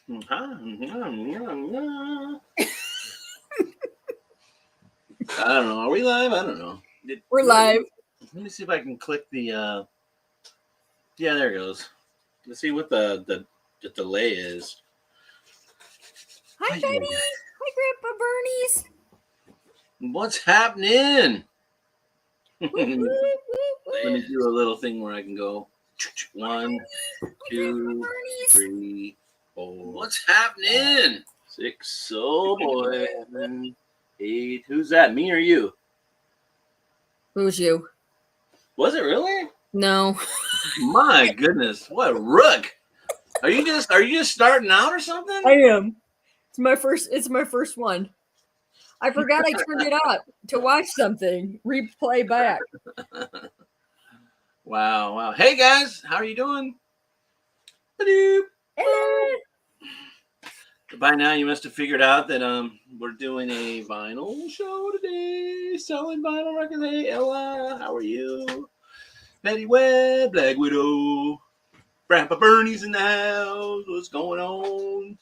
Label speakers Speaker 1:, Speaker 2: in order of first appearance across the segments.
Speaker 1: I don't know. Are we live? I don't know.
Speaker 2: We're live.
Speaker 1: Let me see if I can click the. Yeah, there it goes. Let's see what the delay is.
Speaker 2: Hi, Betty. Hi, Grandpa Bernie's.
Speaker 1: What's happening? Let me do a little thing where I can go 1, 2, 3, 4. What's happening? 6. Oh boy. 7, 8. Who's that? Me or you?
Speaker 2: Who's you? Was
Speaker 1: it really?
Speaker 2: No.
Speaker 1: My goodness, what a rook! Are you just starting out or something?
Speaker 2: I am. It's my first one. I forgot I turned it up to watch something. Replay back.
Speaker 1: Wow. Hey guys, how are you doing?
Speaker 2: Hello.
Speaker 1: By now you must have figured out that we're doing a vinyl show today. Selling vinyl records. Hey Ella, how are you? Betty Webb, Black Widow. Grandpa Bernie's in the house. What's going on?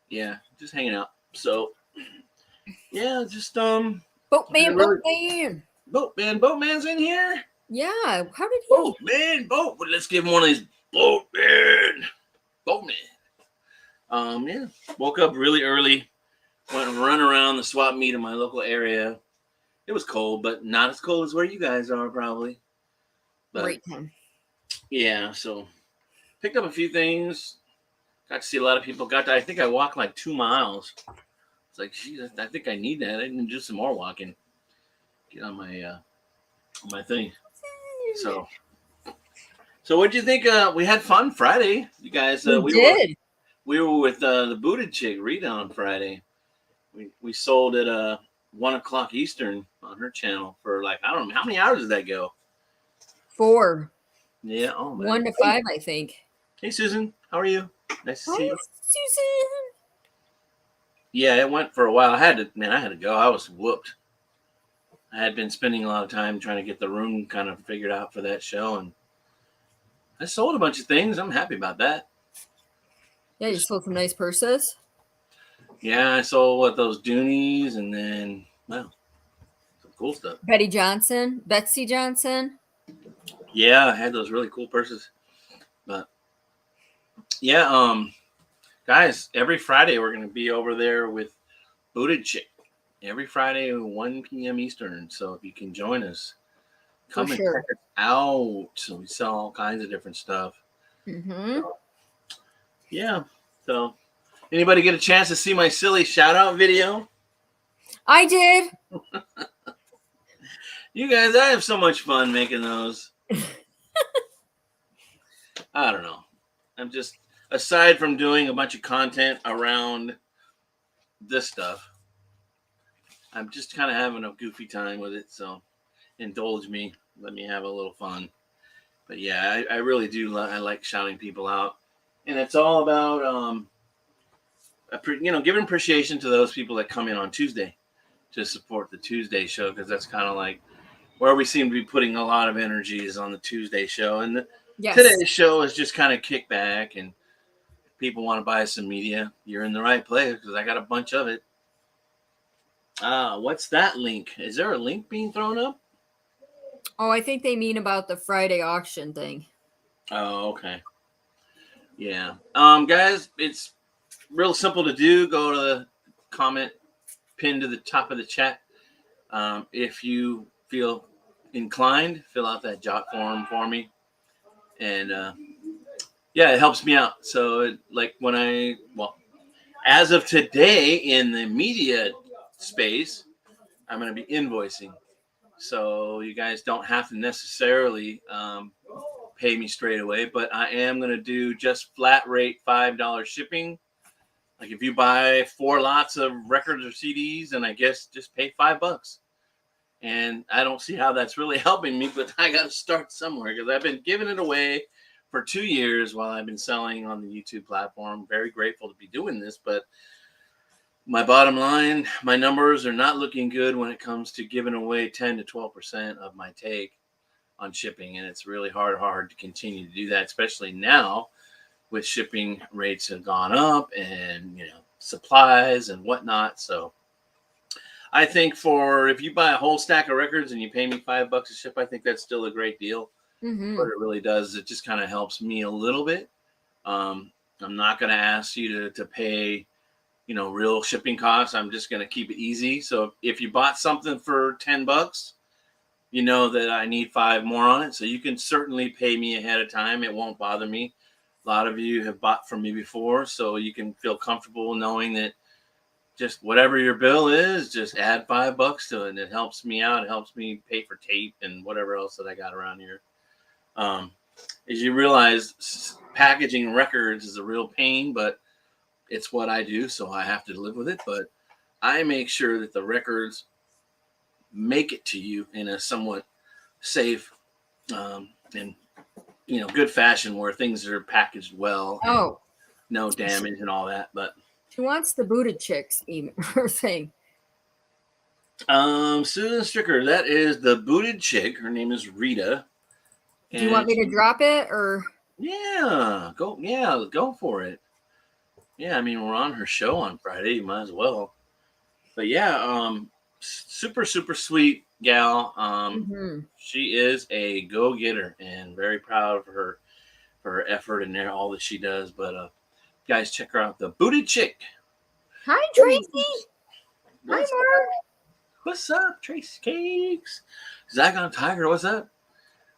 Speaker 1: Yeah, just hanging out. So yeah, just
Speaker 2: Boatman.
Speaker 1: Boatman's in here.
Speaker 2: Yeah, how did he?
Speaker 1: Boat. Let's give him one of these Boatman. Yeah, woke up really early. Went and run around the swap meet in my local area. It was cold, but not as cold as where you guys are probably. But,
Speaker 2: great time.
Speaker 1: Yeah, so picked up a few things. Got to see a lot of people. I think I walked like 2 miles. It's like, geez, I think I need that. I need to do some more walking. Get on my thing. So what'd you think? We had fun Friday. You guys, we did. We were with the booted chick Rita on Friday. We sold at 1 o'clock Eastern on her channel for like, I don't know, how many hours did that go?
Speaker 2: 4.
Speaker 1: Yeah. Oh man.
Speaker 2: 1 to 5, I think.
Speaker 1: Hey Susan, how are you? Nice to see you.
Speaker 2: Susan.
Speaker 1: Yeah, it went for a while. I had to go. I was whooped. I had been spending a lot of time trying to get the room kind of figured out for that show, and I sold a bunch of things. I'm happy about that.
Speaker 2: Yeah, you sold some nice purses.
Speaker 1: Yeah, I sold those Doonies, and then some cool stuff.
Speaker 2: Betsy Johnson.
Speaker 1: Yeah, I had those really cool purses. But yeah, guys, every Friday we're gonna be over there with Booted Chick. Every Friday at 1 p.m. Eastern. So if you can join us, come check it out. So we sell all kinds of different stuff.
Speaker 2: Mm-hmm.
Speaker 1: Yeah. So anybody get a chance to see my silly shout out video?
Speaker 2: I did.
Speaker 1: You guys, I have so much fun making those. I don't know. I'm just, aside from doing a bunch of content around this stuff, I'm just kind of having a goofy time with it. So indulge me. Let me have a little fun. But yeah, I really do. I like shouting people out. And it's all about, giving appreciation to those people that come in on Tuesday to support the Tuesday show. Because that's kind of like where we seem to be putting a lot of energy is on the Tuesday show. And today's show is just kind of kick back. And if people want to buy some media, you're in the right place because I got a bunch of it. What's that link? Is there a link being thrown up?
Speaker 2: Oh, I think they mean about the Friday auction thing.
Speaker 1: Oh, okay. Yeah. Guys, it's real simple to do. Go to the comment pinned to the top of the chat. If you feel inclined, fill out that jot form for me. And it helps me out. So as of today in the media space, I'm going to be invoicing. So you guys don't have to necessarily pay me straight away, but I am going to do just flat rate $5 shipping. Like if you buy 4 lots of records or CDs, and I guess just pay $5. And I don't see how that's really helping me, but I got to start somewhere because I've been giving it away for 2 years while I've been selling on the YouTube platform. Very grateful to be doing this, but my bottom line, my numbers are not looking good when it comes to giving away 10 to 12% of my take on shipping. And it's really hard to continue to do that, especially now with shipping rates have gone up and, supplies and whatnot. So I think if you buy a whole stack of records and you pay me $5 to ship, I think that's still a great deal.
Speaker 2: Mm-hmm.
Speaker 1: What it really does is it just kind of helps me a little bit. I'm not going to ask you to pay, real shipping costs. I'm just going to keep it easy. So if you bought something for $10, you know that I need 5 more on it. So you can certainly pay me ahead of time. It won't bother me. A lot of you have bought from me before, so you can feel comfortable knowing that just whatever your bill is, just add $5 to it, and it helps me out. It helps me pay for tape and whatever else that I got around here. As you realize, packaging records is a real pain, but it's what I do, so I have to live with it. But I make sure that the records make it to you in a somewhat safe and good fashion where things are packaged well.
Speaker 2: Oh,
Speaker 1: no damage and all that. But
Speaker 2: she wants the booted chicks email thing.
Speaker 1: Susan Stricker, that is the booted chick. Her name is Rita.
Speaker 2: Do you want me to drop it or?
Speaker 1: Yeah, go for it. Yeah, I mean, we're on her show on Friday. You might as well. But yeah, super, super sweet gal. She is a go-getter and very proud of her for her effort and all that she does. But guys, check her out. The Booted Chick.
Speaker 2: Hi, Tracy. Hi, Mark.
Speaker 1: What's up, Tracy Cakes? Zach on Tiger, what's up?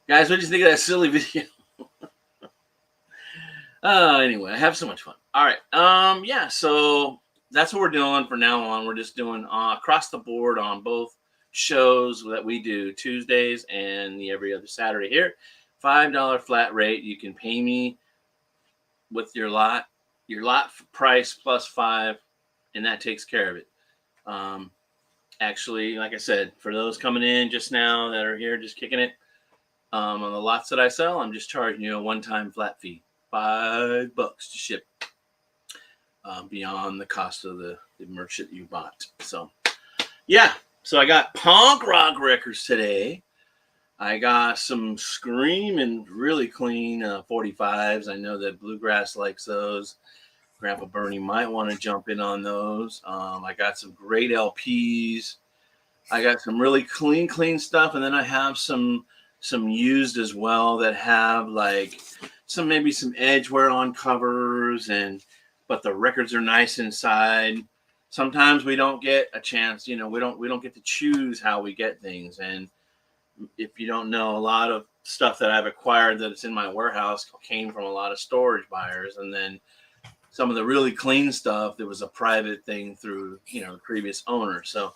Speaker 1: Guys, what did you think of that silly video? Anyway, I have so much fun. All right. Yeah, so that's what we're doing for now on. We're just doing across the board on both shows that we do Tuesdays and every other Saturday here. $5 flat rate. You can pay me with your lot price plus 5, and that takes care of it. Actually, like I said, for those coming in just now that are here just kicking it, on the lots that I sell, I'm just charging you a one-time flat fee, $5 to ship, beyond the cost of the merch that you bought. So, yeah. So I got punk rock records today. I got some screaming, really clean 45s. I know that Bluegrass likes those. Grandpa Bernie might want to jump in on those. I got some great LPs. I got some really clean stuff, and then I have some used as well that have like maybe some edge wear on covers, but the records are nice inside. Sometimes we don't get a chance, we don't get to choose how we get things. And if you don't know, a lot of stuff that I've acquired that's in my warehouse came from a lot of storage buyers, and then some of the really clean stuff that was a private thing through the previous owner. So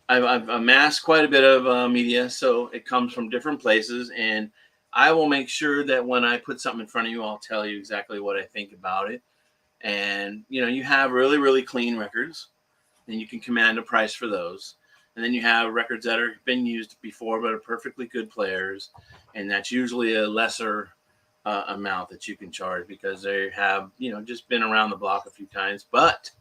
Speaker 1: I've amassed quite a bit of media, so it comes from different places, and I will make sure that when I put something in front of you, I'll tell you exactly what I think about it. And you have really, really clean records, and you can command a price for those. And then you have records that have been used before but are perfectly good players, and that's usually a lesser amount that you can charge because they have just been around the block a few times, but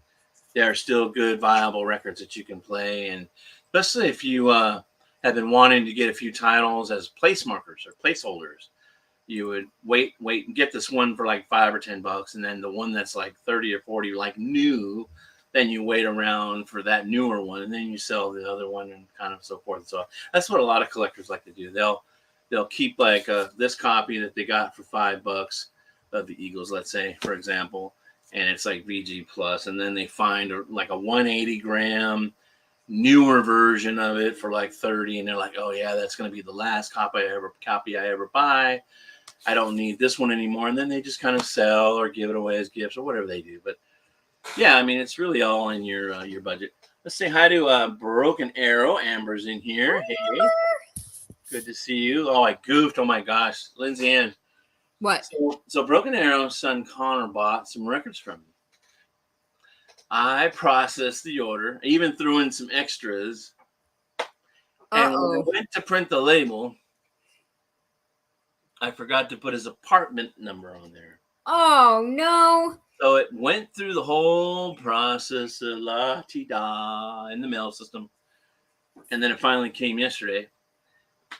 Speaker 1: they're still good, viable records that you can play. And especially if you have been wanting to get a few titles as place markers or placeholders, you would wait and get this one for like $5 or $10, and then the one that's like 30 or 40, like new, then you wait around for that newer one, and then you sell the other one, and kind of so forth. So that's what a lot of collectors like to do. They'll keep like this copy that they got for $5 of the Eagles, let's say, for example, and it's like VG plus, and then they find like a 180 gram newer version of it for like 30, and they're like, oh yeah, that's going to be the last copy I ever buy. I don't need this one anymore. And then they just kind of sell or give it away as gifts or whatever they do. But yeah, I mean, it's really all in your budget. Let's say hi to Broken Arrow. Amber's in here. Hey, good to see you. Oh, I goofed. Oh my gosh, Lindsay Ann.
Speaker 2: What?
Speaker 1: So Broken Arrow's son Connor bought some records from me. I processed the order, even threw in some extras. And when I went to print the label, I forgot to put his apartment number on there.
Speaker 2: Oh, no.
Speaker 1: So it went through the whole process of la-ti-da in the mail system. And then it finally came yesterday.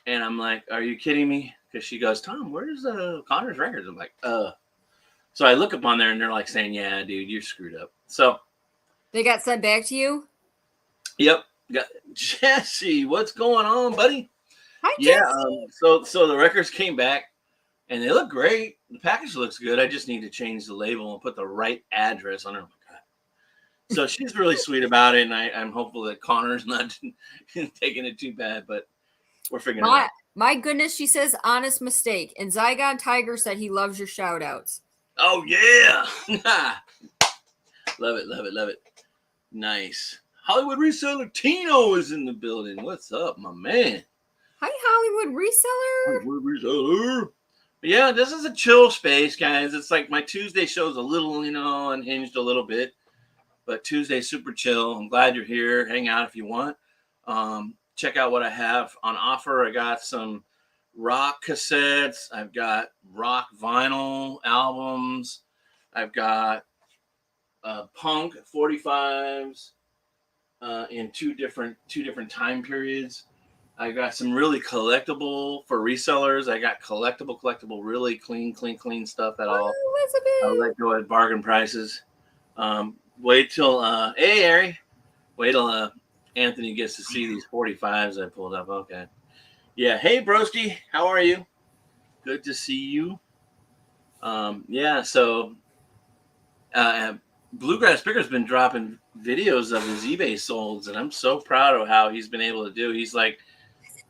Speaker 1: And I'm like, are you kidding me? Because she goes, Tom, where's Connor's records? I'm like, So I look up on there and they're like saying, yeah, dude, you're screwed up. So
Speaker 2: They got sent back to you?
Speaker 1: yep. Got Jesse, what's going on, buddy?
Speaker 2: Hi,
Speaker 1: Yeah.
Speaker 2: Jesse.
Speaker 1: So the records came back and they look great. The package looks good. I just need to change the label and put the right address on it. So she's really sweet about it, and I'm hopeful that Connor's not taking it too bad, but we're figuring it out.
Speaker 2: My goodness, she says honest mistake. And Zygon Tiger said he loves your shout outs.
Speaker 1: Oh yeah. Love it, love it, love it. Nice. Hollywood reseller Tino is in the building. What's up, my man?
Speaker 2: Hi, Hollywood reseller.
Speaker 1: Hollywood reseller. Yeah, this is a chill space, guys. It's like my Tuesday show's a little, unhinged a little bit. But Tuesday's super chill. I'm glad you're here. Hang out if you want. Check out what I have on offer. I got some rock cassettes. I've got rock vinyl albums. I've got punk 45s in two different time periods. I got some really collectible for resellers. I got collectible, really clean stuff that I'll let go at bargain prices. Wait till hey Ari, wait till Anthony gets to see these 45s I pulled up. Okay, yeah. Hey broski, how are you? Good to see you. Yeah. So Bluegrass Picker's been dropping videos of his eBay solds, and I'm so proud of how he's been able to do. He's like,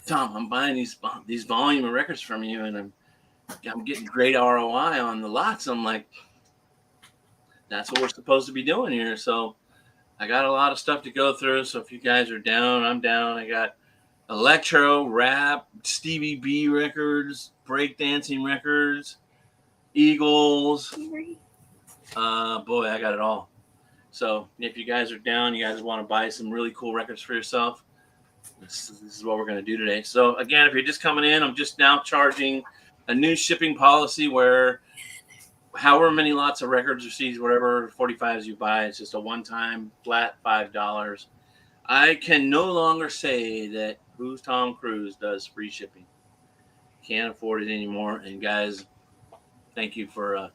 Speaker 1: Tom, I'm buying these volume of records from you, and I'm getting great ROI on the lots. I'm like, that's what we're supposed to be doing here. So I got a lot of stuff to go through. So if you guys are down, I'm down. I got electro, rap, Stevie B records, breakdancing records, Eagles. Boy, I got it all. So if you guys are down, you guys want to buy some really cool records for yourself, this is what we're going to do today. So again, if you're just coming in, I'm just now charging a new shipping policy where however many lots of records or CDs, whatever 45s you buy, it's just a one-time flat $5. I can no longer say that Whooz Tom Cruz does free shipping. Can't afford it anymore. And guys, thank you for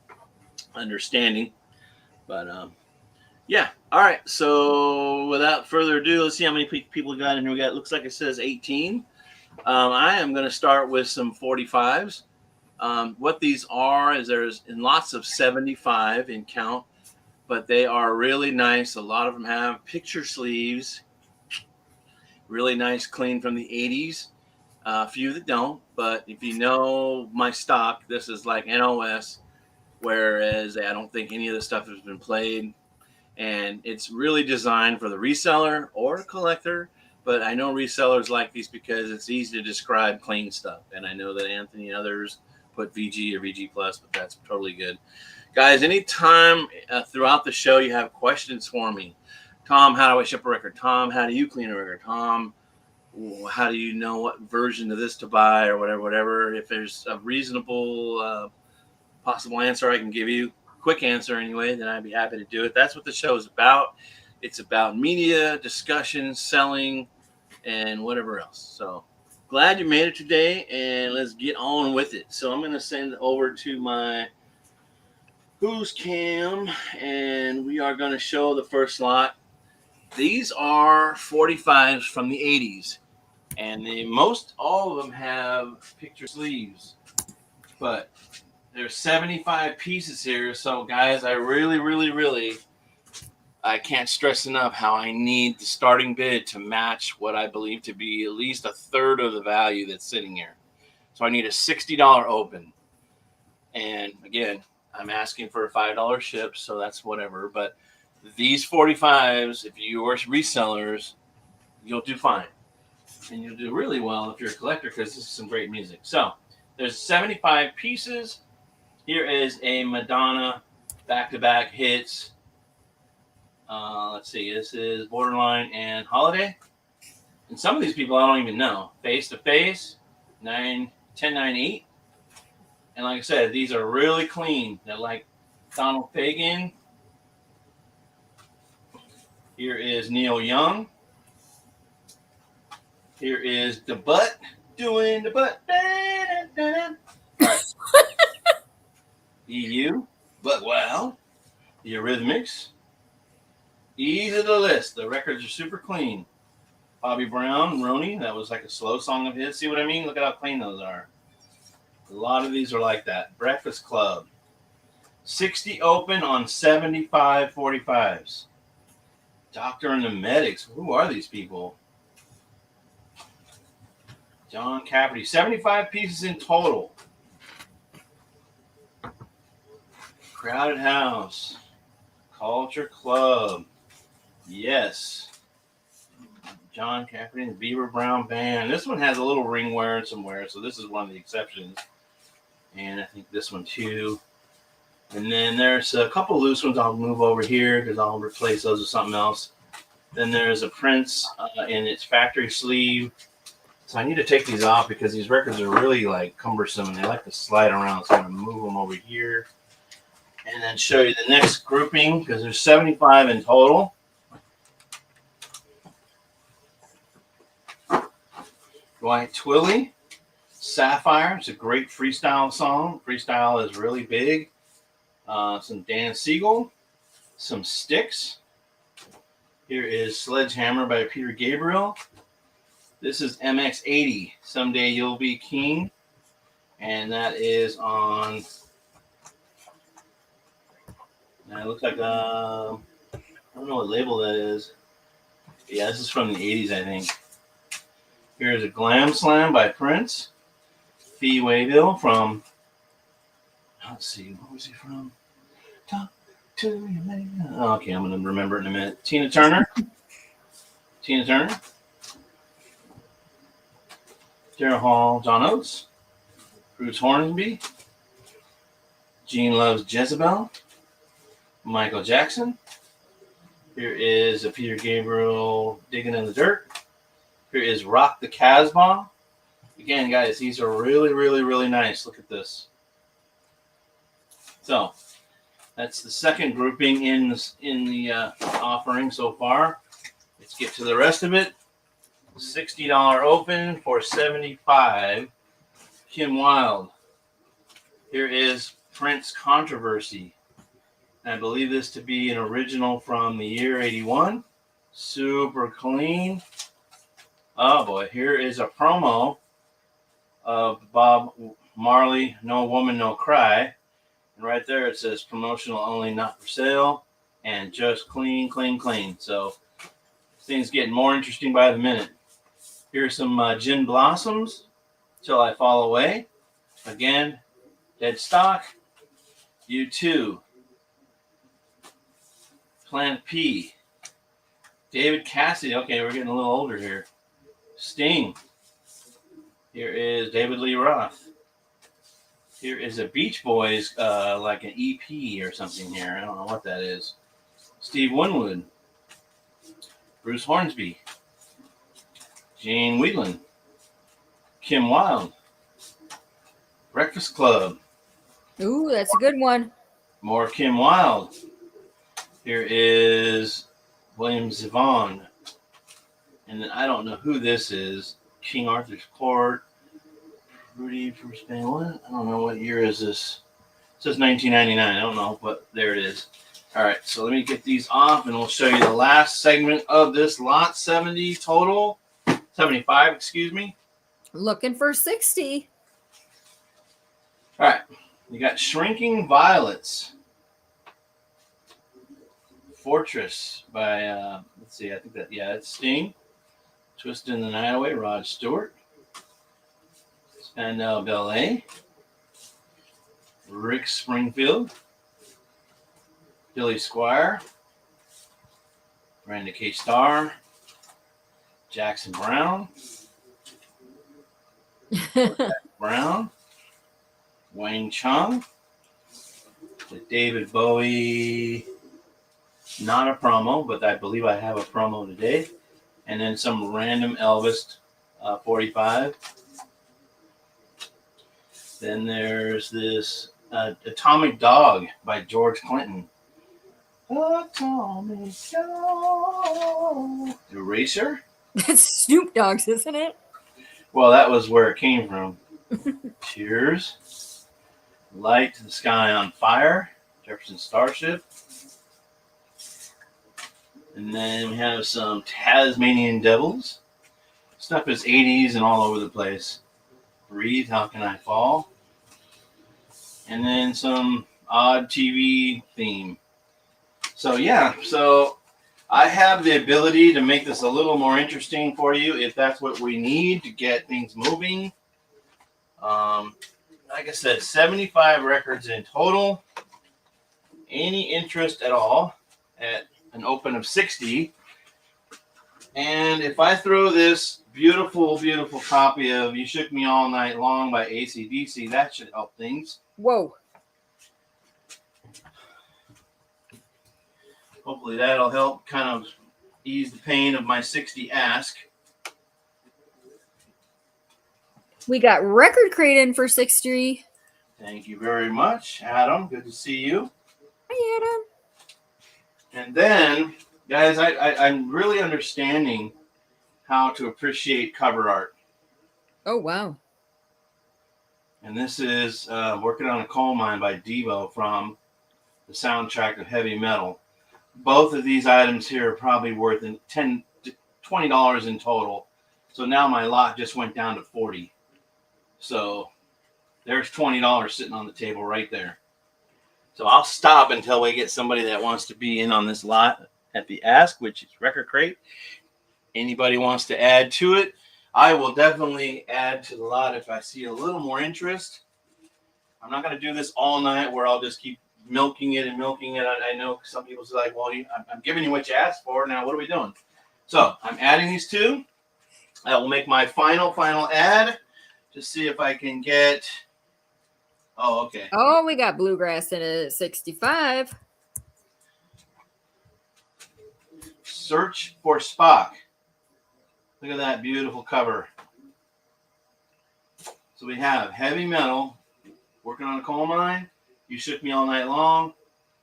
Speaker 1: understanding. But yeah. All right. So without further ado, let's see how many people got in here. We got, looks like it says 18. I am going to start with some 45s. What these are is there's in lots of 75 in count, but they are really nice. A lot of them have picture sleeves, really nice, clean from the 80s. A few that don't, but if you know my stock, this is like NOS, whereas I don't think any of the stuff has been played. And it's really designed for the reseller or collector. But I know resellers like these because it's easy to describe clean stuff. And I know that Anthony and others put VG or VG plus, but that's totally good. Guys, anytime throughout the show you have questions for me. Tom, how do I ship a record? Tom, how do you clean a record? Tom, how do you know what version of this to buy or whatever. If there's a reasonable possible answer I can give you, quick answer anyway, then I'd be happy to do it. That's what the show is about. It's about media, discussion, selling, and whatever else. So glad you made it today, and let's get on with it. So I'm going to send it over to my Whooz cam, and we are going to show the first lot. These are 45s from the 80s, and all of them have picture sleeves, but there's 75 pieces here. So guys, I really, I can't stress enough how I need the starting bid to match what I believe to be at least a third of the value that's sitting here. So I need a $60 open. And again, I'm asking for a $5 ship, so that's whatever. But these 45s, if you are resellers, you'll do fine. And you'll do really well if you're a collector, because this is some great music. So there's 75 pieces. Here is a Madonna back-to-back hits. Let's see. This is Borderline and Holiday. And some of these people I don't even know. Face to Face, 1098. And like I said, these are really clean. They're like Donald Fagen. Here is Neil Young. Here is The Butt doing the butt. All right. EU. But wow, the Eurythmics. Easy to list. The records are super clean. Bobby Brown, Ronnie, that was like a slow song of his. See what I mean? Look at how clean those are. A lot of these are like that. Breakfast Club. 60 open on 75 45s. Doctor and the Medics. Who are these people? John Cafferty. 75 pieces in total. Crowded House. Culture Club. Yes. John Cafferty and the Beaver Brown Band. This one has a little ring wear somewhere, so this is one of the exceptions. And I think this one too. And then there's a couple loose ones I'll move over here because I'll replace those with something else. Then there's a Prince in its factory sleeve. So I need to take these off because these records are really like cumbersome and they like to slide around. So I'm going to move them over here and then show you the next grouping because there's 75 in total. Dwight Twilley, Sapphire. It's a great freestyle song. Freestyle is really big. Some Dan Siegel, some Styx. Here is Sledgehammer by Peter Gabriel. This is MX80, Someday You'll Be King. And that is on, it looks like, I don't know what label that is. Yeah, this is from the 80s, I think. Here's a Glam Slam by Prince. Fee Waybill from, let's see, what was he from? Talk to you later. Okay, I'm going to remember it in a minute. Tina Turner. Tina Turner. Daryl Hall, John Oates. Bruce Hornsby. Gene Loves Jezebel. Michael Jackson. Here is a Peter Gabriel, Digging in the Dirt. Here is Rock the Casbah. Again, guys, these are really, really, really nice. Look at this. So, that's the second grouping in the offering so far. Let's get to the rest of it. $60 open for 75. Kim Wilde. Here is Prince Controversy. I believe this to be an original from the year 81. Super clean. Oh boy, here is a promo of Bob Marley, No Woman, No Cry. And right there it says promotional only, not for sale, and just clean, clean, clean. So things getting more interesting by the minute. Here's some Gin Blossoms, Till I Fall Away. Again, dead stock. U2. Planet P. David Cassidy. Okay, we're getting a little older here. Sting. Here is David Lee Roth. Here is a Beach Boys, like an EP or something here. I don't know what that is. Steve Winwood. Bruce Hornsby. Jane Whelan. Kim Wilde. Breakfast Club.
Speaker 2: Ooh, that's a good one.
Speaker 1: More Kim Wilde. Here is William Zevon. And then I don't know who this is. King Arthur's Court. Rudy from Spain. What? I don't know what year is this. It says 1999. I don't know, but there it is. All right, so let me get these off, and we'll show you the last segment of this lot. 70 total. 75, excuse me.
Speaker 2: Looking for 60.
Speaker 1: All right, you got Shrinking Violets. Fortress by, let's see, I think that, yeah, it's Sting. Twisting the Night Away, Rod Stewart. Spandau Ballet. Rick Springfield. Billy Squire. Brenda K. Starr. Jackson Brown. Brown. Wayne Chung. The David Bowie, not a promo, but I believe I have a promo today. And then some random Elvis 45. Then there's this Atomic Dog by George Clinton. Atomic Dog. Eraser.
Speaker 2: That's Snoop Dogg's, isn't it?
Speaker 1: Well, that was where it came from. Cheers. Light the Sky on Fire. Jefferson Starship. And then we have some Tasmanian Devils. Stuff is 80s and all over the place. Breathe, How Can I Fall? And then some odd TV theme. So yeah, so I have the ability to make this a little more interesting for you if that's what we need to get things moving. Like I said, 75 records in total. Any interest at all at an open of 60. And if I throw this beautiful, beautiful copy of You Shook Me All Night Long by Acdc, that should help things.
Speaker 2: Whoa.
Speaker 1: Hopefully that'll help kind of ease the pain of my 60 ask.
Speaker 2: We got Record Crate in for 60.
Speaker 1: Thank you very much, Adam. Good to see you.
Speaker 2: Hi, Adam.
Speaker 1: And then, guys, I'm really understanding how to appreciate cover art.
Speaker 2: Oh, wow.
Speaker 1: And this is Working on a Coal Mine by Devo from the soundtrack of Heavy Metal. Both of these items here are probably worth $10 to $20 in total. So now my lot just went down to 40. So there's $20 sitting on the table right there. So I'll stop until we get somebody that wants to be in on this lot at the ask, which is Record Crate. Anybody wants to add to it, I will definitely add to the lot if I see a little more interest. I'm not going to do this all night where I'll just keep milking it and milking it. I know some people say, like, well, I'm giving you what you asked for. Now, what are we doing? So I'm adding these two. I will make my final add to see if I can get. Oh, okay.
Speaker 2: Oh, we got Bluegrass in it at 65.
Speaker 1: Search for Spock. Look at that beautiful cover. So we have Heavy Metal, Working on a Coal Mine, You Shook Me All Night Long,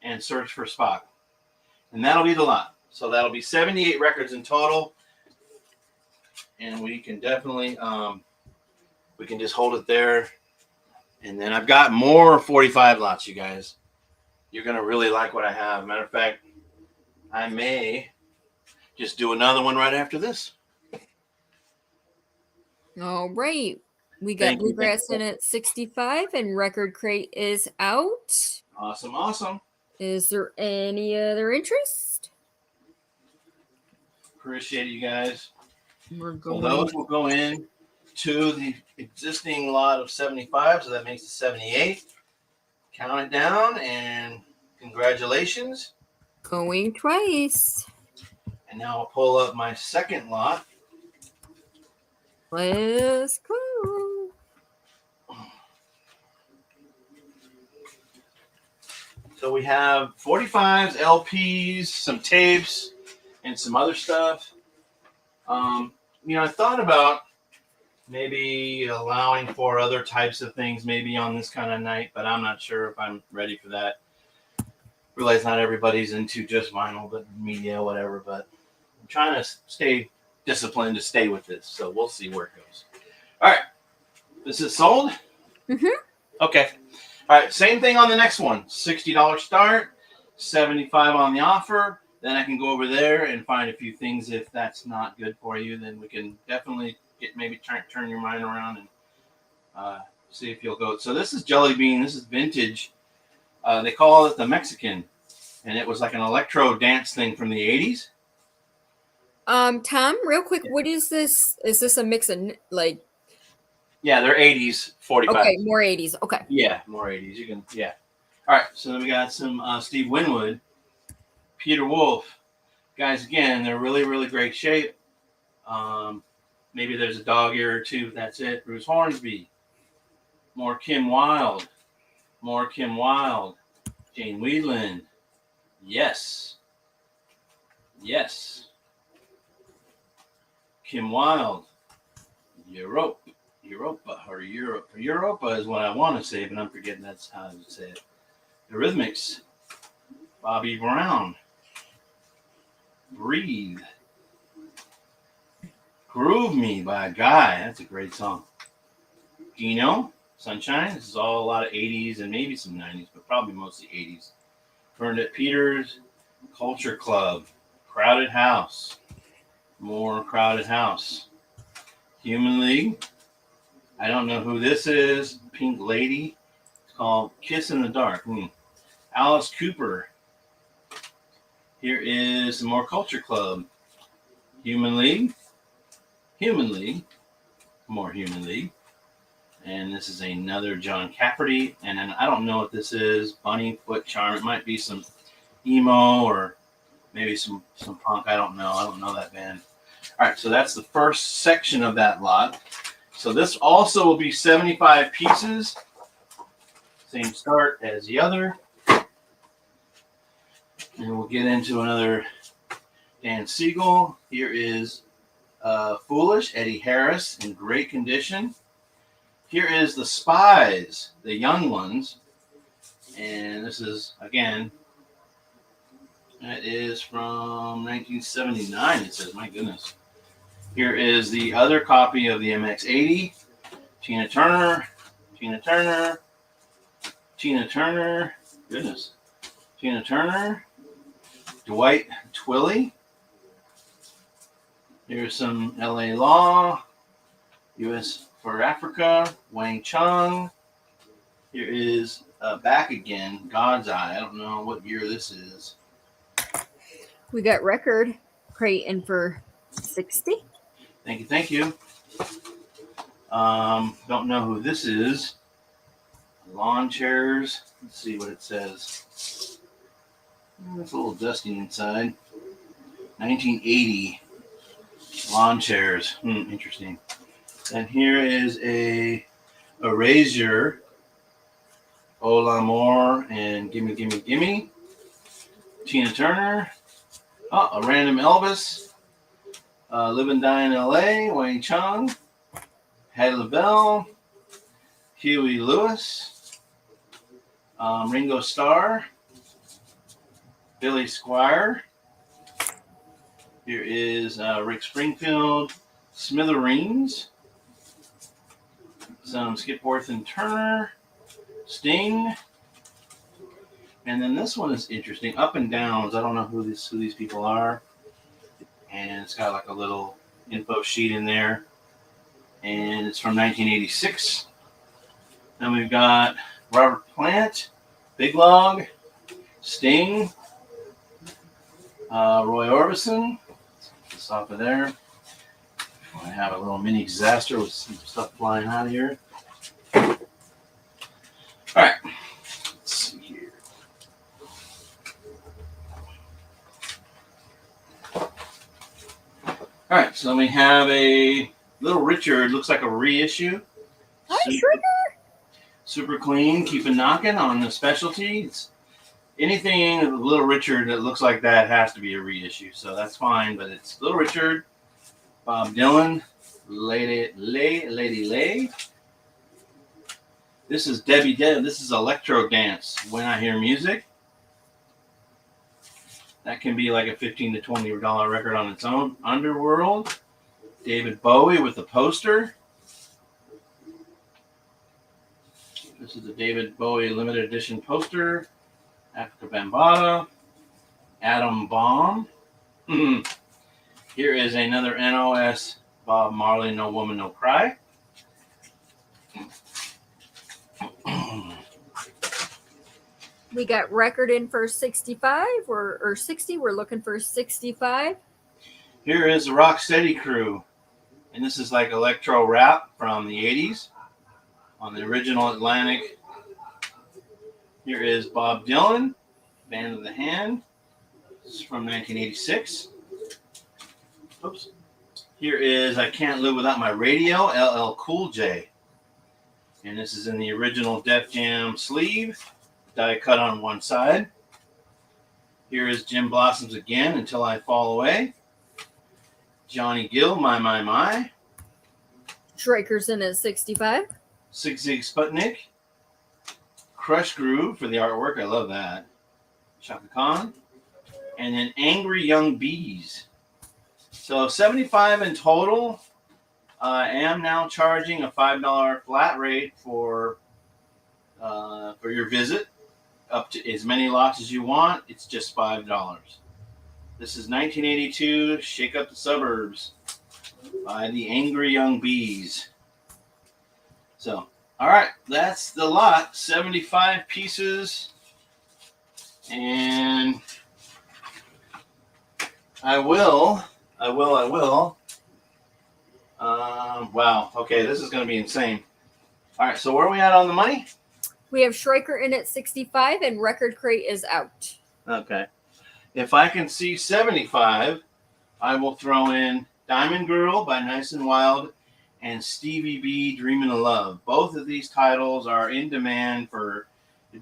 Speaker 1: and Search for Spock. And that'll be the lot. So that'll be 78 records in total. And we can definitely, we can just hold it there. And then I've got more 45 lots, you guys. You're going to really like what I have. Matter of fact, I may just do another one right after this.
Speaker 2: All right. We got Bluegrass in at 65 and Record Crate is out.
Speaker 1: Awesome, awesome.
Speaker 2: Is there any other interest?
Speaker 1: Appreciate it, you guys.
Speaker 2: We're going.
Speaker 1: So those will go in to the existing lot of 75, so that makes it 78. Count it down, and congratulations.
Speaker 2: Going twice.
Speaker 1: And now I'll pull up my second lot.
Speaker 2: Let's go.
Speaker 1: So we have 45s, LPs, some tapes, and some other stuff. I thought about maybe allowing for other types of things maybe on this kind of night, but I'm not sure if I'm ready for that. Realize not everybody's into just vinyl, but media, whatever, but I'm trying to stay disciplined to stay with this, so we'll see where it goes. All right. This is sold?
Speaker 2: Mm-hmm.
Speaker 1: Okay. All right, same thing on the next one. $60 start, $75 on the offer. Then I can go over there and find a few things. If that's not good for you, then we can definitely turn your mind around and see if you'll go. So this is Jelly Bean. This is vintage. They call it the Mexican, and it was like an electro dance thing from the 80s.
Speaker 2: Tom, real quick, what is this? Is this a mix of like?
Speaker 1: Yeah, they're 80s 45.
Speaker 2: Okay, more 80s. Okay.
Speaker 1: Yeah, more 80s. You can, yeah. All right, so then we got some Steve Winwood, Peter Wolf. Guys, again, they're really, really great shape. Maybe there's a dog ear or two. That's it. Bruce Hornsby. More Kim Wilde. More Kim Wilde. Jane Wheatland. Yes. Yes. Kim Wilde. Europa is what I want to say, but I'm forgetting that's how to say it. Eurythmics. Bobby Brown. Breathe. Groove Me by a Guy. That's a great song. Dino. Sunshine. This is all a lot of 80s and maybe some 90s, but probably mostly 80s. Bernadette Peters, Culture Club, Crowded House, more Crowded House, Human League. I don't know who this is. Pink Lady. It's called Kiss in the Dark. Alice Cooper. Here is some more Culture Club. Human League. Human League. More Human League. And this is another John Cafferty. And then I don't know what this is. Bunny Foot Charm. It might be some emo or maybe some punk. I don't know. I don't know that band. All right, so that's the first section of that lot. So this also will be 75 pieces. Same start as the other. And we'll get into another Dan Siegel. Here is Foolish, Eddie Harris in great condition. Here is the Spies, the young ones. And this is, again, it is from 1979, it says. My goodness. Here is the other copy of the MX-80. Tina Turner. Tina Turner. Tina Turner. Goodness. Tina Turner. Dwight Twilley. Here's some LA Law. US for Africa. Wang Chung. Here is Back Again. God's Eye. I don't know what year this is.
Speaker 2: We got Record Creighton for 60.
Speaker 1: Thank you, thank you. Don't know who this is. Lawn chairs. Let's see what it says. It's a little dusty inside. 1980. Lawn chairs. Interesting. And here is a Erasure. Oh L'Amour and Gimme Gimme Gimme. Tina Turner. Oh, a random Elvis. Live and Die in L.A., Wayne Chung, Hattie LaBelle, Huey Lewis, Ringo Starr, Billy Squire. Here is Rick Springfield, Smithereens, some Skip Worth and Turner, Sting, and then this one is interesting. Up and Downs. I don't know who these people are. And it's got like a little info sheet in there. And it's from 1986. Then we've got Robert Plant, Big Log, Sting, Roy Orbison. Let's get this off of there. I have a little mini disaster with some stuff flying out of here. All right. Let's see here. All right, so we have a Little Richard, looks like a reissue.
Speaker 2: Hi, Trigger.
Speaker 1: Super clean, keep it knocking on the specialty. It's anything with Little Richard that looks like that has to be a reissue, so that's fine. But it's Little Richard, Bob Dylan, Lady Lay. This is Debbie Deb. This is Electro Dance. When I Hear Music. That can be like a $15 to $20 record on its own. Underworld. David Bowie with the poster. This is the David Bowie limited edition poster. Africa Bambaataa. Atom Bomb. Here is another NOS Bob Marley, No Woman, No Cry.
Speaker 2: We got Record in for 65 or 60. We're looking for 65.
Speaker 1: Here is the Rocksteady Crew. And this is like electro rap from the 80s on the original Atlantic. Here is Bob Dylan, Band of the Hand. This is from 1986. Oops. Here is I Can't Live Without My Radio, LL Cool J. And this is in the original Def Jam sleeve. Die cut on one side. Here is Jim Blossoms again, Until I Fall Away. Johnny Gill, My.
Speaker 2: Striker's in at 65.
Speaker 1: Sig Zig Sputnik. Crush Groove for the artwork. I love that. Chaka Khan. And then Angry Young Bees. So 75 in total. I am now charging a $5 flat rate for your visit. up to as many lots as you want. It's just $5. This is 1982, Shake Up the Suburbs by the Angry Young Bees. So, all right, that's the lot, 75 pieces. And I will. Wow, okay, this is going to be insane. All right, so where are we at on the money?
Speaker 2: We have Schreiker in at 65 and Record Crate is out.
Speaker 1: Okay. If I can see 75, I will throw in Diamond Girl by Nice and Wild and Stevie B, Dreamin' of Love. Both of these titles are in demand for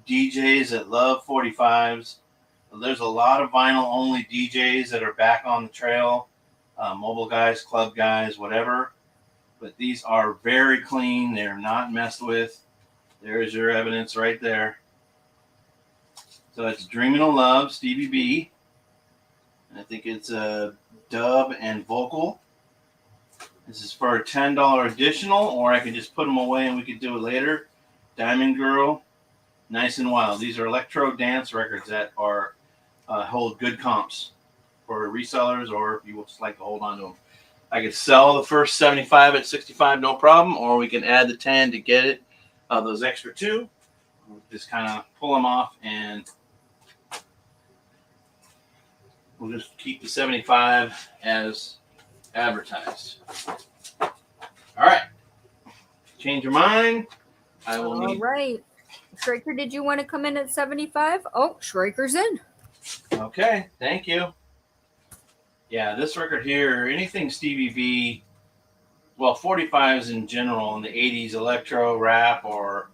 Speaker 1: DJs that love 45s. There's a lot of vinyl-only DJs that are back on the trail, mobile guys, club guys, whatever. But these are very clean. They're not messed with. There's your evidence right there. So it's Dreamin' of Love, Stevie B. I think it's a dub and vocal. This is for a $10 additional, or I can just put them away and we could do it later. Diamond Girl, Nice and Wild. These are electro dance records that are hold good comps for resellers, or if you would just like to hold on to them. I could sell the first 75 at 65, no problem, or we can add the 10 to get it. Those extra two, we'll just kind of pull them off, and we'll just keep the 75 as advertised. All right. Change your mind. I will need.
Speaker 2: All right. Schreiker, did you want to come in at 75? Oh, Schreiker's in.
Speaker 1: Okay, thank you. Yeah, this record here, anything Stevie B, well, 45s in general in the 80s, electro, rap, or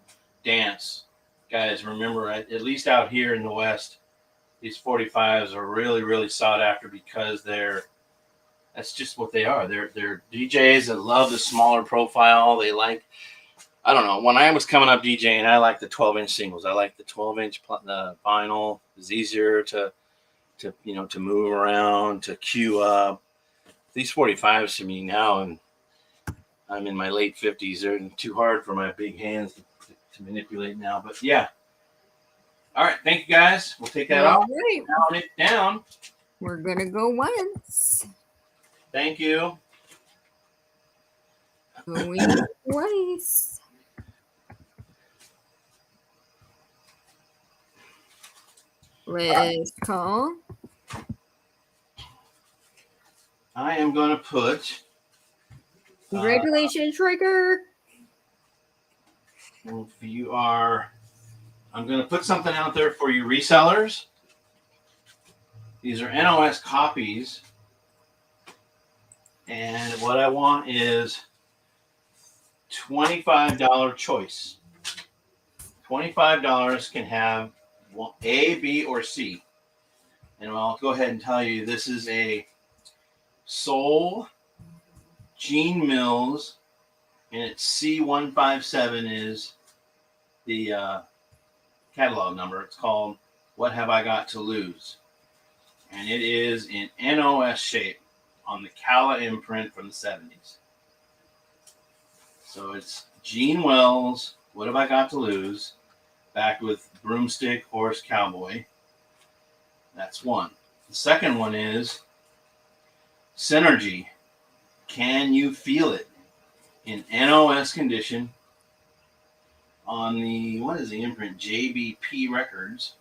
Speaker 1: dance. Guys, remember, at least out here in the West, these 45s are really, really sought after because that's just what they are. They're DJs that love the smaller profile. They like, I don't know, when I was coming up DJing, I liked the 12-inch singles. I liked the 12-inch vinyl. It's easier to move around, to cue up. These 45s to me now, and I'm in my late 50s, they're too hard for my big hands to manipulate now. But yeah. All right, thank you guys. We'll take that off.
Speaker 2: Right.
Speaker 1: Down it down.
Speaker 2: We're going to go once.
Speaker 1: Thank you.
Speaker 2: Going twice. Last call.
Speaker 1: I am going to put.
Speaker 2: Congratulations, Schreiker.
Speaker 1: I'm going to put something out there for you resellers. These are NOS copies. And what I want is $25 choice. $25 can have A, B, or C. And I'll go ahead and tell you this is a Soul Gene Mills, and it's C157 is the catalog number. It's called What Have I Got to Lose? And it is in NOS shape on the Cala imprint from the 70s. So it's Gene Wells, What Have I Got to Lose? Back with Broomstick, Horse, Cowboy. That's one. The second one is Synergy, Can You Feel It? In NOS condition on the, what is the imprint? JBP Records.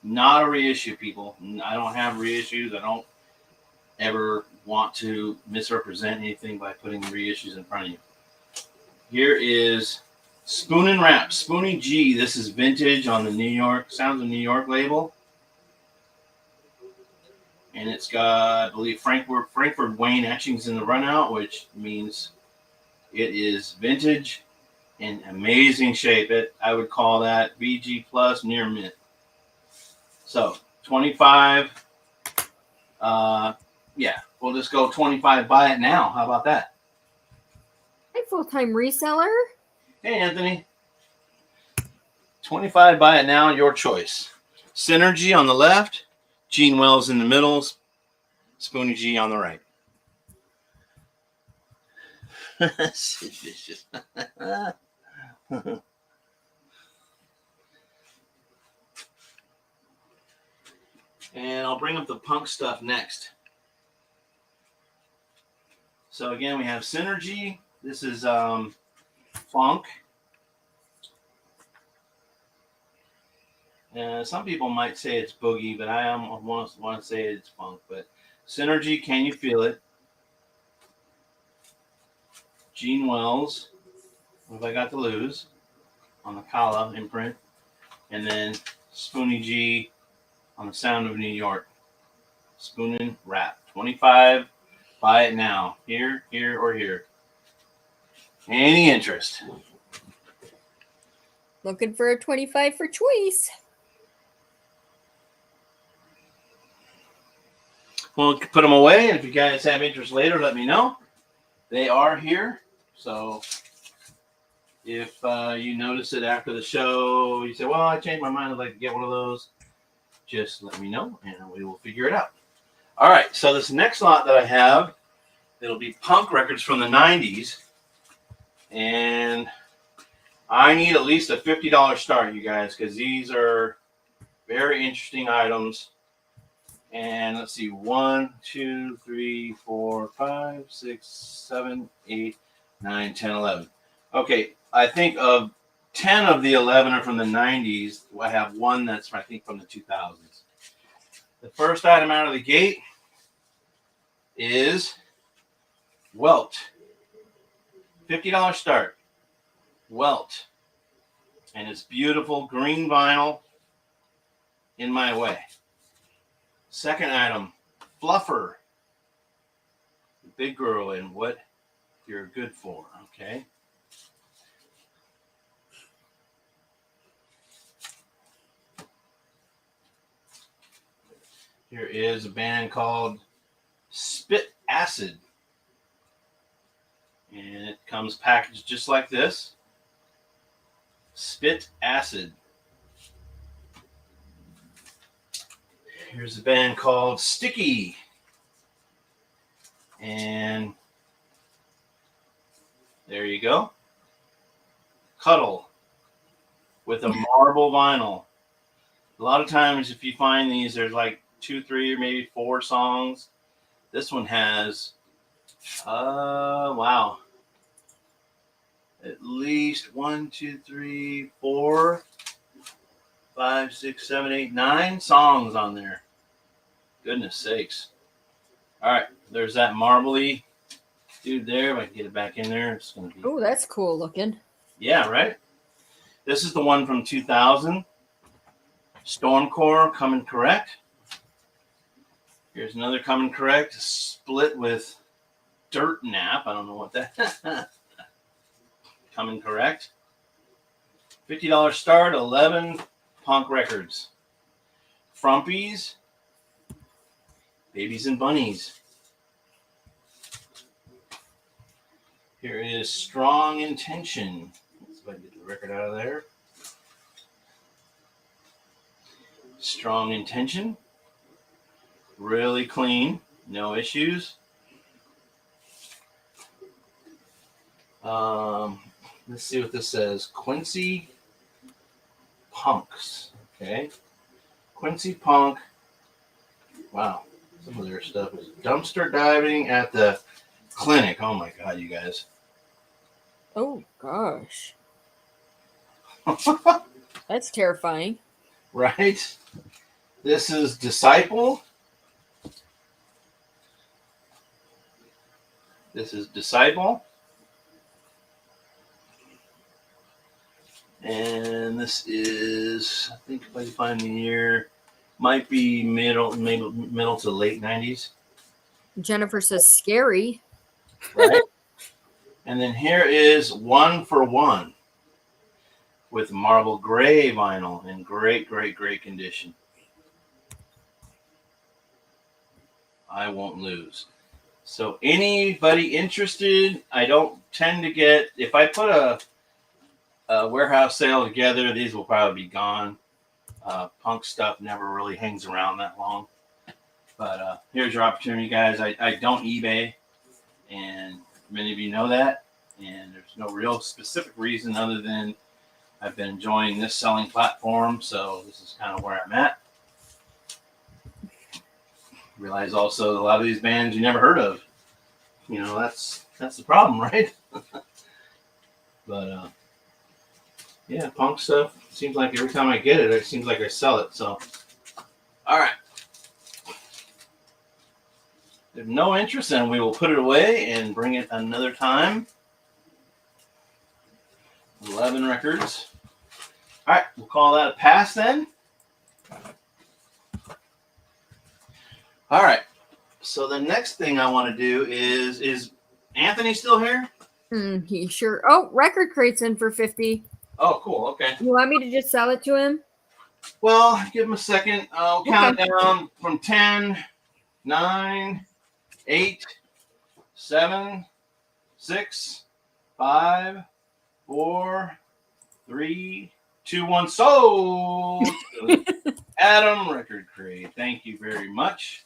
Speaker 1: Not a reissue, people. I don't have reissues. I don't ever want to misrepresent anything by putting reissues in front of you. Here is Spoon and Wrap, Spoonie G. This is vintage on the New York, Sounds of New York label. And it's got, I believe, Frankfurt Wayne etchings in the runout, which means it is vintage in amazing shape. I would call that VG plus near mint. So 25. Yeah, we'll just go 25. Buy it now. How about that?
Speaker 2: Hey, full-time reseller.
Speaker 1: Hey, Anthony. 25. Buy it now. Your choice. Synergy on the left. Gene Wells in the middle, Spoonie G on the right. And I'll bring up the punk stuff next. So again, we have Synergy. This is funk. Some people might say it's boogie, but I want to say it's funk. But Synergy, Can You Feel It? Gene Wells, What Have I Got to Lose? On the Kala imprint. And then Spoonie G on the Sound of New York. Spoonin' Rap. 25. Buy it now. Here, or here. Any interest?
Speaker 2: Looking for a 25 for choice.
Speaker 1: We'll put them away, and if you guys have interest later, let me know. They are here, so if you notice it after the show, you say, well, I changed my mind, I'd like to get one of those, just let me know, and we will figure it out. All right, so this next lot that I have, it'll be punk records from the 90s, and I need at least a $50 start, you guys, because these are very interesting items. And let's see, 1, 2, 3, 4, 5, 6, 7, 8, 9, 10, 11. Okay, I think of 10 of the 11 are from the 90s. I have one that's, I think, from the 2000s. The first item out of the gate is Welt. $50 start. Welt. And it's beautiful green vinyl In My Way. Second item, Fluffer. The big girl in What You're Good For. Okay. Here is a band called Spit Acid. And it comes packaged just like this. Spit Acid. Here's a band called Sticky. And there you go. Cuddle with a marble vinyl. A lot of times if you find these, there's like 2, 3, or maybe 4 songs. This one has, wow, at least 1, 2, 3, 4, 5, 6, 7, 8, 9 songs on there. Goodness sakes. All right, there's that marbly dude there. If I can get it back in there, it's going to be.
Speaker 2: Oh, that's cool looking.
Speaker 1: Yeah, right? This is the one from 2000. Stormcore, Coming Correct. Here's another Coming Correct, split with Dirt Nap. I don't know what that. Coming Correct. $50 start, 11 punk records. Frumpies, Babies and Bunnies. Here is Strong Intention. Let's see if I can get the record out of there. Strong Intention. Really clean. No issues. Let's see what this says. Quincy Punks. Okay. Quincy Punk. Wow. Some of their stuff is Dumpster Diving at the Clinic. Oh my God, you guys.
Speaker 2: Oh, gosh. That's terrifying.
Speaker 1: Right? This is Disciple. This is Disciple. And this is, I think if I can find the year, might be middle to late 90s.
Speaker 2: Jennifer says scary.
Speaker 1: Right? And then here is One for One with marble gray vinyl in great, great, great condition. I Won't Lose. So anybody interested, I don't tend to get, if I put a warehouse sale together, these will probably be gone. Punk stuff never really hangs around that long. But here's your opportunity, guys. I don't eBay, and many of you know that. And there's no real specific reason other than I've been enjoying this selling platform, so this is kind of where I'm at. Realize also a lot of these bands you never heard of. You know, that's the problem, right? But yeah, punk stuff seems like every time I get it, it seems like I sell it. So, all right. If no interest, then we will put it away and bring it another time. 11 records. All right, we'll call that a pass then. All right. So the next thing I want to do is Anthony still here?
Speaker 2: He sure. Oh, Record Crate's in for 50.
Speaker 1: Oh, cool. Okay.
Speaker 2: You want me to just sell it to him?
Speaker 1: Well, give him a second. I'll count
Speaker 2: Okay.
Speaker 1: down from 10, 9, 8, 7, 6, 5, 4, 3, 2, 1. Sold. Adam Record Crate. Thank you very much.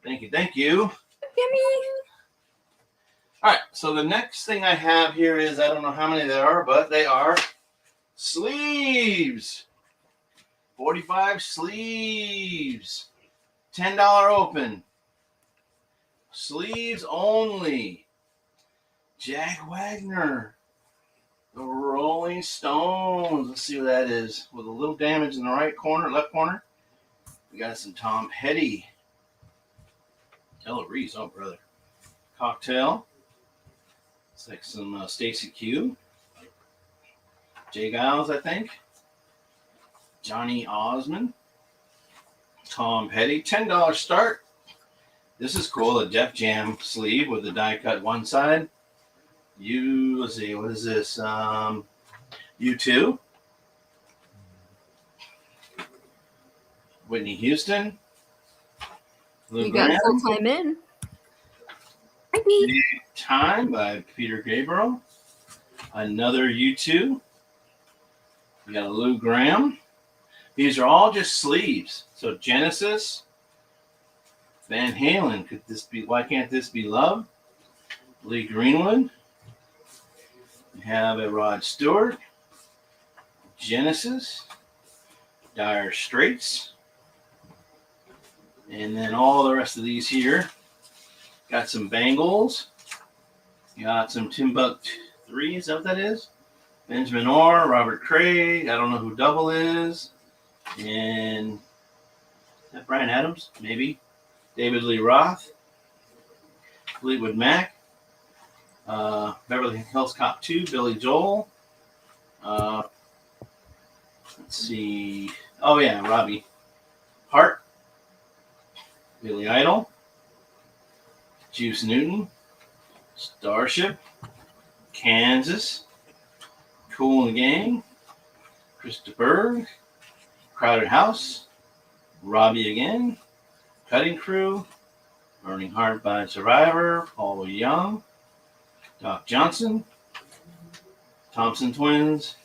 Speaker 1: Thank you. Thank you.
Speaker 2: Gimme.
Speaker 1: All right. So the next thing I have here is, I don't know how many there are, but they are sleeves. 45 sleeves. $10 open. Sleeves only. Jack Wagner. The Rolling Stones. Let's see what that is. With a little damage in the right corner, left corner. We got some Tom Petty. Ella Reese, oh brother. Cocktail. It's like some Stacy Q. Jay Giles, I think. Johnny Osmond. Tom Petty. $10 start. This is cool. A Def Jam sleeve with the die cut one side. Let's see, what is this? U2. Whitney Houston.
Speaker 2: You got full time in.
Speaker 1: Big Time by Peter Gabriel. Another U2. We got a Lou Gramm. These are all just sleeves. So Genesis, Van Halen. Why can't this be love? Lee Greenwood. We have a Rod Stewart. Genesis. Dire Straits. And then all the rest of these here. Got some Bangles. Got some Timbuk 3. Is that what that is? Benjamin Orr, Robert Craig. I don't know who Double is. And is that Bryan Adams? Maybe. David Lee Roth. Fleetwood Mac. Beverly Hills Cop 2. Billy Joel. Let's see. Oh, yeah. Robbie Hart. Billy Idol. Juice Newton. Starship. Kansas. Kool and the Gang. Krista Berg. Crowded House. Robbie Again. Cutting Crew. Burning Heart by Survivor. Paul Young. Doc Johnson. Thompson Twins.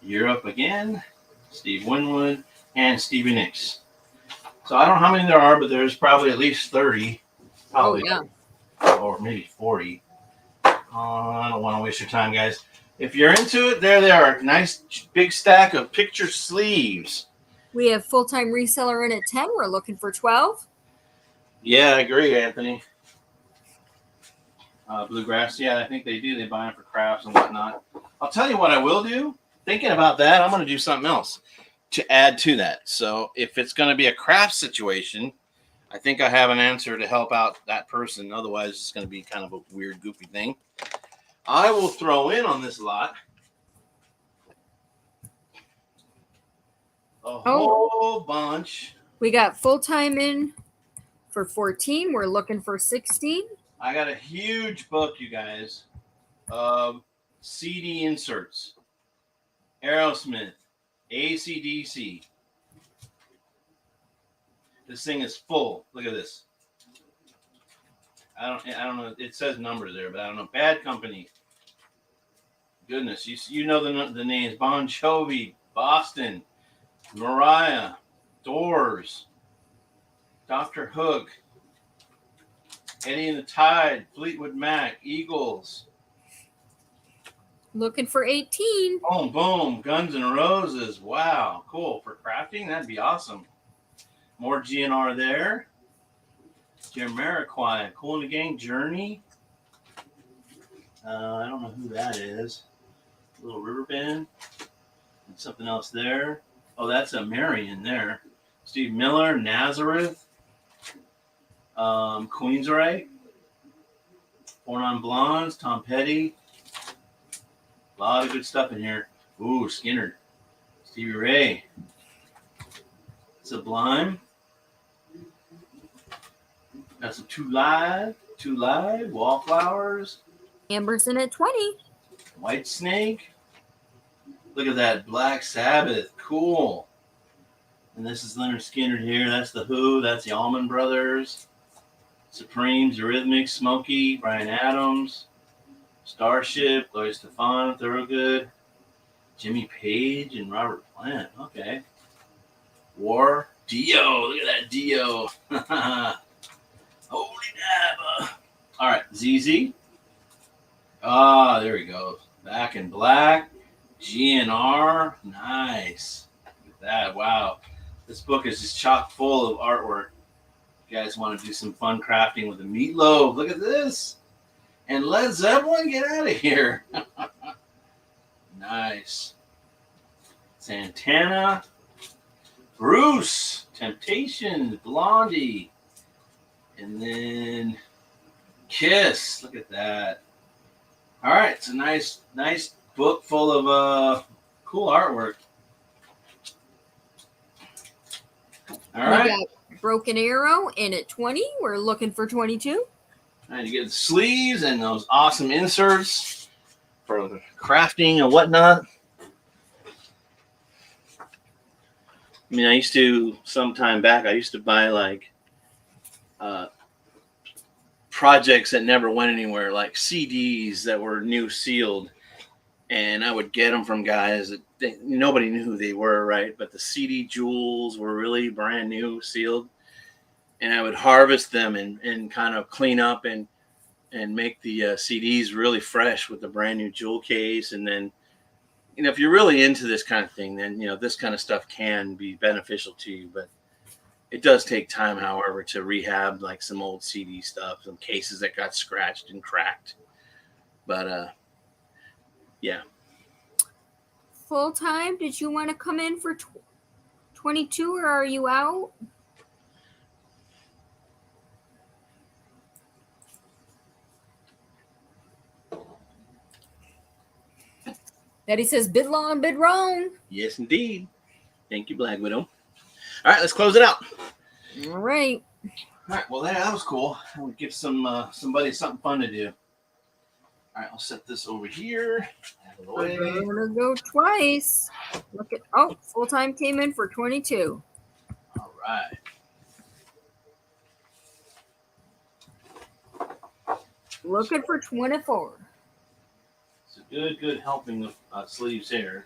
Speaker 1: Europe Again. Steve Winwood. And Stevie Nicks. So I don't know how many there are, but there's probably at least 30. Probably.
Speaker 2: Oh, yeah.
Speaker 1: Or maybe 40. I don't want to waste your time, guys. If you're into it, there they are. Nice big stack of picture sleeves.
Speaker 2: We have full time reseller in at 10. We're looking for 12.
Speaker 1: Yeah, I agree, Anthony. Bluegrass, yeah, I think they do. They buy them for crafts and whatnot. I'll tell you what I will do. Thinking about that, I'm going to do something else to add to that. So if it's going to be a craft situation, I think I have an answer to help out that person. Otherwise, it's going to be kind of a weird, goofy thing. I will throw in on this lot a whole bunch.
Speaker 2: We got full time in for 14. We're looking for 16.
Speaker 1: I got a huge book, you guys, of CD inserts. Aerosmith, Acdc. This thing is full. Look at this. I don't know. It says numbers there, but I don't know. Bad Company. Goodness, you know the names. Bon Jovi, Boston, Mariah, Doors, Dr. Hook, Eddie and the Tide, Fleetwood Mac, Eagles.
Speaker 2: Looking for 18.
Speaker 1: Boom, boom, Guns N' Roses. Wow, cool. For crafting, that'd be awesome. More GNR there. Jamiroquai, Cool in the Gang, Journey. I don't know who that is. Little River Bend. And something else there. Oh, that's a Marion there. Steve Miller, Nazareth. Queensryche. Four Non Blondes, Tom Petty. A lot of good stuff in here. Ooh, Skinner. Stevie Ray. Sublime. Got some Two Live, Wallflowers.
Speaker 2: Amberson at 20.
Speaker 1: White Snake. Look at that, Black Sabbath. Cool. And this is Leonard Skinner here. That's The Who. That's the Allman Brothers. Supremes, Eurythmics, Smokey, Bryan Adams. Starship, Gloria Stefan, Thorogood. Jimmy Page and Robert Plant. Okay. War. Dio. Look at that Dio. Holy Dabba. All right. ZZ. Ah, there he goes. Back in Black. GNR. Nice. Look at that. Wow. This book is just chock full of artwork. You guys want to do some fun crafting with the Meatloaf. Look at this. And Led Zeppelin, get out of here. Nice. Santana. Bruce. Temptations. Blondie. And then Kiss. Look at that. All right. It's a nice book full of cool artwork. All right.
Speaker 2: We got Broken Arrow in at 20. We're looking for 22.
Speaker 1: And you get the sleeves and those awesome inserts for the crafting and whatnot. I mean, I used to, some time back, I used to buy like projects that never went anywhere, like CDs that were new sealed. And I would get them from guys that nobody knew who they were, right? But the CD jewels were really brand new, sealed. And I would harvest them and kind of clean up and make the CDs really fresh with the brand new jewel case. And then, you know, if you're really into this kind of thing, then, you know, this kind of stuff can be beneficial to you. But it does take time, however, to rehab like some old CD stuff, some cases that got scratched and cracked. But, yeah.
Speaker 2: Full time, did you want to come in for 22 or are you out? Daddy says bid long, bid wrong.
Speaker 1: Yes, indeed. Thank you, Black Widow. All right, let's close it out.
Speaker 2: All right.
Speaker 1: All right, well, that was cool. I would give somebody something fun to do. All right, I'll set this over here. Out of the way.
Speaker 2: We're going to go twice. Look at, oh, full time came in for 22.
Speaker 1: All right.
Speaker 2: Looking for 24.
Speaker 1: It's a good helping of sleeves here.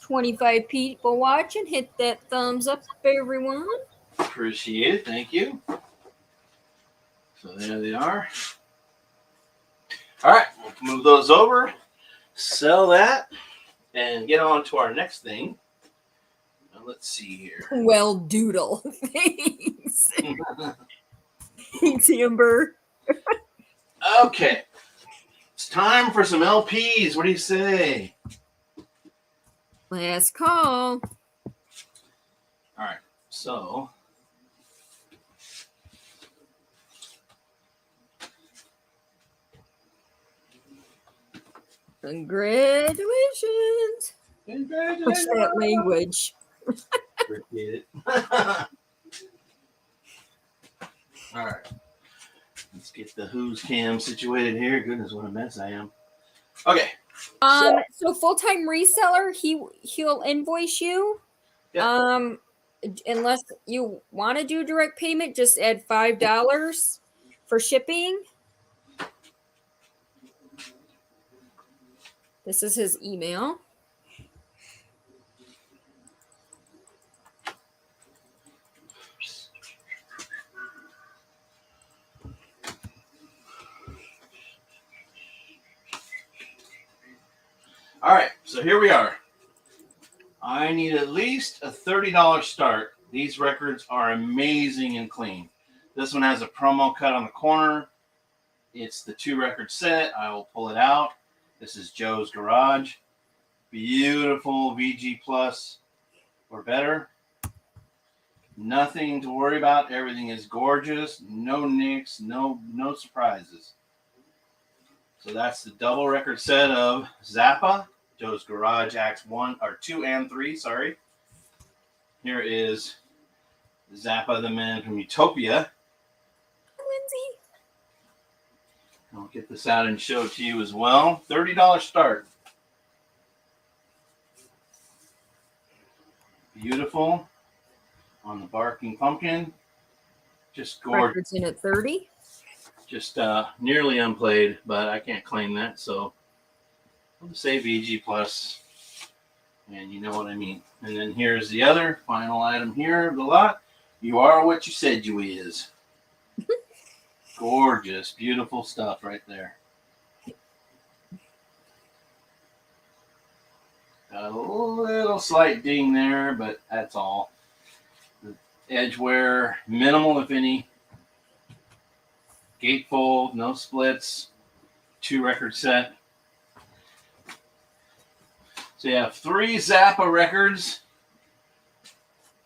Speaker 2: 25 people watching. Hit that thumbs up, everyone.
Speaker 1: Appreciate it. Thank you. So there they are. All right, we'll move those over, sell that, and get on to our next thing. Now, let's see here.
Speaker 2: Well, doodle. Thanks. Thanks, Amber.
Speaker 1: Okay. It's time for some LPs. What do you say?
Speaker 2: Last call.
Speaker 1: All right. So
Speaker 2: Congratulations.
Speaker 1: congratulations.
Speaker 2: What's that language?
Speaker 1: Appreciate it. All right. Let's get the Who's cam situated here. Goodness, what a mess I am. Okay.
Speaker 2: So full-time reseller, he'll invoice you.
Speaker 1: Yeah.
Speaker 2: Unless you want to do direct payment, just add $5 for shipping. This is his email.
Speaker 1: All right, so here we are. I need at least a $30 start. These records are amazing and clean. This one has a promo cut on the corner. It's the 2-record set. I will pull it out. This is Joe's Garage. Beautiful VG Plus or better. Nothing to worry about. Everything is gorgeous. No nicks, no surprises. So that's the double record set of Zappa, Joe's Garage Acts 1 or 2 and 3, sorry. Here is Zappa, the Man from Utopia.
Speaker 2: Lindsay.
Speaker 1: I'll get this out and show it to you as well. $30 start. Beautiful. On the Barking Pumpkin. Just gorgeous.
Speaker 2: Records in at 30.
Speaker 1: Just nearly unplayed, but I can't claim that, so I'll just say VG Plus, and you know what I mean. And then here's the other final item here of the lot. You Are What You Said You Is. Gorgeous, beautiful stuff right there. Got a little slight ding there, but that's all. The edge wear, minimal if any. Gatefold, no splits, 2-record set. So you have 3 Zappa records.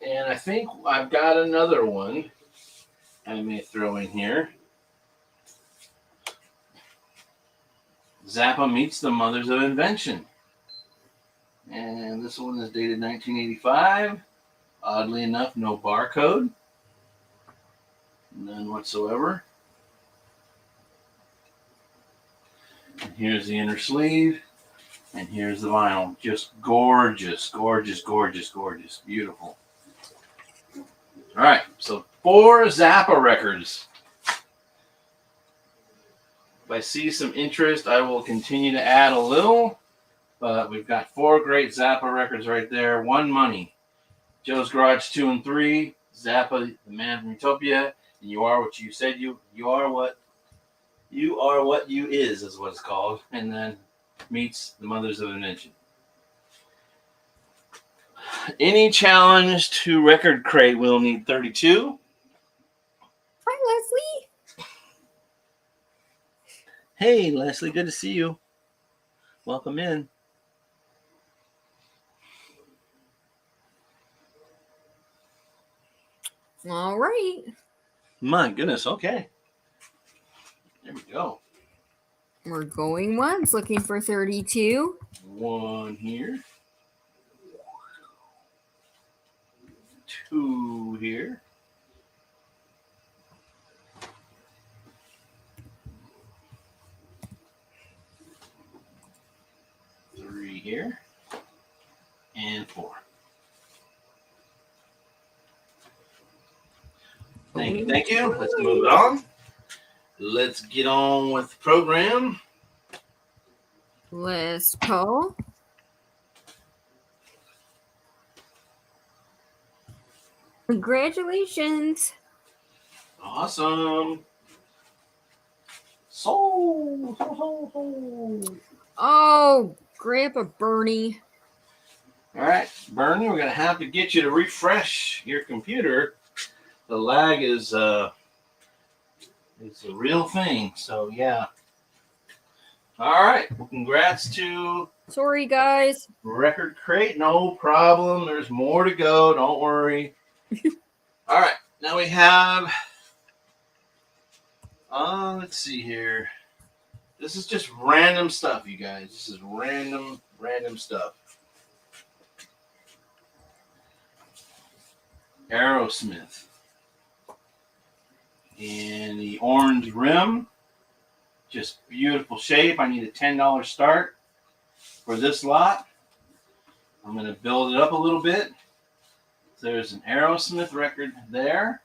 Speaker 1: And I think I've got another one I may throw in here. Zappa Meets the Mothers of Invention. And this one is dated 1985. Oddly enough, no barcode. None whatsoever. And here's the inner sleeve. And here's the vinyl. Just gorgeous, gorgeous, gorgeous, gorgeous. Beautiful. All right. So 4 Zappa records. If I see some interest, I will continue to add a little. But we've got 4 great Zappa records right there. One money. Joe's Garage 2 and 3. Zappa, the Man from Utopia. And You Are What You Said You Are What You Is what it's called. And then Meets the Mothers of Invention. Any challenge to Record Crate will need 32.
Speaker 2: Hi, Leslie.
Speaker 1: Hey, Leslie, good to see you. Welcome in.
Speaker 2: All right.
Speaker 1: My goodness, okay. There we go.
Speaker 2: We're going once, looking for 32.
Speaker 1: 1 here. 2 here. 3 here. And 4. Thank you, thank you. Let's move it on. Let's get on with the program.
Speaker 2: Let's go. Congratulations.
Speaker 1: Awesome. So.
Speaker 2: Oh, Grandpa Bernie.
Speaker 1: All right, Bernie, we're going to have to get you to refresh your computer. The lag is a real thing. So, yeah. All right. Well, congrats to
Speaker 2: Sorry, guys.
Speaker 1: Record Crate. No problem. There's more to go. Don't worry. All right. Now we have, let's see here. This is just random stuff, you guys. This is random stuff. Aerosmith. And the orange rim. Just beautiful shape. I need a $10 start for this lot. I'm going to build it up a little bit. So there's an Aerosmith record there.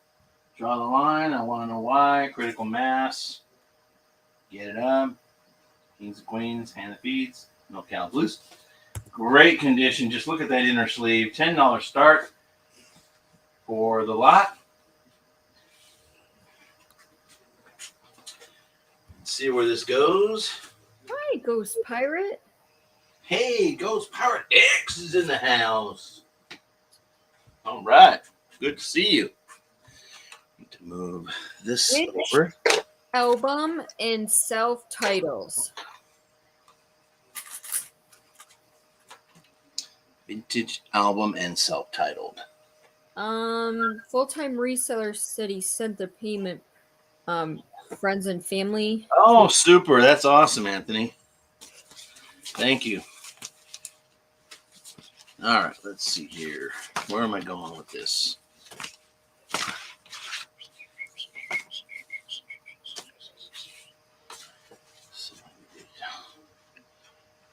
Speaker 1: Draw the line. I want to know why. Critical mass. Get it up. Kings and Queens. Hand the feeds. No cows loose. Great condition. Just look at that inner sleeve. $10 start for the lot. Let's see where this goes.
Speaker 2: Hi, Ghost Pirate.
Speaker 1: Hey, Ghost Pirate X is in the house. All right. Good to see you. Need to move this
Speaker 2: Which
Speaker 1: over.
Speaker 2: album and self-titles?
Speaker 1: Vintage album and self-titled.
Speaker 2: Full-time reseller said he sent the payment. Friends and family.
Speaker 1: Oh, super. That's awesome, Anthony. Thank you. All right, let's see here. Where am I going with this?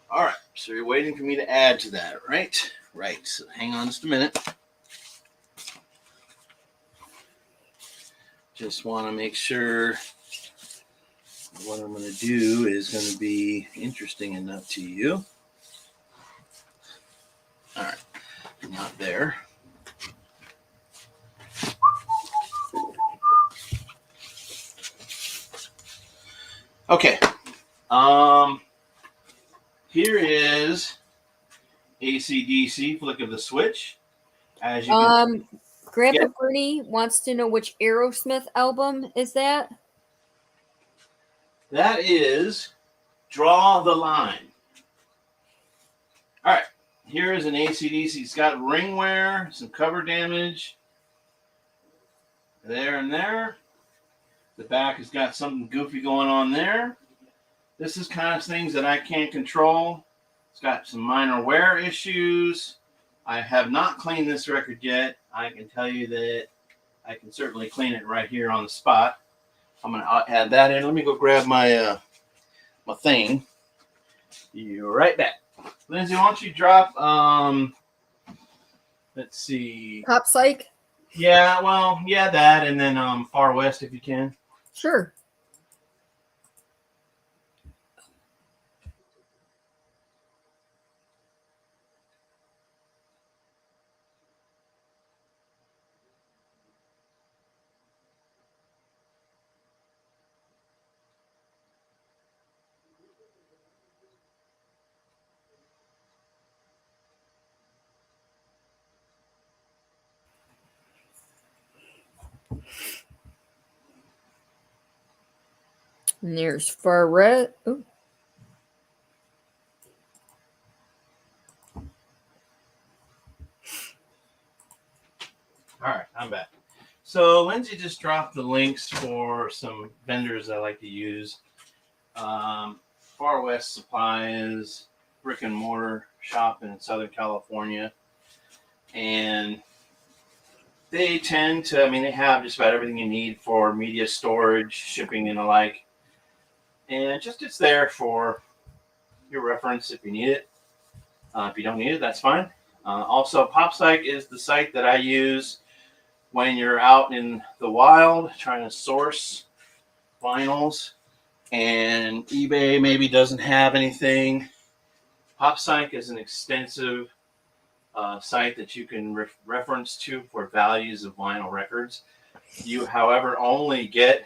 Speaker 1: All right, so you're waiting for me to add to that, right? Right, so hang on just a minute. Just want to make sure what I'm going to do is going to be interesting enough to you. All right, not there. Okay. Here is Acdc, Flick of the Switch. As you can
Speaker 2: Grandpa Bernie wants to know which Aerosmith album is that?
Speaker 1: That is Draw the Line. All right. Here is an Acdc. It's got ring wear, some cover damage. There and there. The back has got something goofy going on there. This is kind of things that I can't control. It's got some minor wear issues. I have not cleaned this record yet. I can tell you that I can certainly clean it right here on the spot. I'm going to add that in. Let me go grab my my thing. You're right back. Lindsay, why don't you drop, let's see.
Speaker 2: Pop Psych?
Speaker 1: Yeah, well, yeah, that, and then Far West if you can.
Speaker 2: Sure. And there's Far West. Ooh.
Speaker 1: All right, I'm back. So Lindsay just dropped the links for some vendors I like to use. Far West Supplies, brick and mortar shop in Southern California. And they tend to, they have just about everything you need for media storage, shipping, and the like. And just it's there for your reference if you need it. If you don't need it, that's fine. Also, PopPsych is the site that I use when you're out in the wild trying to source vinyls and eBay maybe doesn't have anything. PopPsych is an extensive site that you can reference to for values of vinyl records. You, however, only get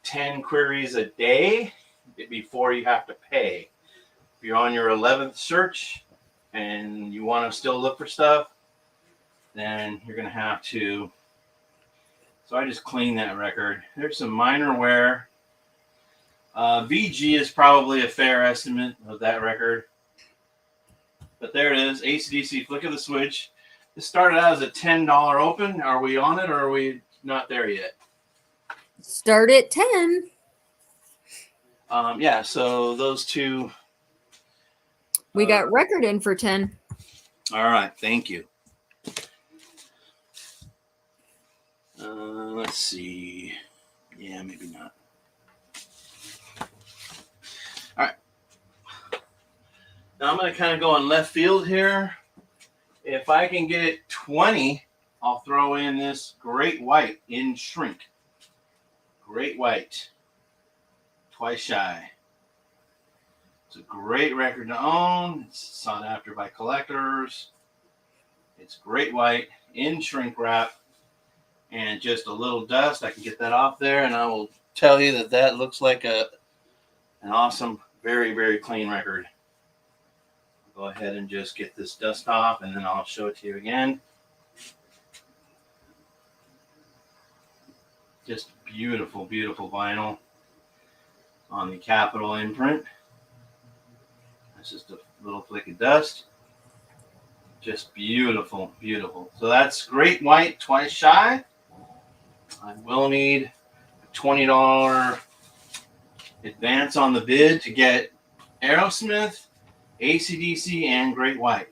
Speaker 1: 10 queries a day before you have to pay. If you're on your 11th search and you want to still look for stuff, then you're going to have to. So I just cleaned that record. There's some minor wear. VG is probably a fair estimate of that record. But there it is, Acdc, Flick of the Switch. This started out as a $10 open. Are we on it or are we not there yet?
Speaker 2: Start at 10.
Speaker 1: Yeah, so those two.
Speaker 2: We got record in for 10.
Speaker 1: All right, thank you. Let's see. Yeah, maybe not. All right. Now I'm going to kind of go on left field here. If I can get 20, I'll throw in this Great White in shrink. Great White. Twice Shy. It's a great record to own. It's sought after by collectors. It's Great White in shrink wrap. And just a little dust. I can get that off there, and I will tell you that that looks like an awesome, very, very clean record. Go ahead and just get this dust off, and then I'll show it to you again. Just beautiful, beautiful vinyl on the Capital imprint. That's just a little flick of dust. Just beautiful, beautiful. So that's Great White Twice Shy. I will need a $20 advance on the bid to get Aerosmith, Acdc, and Great White.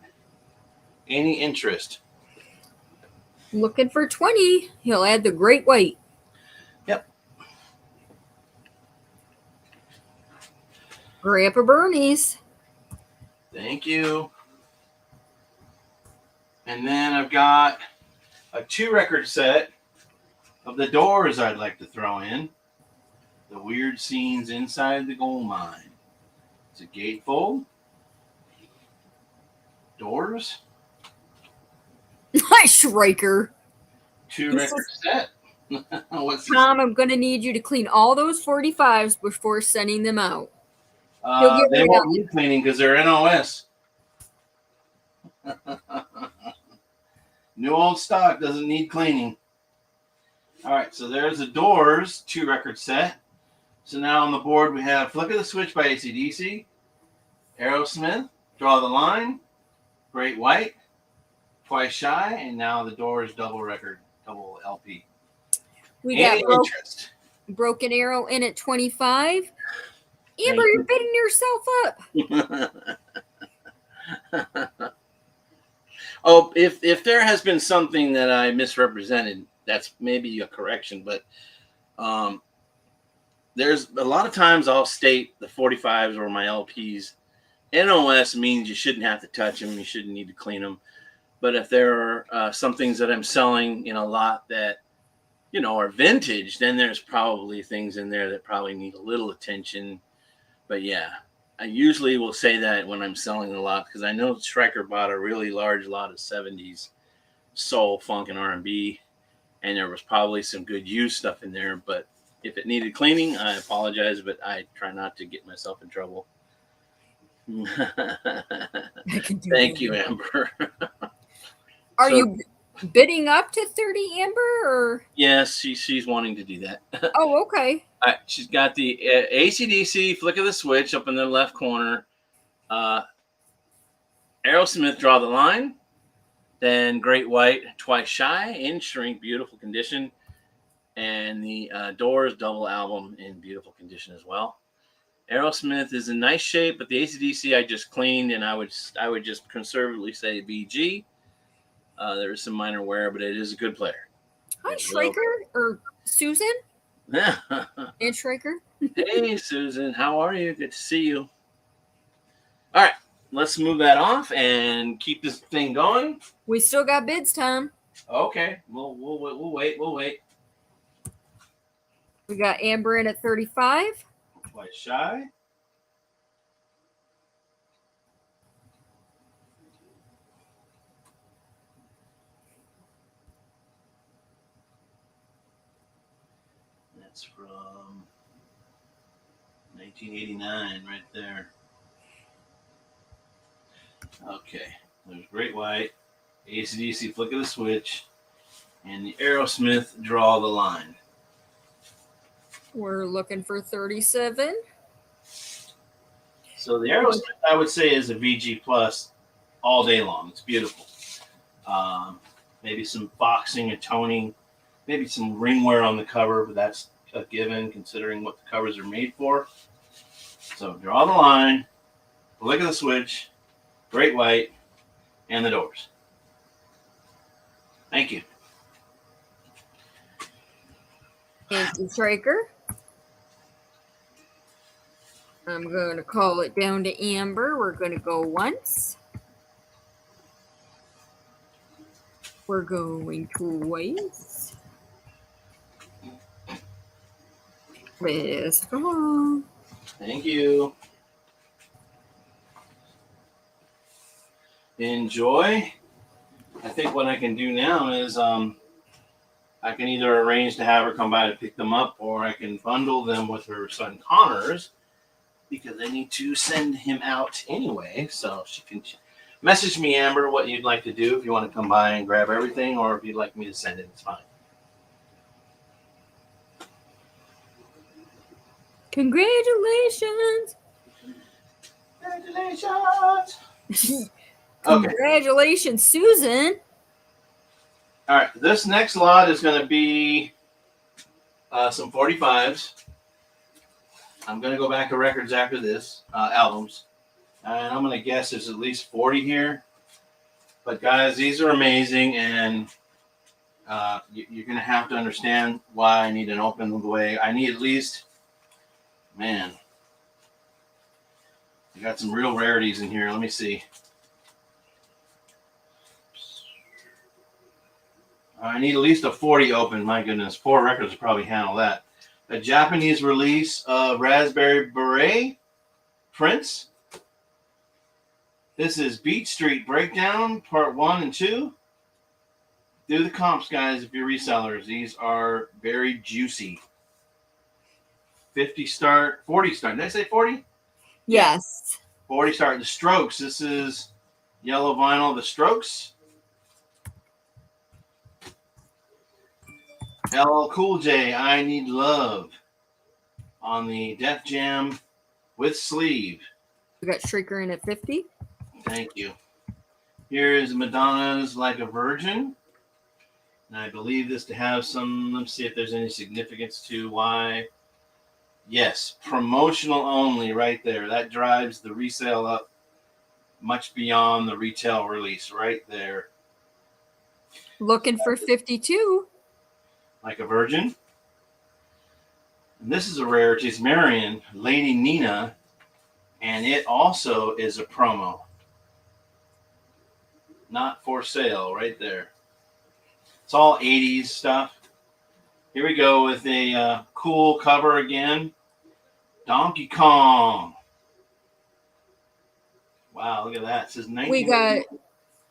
Speaker 1: Any interest?
Speaker 2: Looking for 20. He'll add the Great White.
Speaker 1: Yep.
Speaker 2: Grandpa Bernie's.
Speaker 1: Thank you. And then I've got a 2-record set of the Doors I'd like to throw in. The Weird Scenes Inside the Gold Mine. It's a gatefold. Doors.
Speaker 2: Nice Schraker.
Speaker 1: 2-record set. What's this?
Speaker 2: Tom, I'm going to need you to clean all those 45s before sending them out.
Speaker 1: They won't need cleaning because they're NOS. New old stock doesn't need cleaning. All right, so there's the Doors 2-record set. So now on the board we have Flick of the Switch by Acdc, Aerosmith, Draw the Line, Great White, Twice Shy, and now the Doors double LP.
Speaker 2: We got Broken Arrow in at 25. Amber, you're bidding yourself up.
Speaker 1: Oh, if there has been something that I misrepresented, that's maybe a correction. But there's a lot of times I'll state the 45s or my LPs. NOS means you shouldn't have to touch them. You shouldn't need to clean them. But if there are some things that I'm selling in a lot that, you know, are vintage, then there's probably things in there that probably need a little attention. But yeah, I usually will say that when I'm selling a lot because I know Stryker bought a really large lot of 70s soul, funk, and R&B, and there was probably some good used stuff in there. But if it needed cleaning, I apologize, but I try not to get myself in trouble. Thank you, Amber.
Speaker 2: Are you bidding up to 30, Amber? Or?
Speaker 1: Yes, she's wanting to do that.
Speaker 2: Oh, okay.
Speaker 1: She's got the Acdc Flick of the Switch up in the left corner. Aerosmith Draw the Line. Then Great White Twice Shy in shrink, beautiful condition. And the Doors double album in beautiful condition as well. Aerosmith is in nice shape, but the Acdc I just cleaned, and I would just conservatively say VG. There is some minor wear, but it is a good player.
Speaker 2: Hi, Schraker or Susan. And Schraker.
Speaker 1: Hey, Susan, how are you? Good to see you. All right, let's move that off and keep this thing going.
Speaker 2: We still got bids, Tom.
Speaker 1: Okay, we'll wait. We'll wait.
Speaker 2: We got Amber in at 35.
Speaker 1: Twice Shy. That's from 1989 right there. Okay, there's Great White, Acdc Flick of the Switch, and the Aerosmith Draw the Line.
Speaker 2: We're looking for 37.
Speaker 1: So the Aerosmith, I would say, is a VG Plus all day long. It's beautiful. Maybe some boxing and toning, maybe some ring wear on the cover, but that's a given considering what the covers are made for. So Draw the Line, Flick of the Switch, Great White, and the Doors. Thank you.
Speaker 2: Thank you, Schraker. I'm going to call it down to Amber. We're going to go once. We're going twice. Let's go.
Speaker 1: Thank you. Enjoy. I think what I can do now is I can either arrange to have her come by to pick them up, or I can bundle them with her son Connor's because I need to send him out anyway. So she can message me, Amber, what you'd like to do. If you want to come by and grab everything, or if you'd like me to send it, it's fine.
Speaker 2: Congratulations.
Speaker 1: Congratulations.
Speaker 2: Congratulations, Susan.
Speaker 1: All right, this next lot is going to be some 45s. I'm going to go back to records after this, albums. And I'm going to guess there's at least 40 here. But guys, these are amazing, and you're going to have to understand why I need an open way. I need at least, man, I got some real rarities in here. Let me see. I need at least a 40 open. My goodness, 4 records will probably handle that. A Japanese release of Raspberry Beret, Prince. This is Beat Street Breakdown, Part 1 and 2. Do the comps, guys, if you're resellers. These are very juicy. 50 start, 40 start. Did I say 40?
Speaker 2: Yes.
Speaker 1: 40 start. The Strokes. This is yellow vinyl, The Strokes. LL Cool J, I Need Love, on the Def Jam with sleeve.
Speaker 2: We got Shrieker in at 50.
Speaker 1: Thank you. Here is Madonna's Like a Virgin. And I believe this to have some, let's see if there's any significance to why. Yes, promotional only right there. That drives the resale up much beyond the retail release right there.
Speaker 2: Looking for 52.
Speaker 1: Like a Virgin. And this is a rarity. It's Marion, Lady Nina, and it also is a promo. Not for sale right there. It's all 80s stuff. Here we go with a cool cover again. Donkey Kong. Wow, look at that. It says 19.
Speaker 2: We got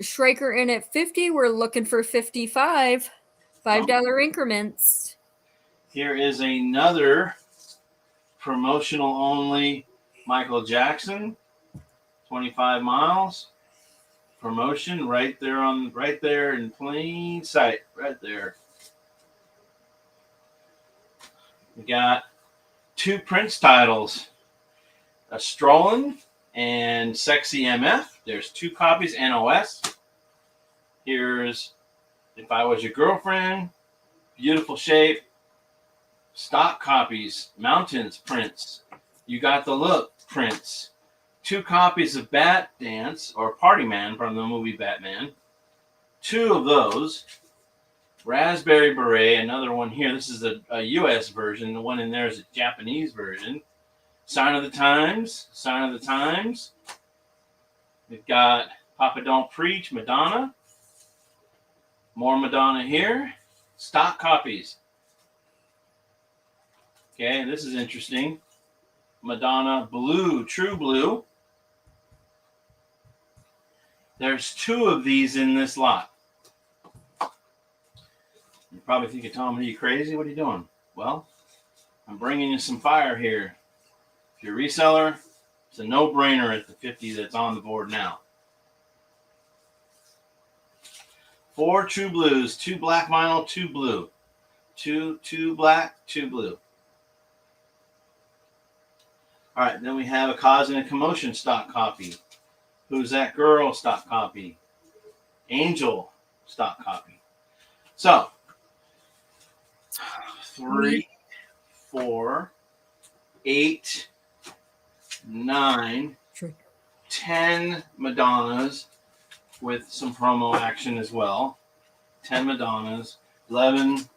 Speaker 2: Shrieker in at 50. We're looking for 55. $5 increments.
Speaker 1: Here is another promotional only Michael Jackson. 25 miles. Promotion right there in plain sight. Right there. We got 2 Prince titles. A Strollin' and Sexy MF. There's 2 copies, NOS. Here's If I Was Your Girlfriend. Beautiful shape. Stock copies. Mountains, Prince. You Got the Look, Prince. 2 copies of Bat Dance, or Party Man from the movie Batman. 2 of those. Raspberry Beret, another one here. This is a U.S. version. The one in there is a Japanese version. Sign of the Times. Sign of the Times. We've got Papa Don't Preach, Madonna. More Madonna here. Stock copies. Okay, this is interesting. Madonna Blue, True Blue. There's 2 of these in this lot. You're probably thinking, Tom, are you crazy? What are you doing? Well, I'm bringing you some fire here. If you're a reseller, it's a no-brainer at the 50 that's on the board now. 4 True Blues, 2 black vinyl, 2 blue. 2 black, 2 blue. All right, then we have a Cause and a Commotion stock copy. Who's That Girl stock copy. Angel stock copy. So, 3, 4, 8, 9, 10 Madonnas with some promo action as well. 10 Madonnas. 11,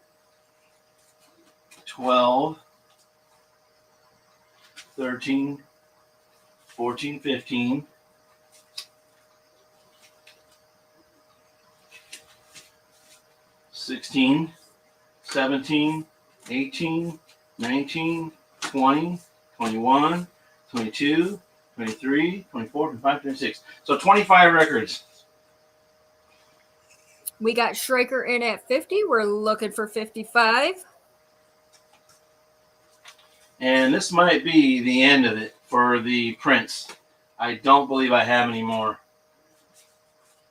Speaker 1: 12, 13, 14, 15. 16, 17, 18, 19, 20, 21, 22, 23, 24, 25, 26. So 25 records.
Speaker 2: We got Shrieker in at 50. We're looking for 55.
Speaker 1: And this might be the end of it for the prints. I don't believe I have any more.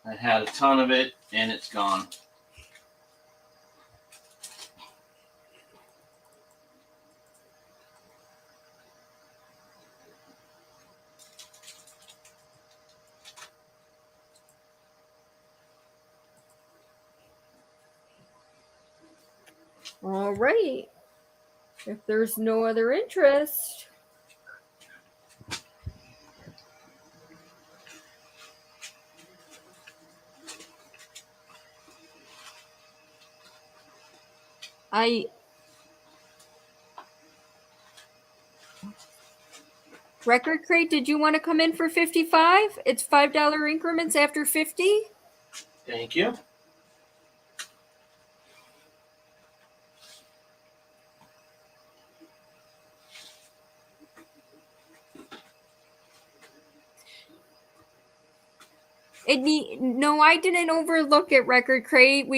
Speaker 1: I had a ton of it, and it's gone.
Speaker 2: All right. If there's no other interest. Record Crate, did you want to come in for 55? It's $5 increments after 50.
Speaker 1: Thank you.
Speaker 2: No, I didn't overlook at Record Crate.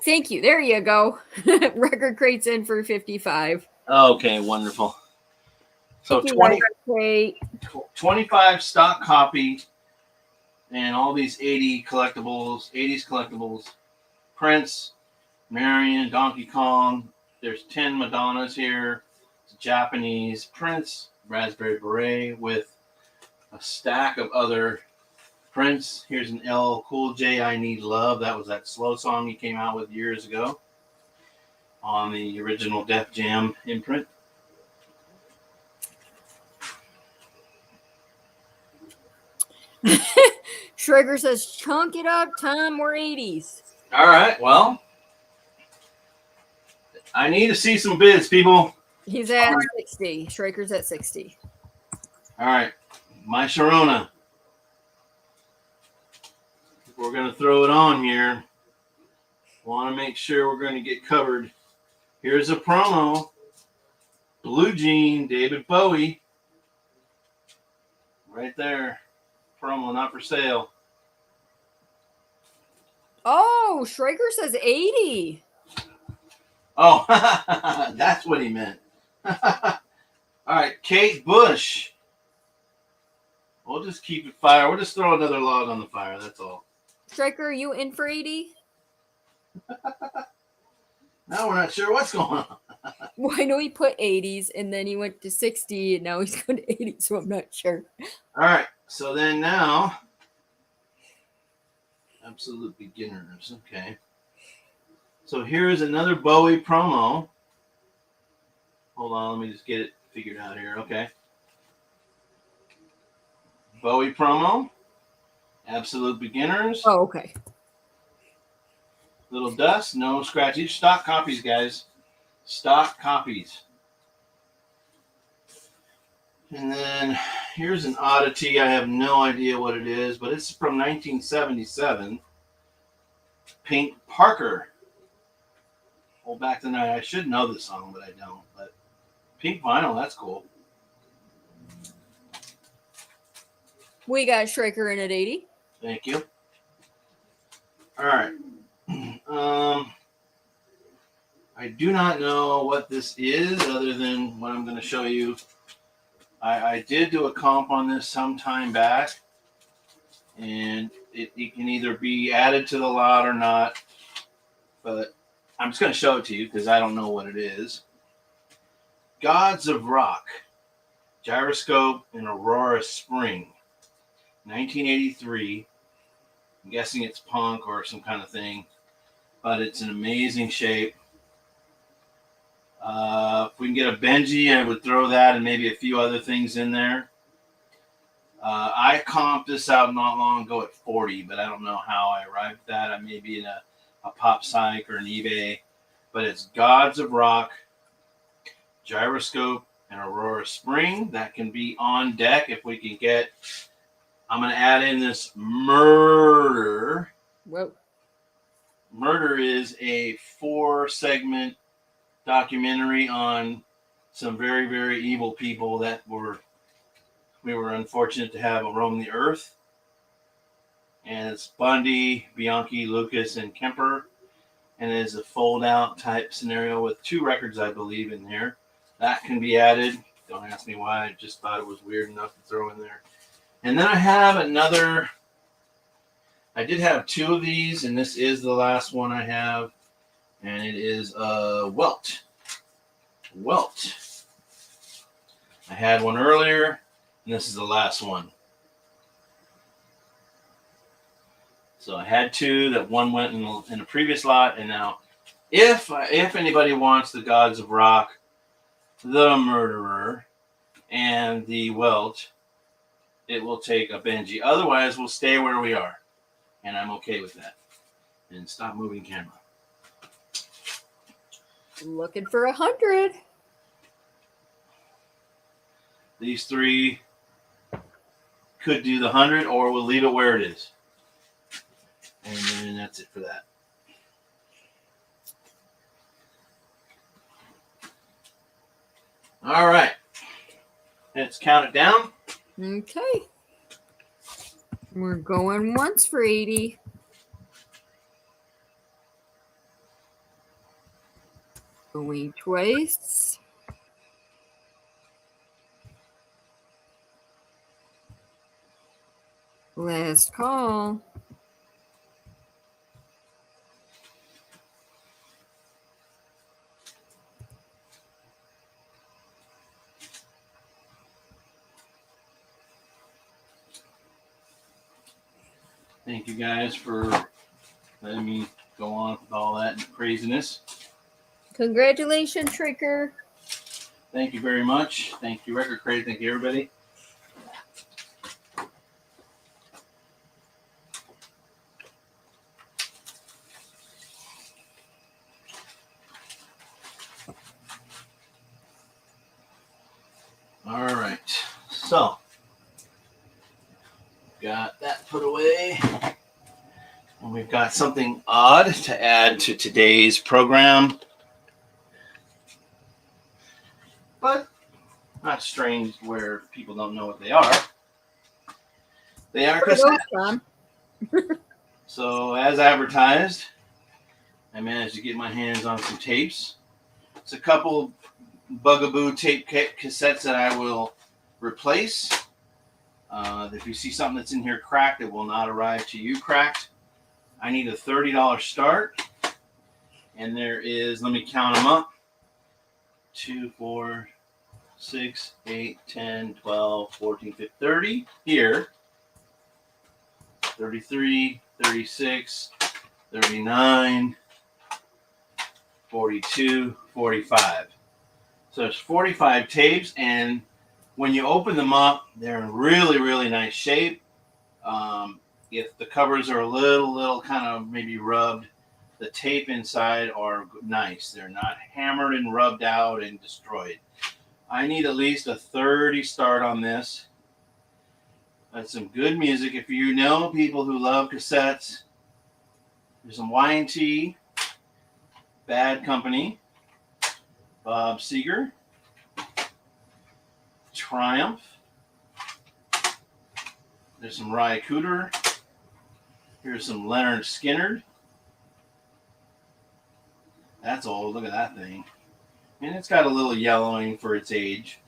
Speaker 2: Thank you. There you go. Record Crate's in for 55.
Speaker 1: Okay, wonderful. So 25 stock copy and all these 80s collectibles, Prince, Marion, Donkey Kong. There's 10 Madonnas here. It's Japanese Prince, Raspberry Beret with a stack of other Prince. Here's an LL Cool J, I Need Love. That was that slow song he came out with years ago on the original Def Jam imprint.
Speaker 2: Schrager says, chunk it up, Tom, we're 80s.
Speaker 1: All right, well, I need to see some bids, people.
Speaker 2: He's at 60. Schrager's at 60.
Speaker 1: All right, my Sharona. We're going to throw it on here. Want to make sure we're going to get covered. Here's a promo. Blue Jean, David Bowie. Right there. Promo, not for sale.
Speaker 2: Oh, Schrager says 80.
Speaker 1: Oh, that's what he meant. All right, Kate Bush. We'll just keep it fire. We'll just throw another log on the fire. That's all.
Speaker 2: Striker, are you in for 80?
Speaker 1: Now we're not sure what's going on.
Speaker 2: Well, I know he put 80s and then he went to 60 and now he's going to 80, so I'm not sure.
Speaker 1: All right, so then now, absolute beginners. Okay. So here's another Bowie promo. Hold on, let me just get it figured out here. Okay. Bowie promo. Absolute beginners.
Speaker 2: Oh, okay.
Speaker 1: Little dust, no scratches. Stock copies, guys. Stock copies. And then here's an oddity. I have no idea what it is, but it's from 1977. Pink Parker. Hold back the night. I should know this song, but I don't. But pink vinyl, that's cool.
Speaker 2: We got Schraker in at 80.
Speaker 1: Thank you. All right. I do not know what this is other than what I'm going to show you. I did do a comp on this some time back, and it can either be added to the lot or not, but I'm just going to show it to you because I don't know what it is. Gods of Rock, Gyroscope in Aurora Spring, 1983. I'm guessing it's punk or some kind of thing, but it's an amazing shape. If we can get a Benji, I would throw that and maybe a few other things in there. I comped this out not long ago at 40, but I don't know how I arrived at that. I may be in a Pop Psych or an eBay, but it's Gods of Rock, Gyroscope, and Aurora Spring. That can be on deck if we can get. I'm going to add in this Murder.
Speaker 2: Whoa.
Speaker 1: Murder is a 4-segment documentary on some very, very evil people that we were unfortunate to have roam the earth. And it's Bundy, Bianchi, Lucas, and Kemper. And it is a fold-out type scenario with 2 records, I believe, in there. That can be added. Don't ask me why. I just thought it was weird enough to throw in there. And then I have another. I did have two of these, and this is the last one I have. And it is a Welt. Welt. I had one earlier, and this is the last one. So I had two. That one went in a previous lot, and now, if anybody wants the Gods of Rock, the Murderer, and the Welt, it will take a Benji. Otherwise, we'll stay where we are, and I'm okay with that. And stop moving camera.
Speaker 2: Looking for 100.
Speaker 1: These three could do the 100, or we'll leave it where it is. And then that's it for that. All right. Let's count it down.
Speaker 2: Okay. We're going once for 80. Going twice. Last call.
Speaker 1: Thank you guys for letting me go on with all that craziness.
Speaker 2: Congratulations, Trigger.
Speaker 1: Thank you very much. Thank you, Record Crate. Thank you, everybody. All right. So, got that put away. And we've got something odd to add to today's program. But not strange where people don't know what they are. They are cassettes. So, as advertised, I managed to get my hands on some tapes. It's a couple bugaboo tape cassettes that I will replace. If you see something that's in here cracked, it will not arrive to you cracked. I need a $30 start. And there is, let me count them up. 2, 4, 6, 8, 10, 12, 14, 15, 30 here. 33, 36, 39, 42, 45. So there's 45 tapes, and when you open them up, they're in really, really nice shape. If the covers are a little kind of maybe rubbed, the tape inside are nice. They're not hammered and rubbed out and destroyed. I need at least a 30 start on this. That's some good music. If you know people who love cassettes, there's some Y&T, Bad Company, Bob Seger, Triumph. There's some Ry Cooder. Here's some Leonard Skinner. That's old. Look at that thing. And it's got a little yellowing for its age.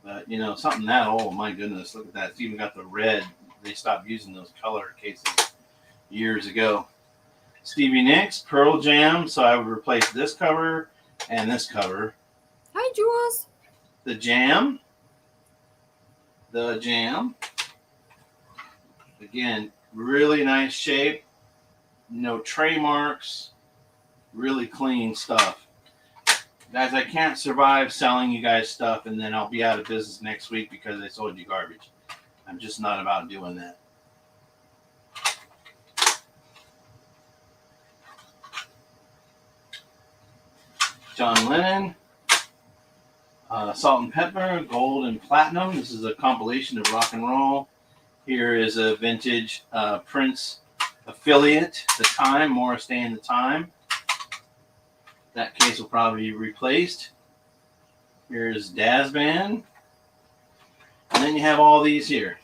Speaker 1: But, you know, something that old, my goodness, look at that. It's even got the red. They stopped using those color cases years ago. Stevie Nicks, Pearl Jam. So I would replace this cover and this cover.
Speaker 2: Hi, Jules.
Speaker 1: The Jam. The Jam. Again, really nice shape. No tray marks. Really clean stuff. Guys, I can't survive selling you guys stuff and then I'll be out of business next week because I sold you garbage. I'm just not about doing that. John Lennon, Salt and Pepper, Gold and Platinum. This is a compilation of rock and roll. Here is a vintage Prince affiliate, The Time, Morris Day and the Time. That case will probably be replaced. Here's Daz Band. And then you have all these here.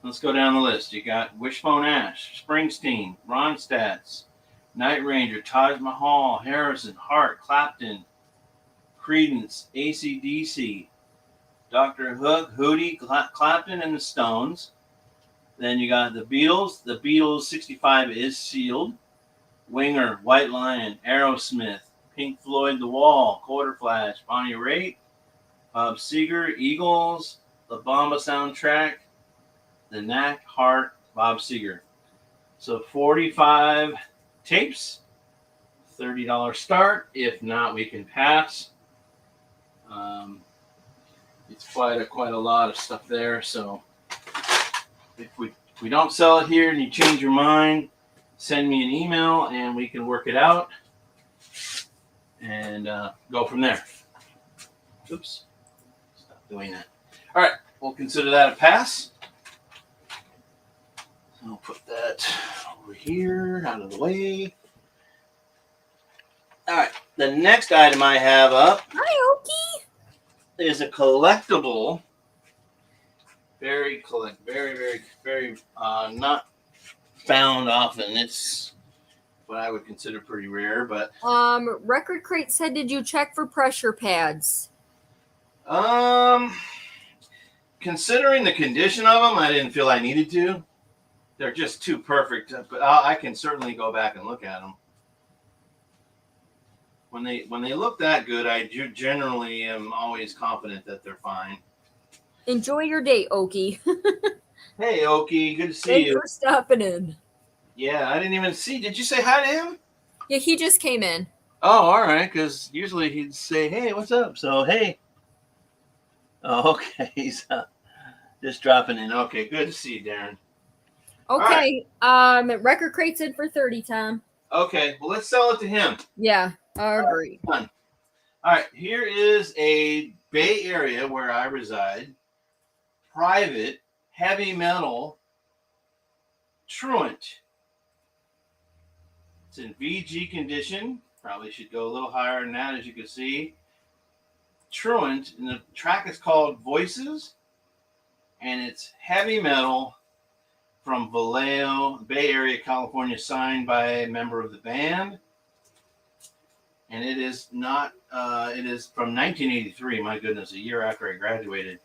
Speaker 1: Let's go down the list. You got Wishbone Ash, Springsteen, Ronstadt, Night Ranger, Taj Mahal, Harrison, Hart, Clapton, Creedence, ACDC, Dr. Hook, Hootie, Clapton, and the Stones. Then you got the Beatles. The Beatles 65 is sealed. Winger, White Lion, Aerosmith, Pink Floyd, The Wall, Quarterflash, Bonnie Raitt, Bob Seger, Eagles, the Bomba soundtrack, The Knack, Heart, Bob Seger. So 45 tapes, $30 start. If not, we can pass. It's quite a lot of stuff there. So if we don't sell it here and you change your mind, send me an email and we can work it out and go from there. Oops. Stop doing that. All right. We'll consider that a pass. I'll put that over here, out of the way. All right. The next item I have up is a collectible. Very not found often. It's what I would consider pretty rare, but
Speaker 2: Record Crate said, did you check for pressure pads?
Speaker 1: Considering the condition of them, I didn't feel I needed to. They're just too perfect, but I can certainly go back and look at them. When they look that good, I generally am always confident that they're fine.
Speaker 2: Enjoy your day, Okie.
Speaker 1: Hey, Okie, good to see you.
Speaker 2: Thanks for stopping in.
Speaker 1: Yeah, I didn't even see. Did you say hi to him?
Speaker 2: Yeah, he just came in.
Speaker 1: Oh, all right, because usually he'd say, hey, what's up? So, hey. Oh, okay, he's just dropping in. Okay, good to see you, Darren.
Speaker 2: Okay, right. Record Crate's in for 30, Tom.
Speaker 1: Okay, well, let's sell it to him.
Speaker 2: Yeah, I agree.
Speaker 1: All right, here is a Bay Area where I reside. Private, heavy metal, Truant. It's in VG condition. Probably should go a little higher than that, as you can see. Truant, and the track is called Voices, and it's heavy metal from Vallejo, Bay Area, California, signed by a member of the band. And it is not, it is from 1983, my goodness, a year after I graduated.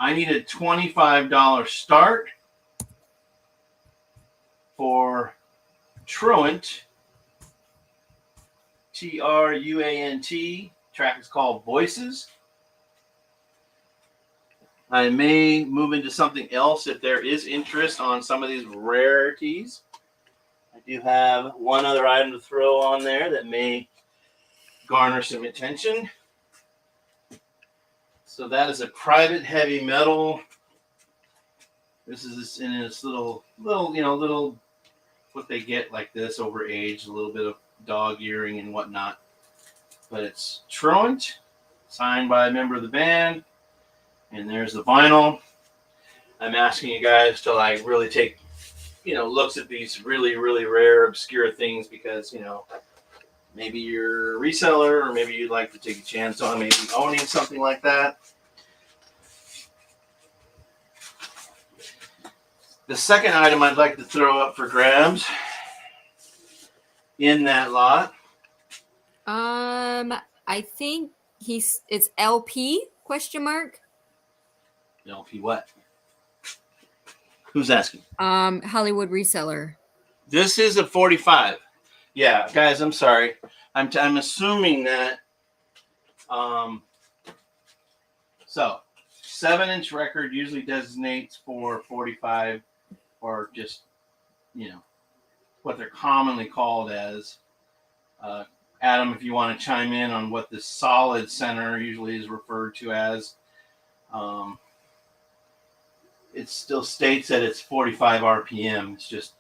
Speaker 1: I need a $25 start for Truant, Truant. Track is called Voices. I may move into something else if there is interest on some of these rarities. I do have one other item to throw on there that may garner some attention. So that is a private heavy metal. This is in this little, what they get like this over age, a little bit of dog earring and whatnot. But it's Truant, signed by a member of the band. And there's the vinyl. I'm asking you guys to like really take, looks at these really, really rare, obscure things because, maybe you're a reseller or maybe you'd like to take a chance on maybe owning something like that. The second item I'd like to throw up for grabs in that lot.
Speaker 2: I think it's LP ?
Speaker 1: LP what? Who's asking?
Speaker 2: Hollywood Reseller.
Speaker 1: This is a 45. Yeah, guys, I'm sorry. I'm assuming that. So 7-inch record usually designates for 45 or just, what they're commonly called as. Adam, if you want to chime in on what the solid center usually is referred to as. It still states that it's 45 RPM. It's just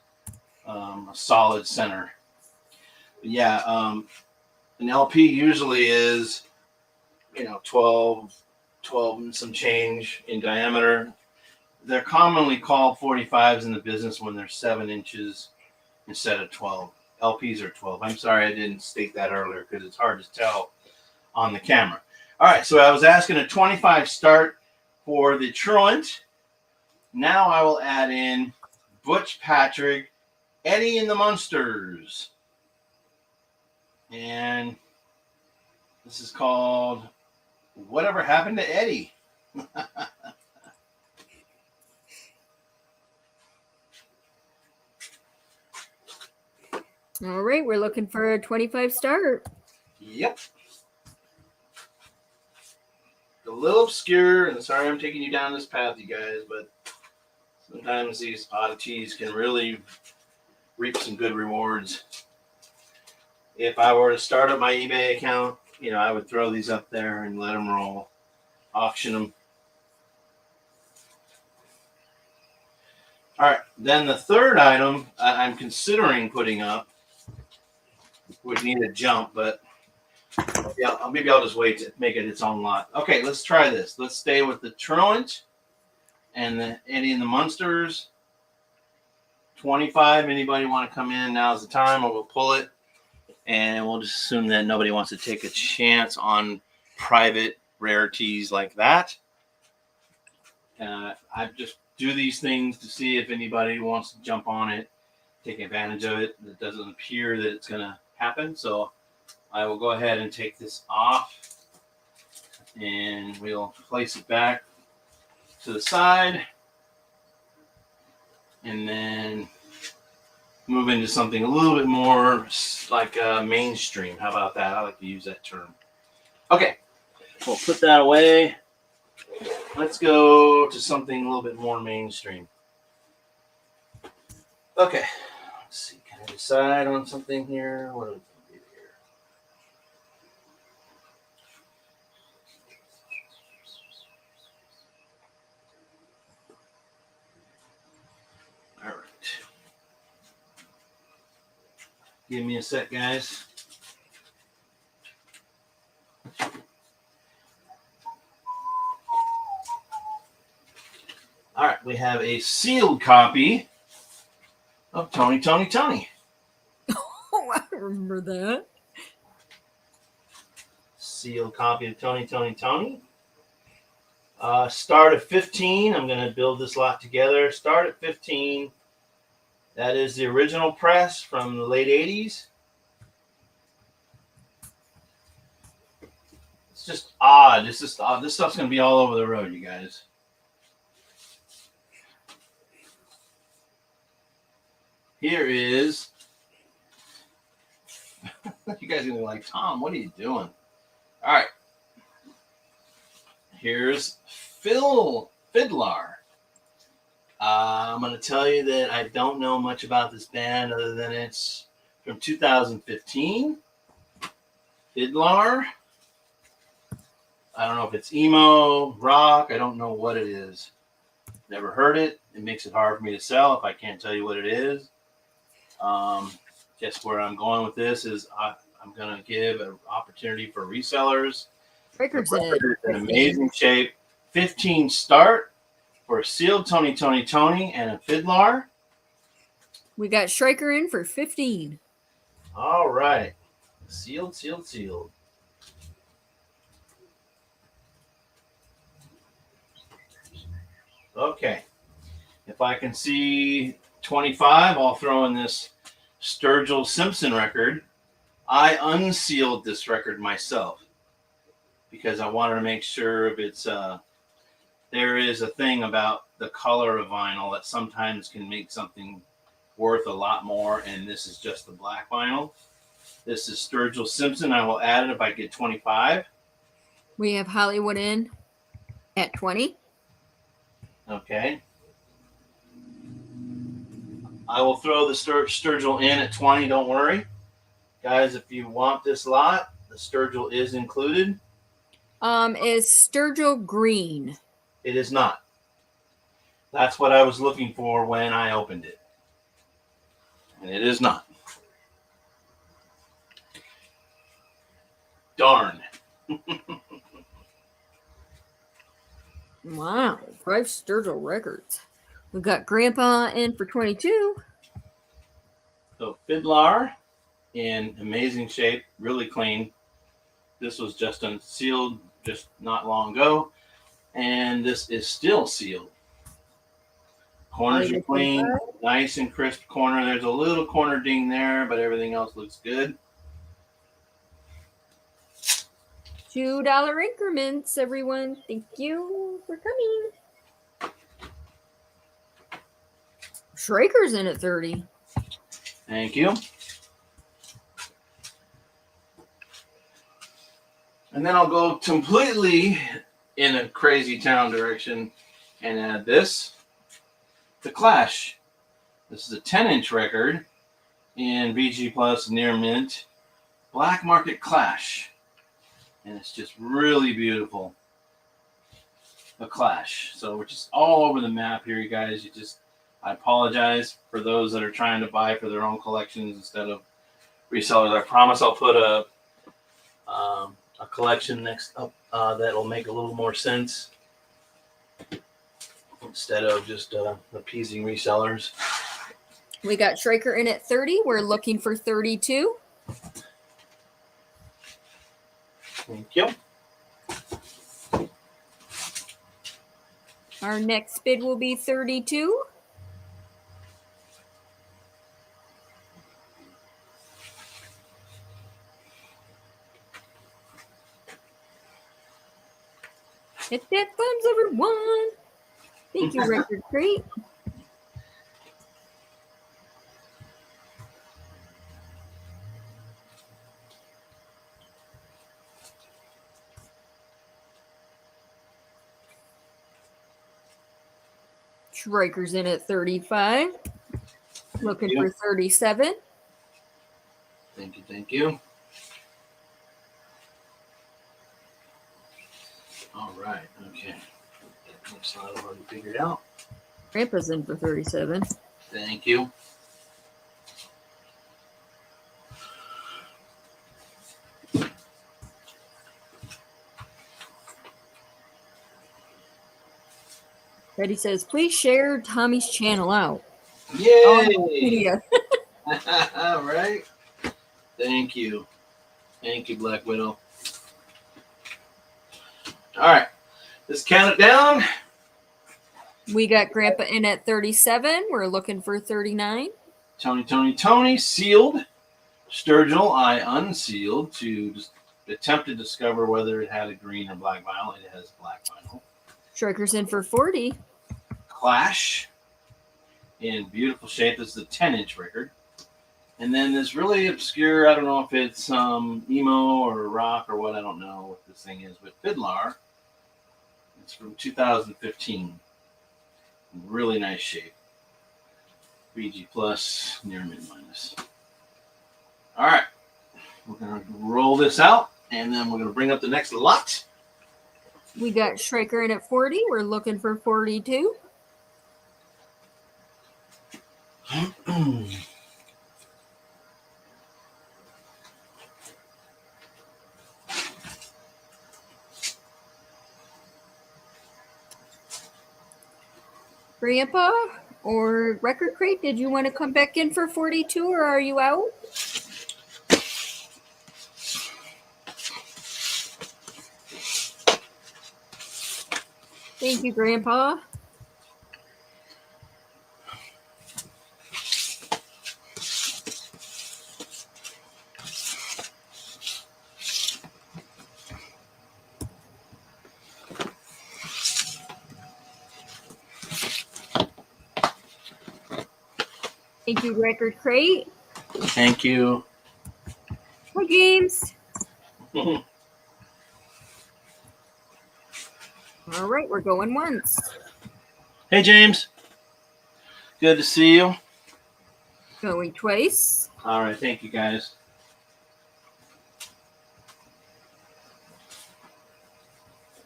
Speaker 1: a solid center. But yeah, an LP usually is, 12 and some change in diameter. They're commonly called 45s in the business when they're 7 inches instead of 12. LPs are 12. I'm sorry I didn't state that earlier because it's hard to tell on the camera. All right, so I was asking a 25 start for the Truant. Now I will add in Butch Patrick, Eddie and the Munsters. And This is called Whatever Happened to Eddie.
Speaker 2: All right, we're looking for a 25 start.
Speaker 1: Yep. A little obscure, and sorry I'm taking you down this path, you guys, but sometimes these oddities can really reap some good rewards. If I were to start up my eBay account, I would throw these up there and let them roll, auction them. All right, then the third item I'm considering putting up would need a jump, but yeah, maybe I'll just wait to make it its own lot. Okay, let's try this. Let's stay with the Truant and the Eddie and the Munsters. 25. Anybody want to come in? Now's the time, or we'll pull it. And we'll just assume that nobody wants to take a chance on private rarities like that. I just do these things to see if anybody wants to jump on it, take advantage of it. It doesn't appear that it's going to happen. So I will go ahead and take this off, and we'll place it back to the side, and then move into something a little bit more like mainstream. How about that? I like to use that term. Okay, we'll put that away. Let's go to something a little bit more mainstream. Okay, let's see. Can I decide on something here? What do we do here? All right. Give me a sec, guys. All right, we have a sealed copy of Tony.
Speaker 2: Oh, I remember that.
Speaker 1: Sealed copy of Tony. Start at 15. I'm going to build this lot together. Start at 15. That is the original press from the late 80s. It's just odd. It's just odd. This stuff's going to be all over the road, you guys. Here is, you guys are going to be like, Tom, what are you doing? All right. Here's Fiddlar. I'm going to tell you that I don't know much about this band other than it's from 2015. Fiddlar. I don't know if it's emo, rock. I don't know what it is. Never heard it. It makes it hard for me to sell if I can't tell you what it is. Guess where I'm going with this is I'm going to give an opportunity for resellers.
Speaker 2: Breakers
Speaker 1: In amazing shape. 15 start for a sealed Tony and a Fiddlar.
Speaker 2: We got Striker in for 15.
Speaker 1: All right. Sealed. Okay. If I can see 25, I'll throw in this Sturgill Simpson record. I unsealed this record myself because I wanted to make sure if it's there is a thing about the color of vinyl that sometimes can make something worth a lot more, and this is just the black vinyl. This is Sturgill Simpson. I will add it if I get 25.
Speaker 2: We have Hollywood in at 20.
Speaker 1: Okay. I will throw the Sturgill in at 20. Don't worry. Guys, if you want this lot, the Sturgill is included.
Speaker 2: Is Sturgill green?
Speaker 1: It is not. That's what I was looking for when I opened it. And it is not. Darn.
Speaker 2: Wow. 5 Sturgill records. We've got Grandpa in for 22.
Speaker 1: So Fiddlar in amazing shape, really clean. This was just unsealed just not long ago. And this is still sealed. Corners are clean, nice and crisp corner. There's a little corner ding there, but everything else looks good.
Speaker 2: $2 increments, everyone. Thank you for coming. Schraker's in at 30.
Speaker 1: Thank you. And then I'll go completely in a crazy town direction and add this. The Clash. This is a 10-inch record in VG Plus Near Mint Black Market Clash. And it's just really beautiful. The Clash. So we're just all over the map here, you guys. I apologize for those that are trying to buy for their own collections instead of resellers. I promise I'll put a collection next up that'll make a little more sense instead of just appeasing resellers.
Speaker 2: We got Schraker in at 30. We're looking for 32.
Speaker 1: Thank you.
Speaker 2: Our next bid will be 32. Hit that thumbs, everyone. Thank you, Record Crate. Schraker's in at 35. Looking for 37.
Speaker 1: Thank you, thank you. All right, okay. Next slide I've already figured out.
Speaker 2: Grandpa's in for 37.
Speaker 1: Thank you.
Speaker 2: Betty says, please share Tommy's channel out.
Speaker 1: Yay! All right. Thank you. Thank you, Black Widow. All right. Let's count it down.
Speaker 2: We got Grandpa in at 37. We're looking for 39.
Speaker 1: Tony, sealed. Sturgill, I unsealed to just attempt to discover whether it had a green or black vinyl. It has black vinyl.
Speaker 2: Schraker's in for 40.
Speaker 1: Clash in beautiful shape. This is a 10-inch record. And then this really obscure, I don't know if it's emo or rock or what, I don't know what this thing is, but Fiddler. It's from 2015. Really nice shape. VG Plus, near mid minus. All right. We're going to roll this out, and then we're going to bring up the next lot.
Speaker 2: We got Schraker in at 40. We're looking for 42. Grandpa or Record Crate, did you want to come back in for 42 or are you out? Thank you, Grandpa. Thank you, Record Crate.
Speaker 1: Thank you.
Speaker 2: Hi, James. All right, we're going once.
Speaker 1: Hey, James. Good to see you.
Speaker 2: Going twice.
Speaker 1: All right, thank you, guys.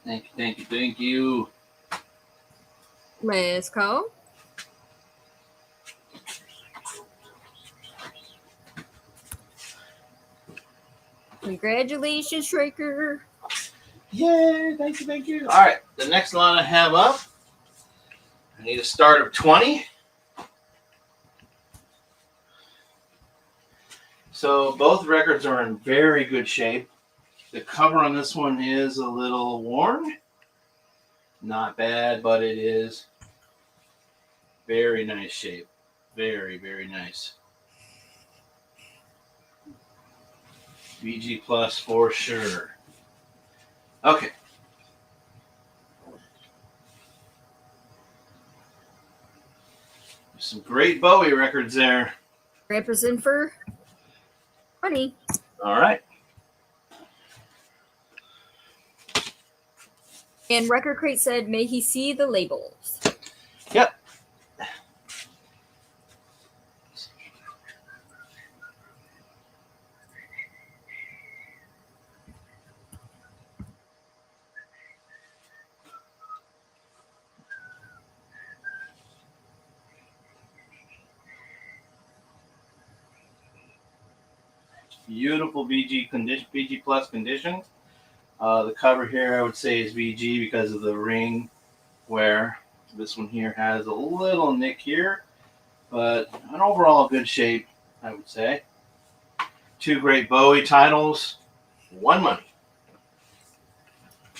Speaker 1: Thank you.
Speaker 2: Last call. Congratulations, Schraker.
Speaker 1: Yay, thank you. All right, the next line I have up, I need a start of 20. So both records are in very good shape. The cover on this one is a little worn. Not bad, but it is very nice shape. Very, very nice. VG Plus for sure. Okay. Some great Bowie records there.
Speaker 2: Grandpa's in for 20.
Speaker 1: All right.
Speaker 2: And Record Crate said, may he see the labels.
Speaker 1: Yep. Beautiful BG plus condition. The cover here, I would say, is VG because of the ring wear. This one here has a little nick here, but an overall good shape, I would say. 2 great Bowie titles, 1 money.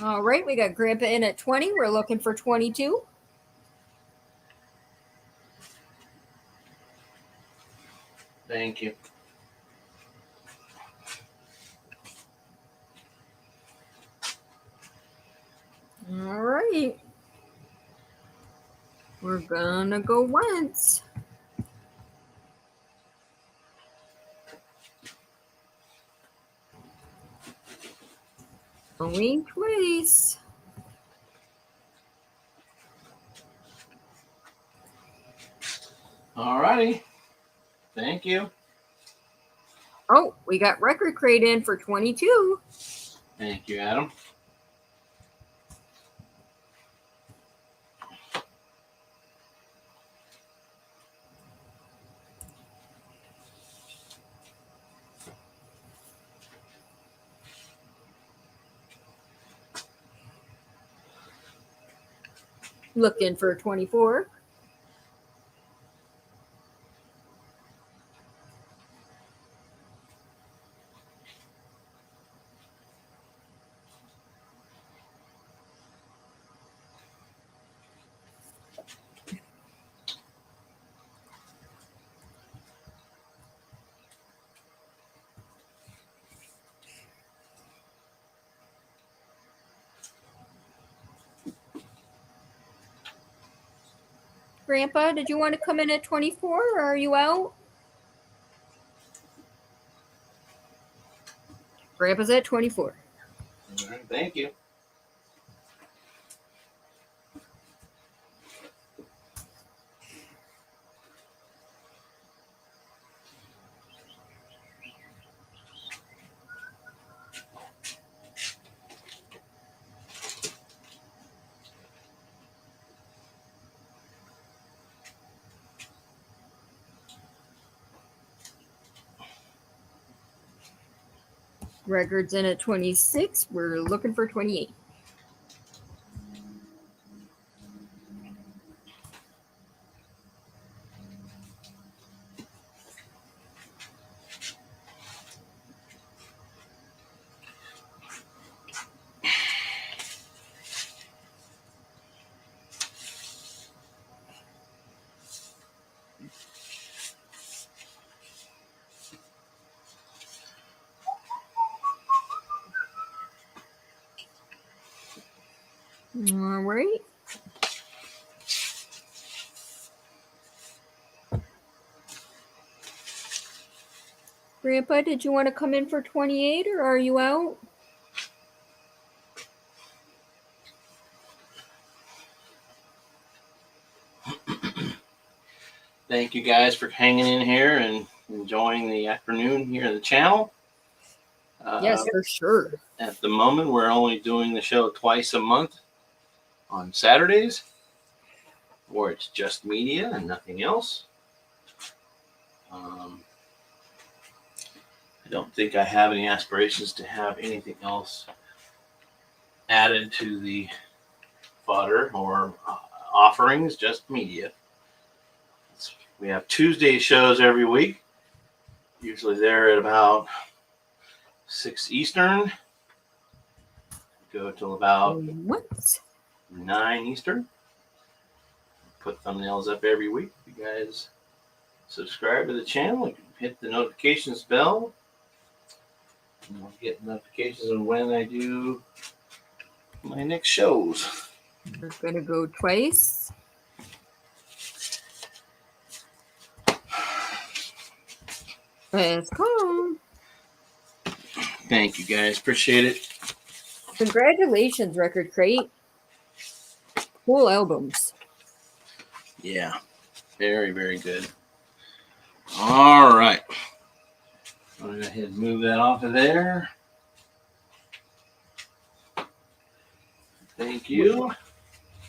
Speaker 2: All right, we got Grandpa in at 20. We're looking for 22.
Speaker 1: Thank you.
Speaker 2: All right. We're gonna go once. Going twice.
Speaker 1: All righty. Thank you.
Speaker 2: Oh, we got Record Crate in for 22.
Speaker 1: Thank you, Adam.
Speaker 2: Looking for 24. Grandpa, did you want to come in at 24 or are you out? Grandpa's at 24.
Speaker 1: All right, thank you.
Speaker 2: Records in at 26. We're looking for 28. All right. Grandpa, did you want to come in for 28 or are you out?
Speaker 1: Thank you guys for hanging in here and enjoying the afternoon here on the channel.
Speaker 2: Yes, for sure.
Speaker 1: At the moment, we're only doing the show twice a month on Saturdays, where it's just media and nothing else. I don't think I have any aspirations to have anything else added to the fodder or offerings, just media. We have Tuesday shows every week. Usually they're at about 6 Eastern. Go till about 9 Eastern. Put thumbnails up every week. If you guys subscribe to the channel, you can hit the notifications bell. And you'll get notifications on when I do my next shows.
Speaker 2: We're going to go twice. Let's go.
Speaker 1: Thank you, guys. Appreciate it.
Speaker 2: Congratulations, Record Crate. Cool albums.
Speaker 1: Yeah. Very, very good. All right. I'm going to go ahead and move that off of there. Thank you.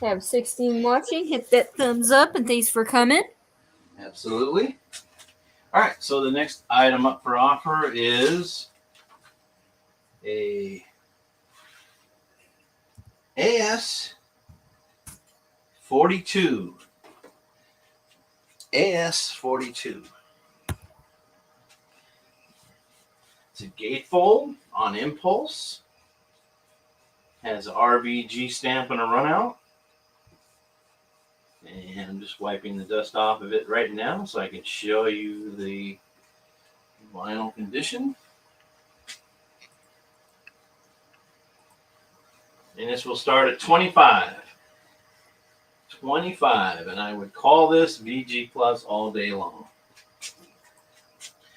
Speaker 2: Have 16 watching. Hit that thumbs up and thanks for coming.
Speaker 1: Absolutely. All right. So the next item up for offer is a AS 42. AS 42. It's a gatefold on impulse. Has an RVG stamp and a runout. And I'm just wiping the dust off of it right now so I can show you the vinyl condition. And this will start at 25. 25. And I would call this VG Plus all day long.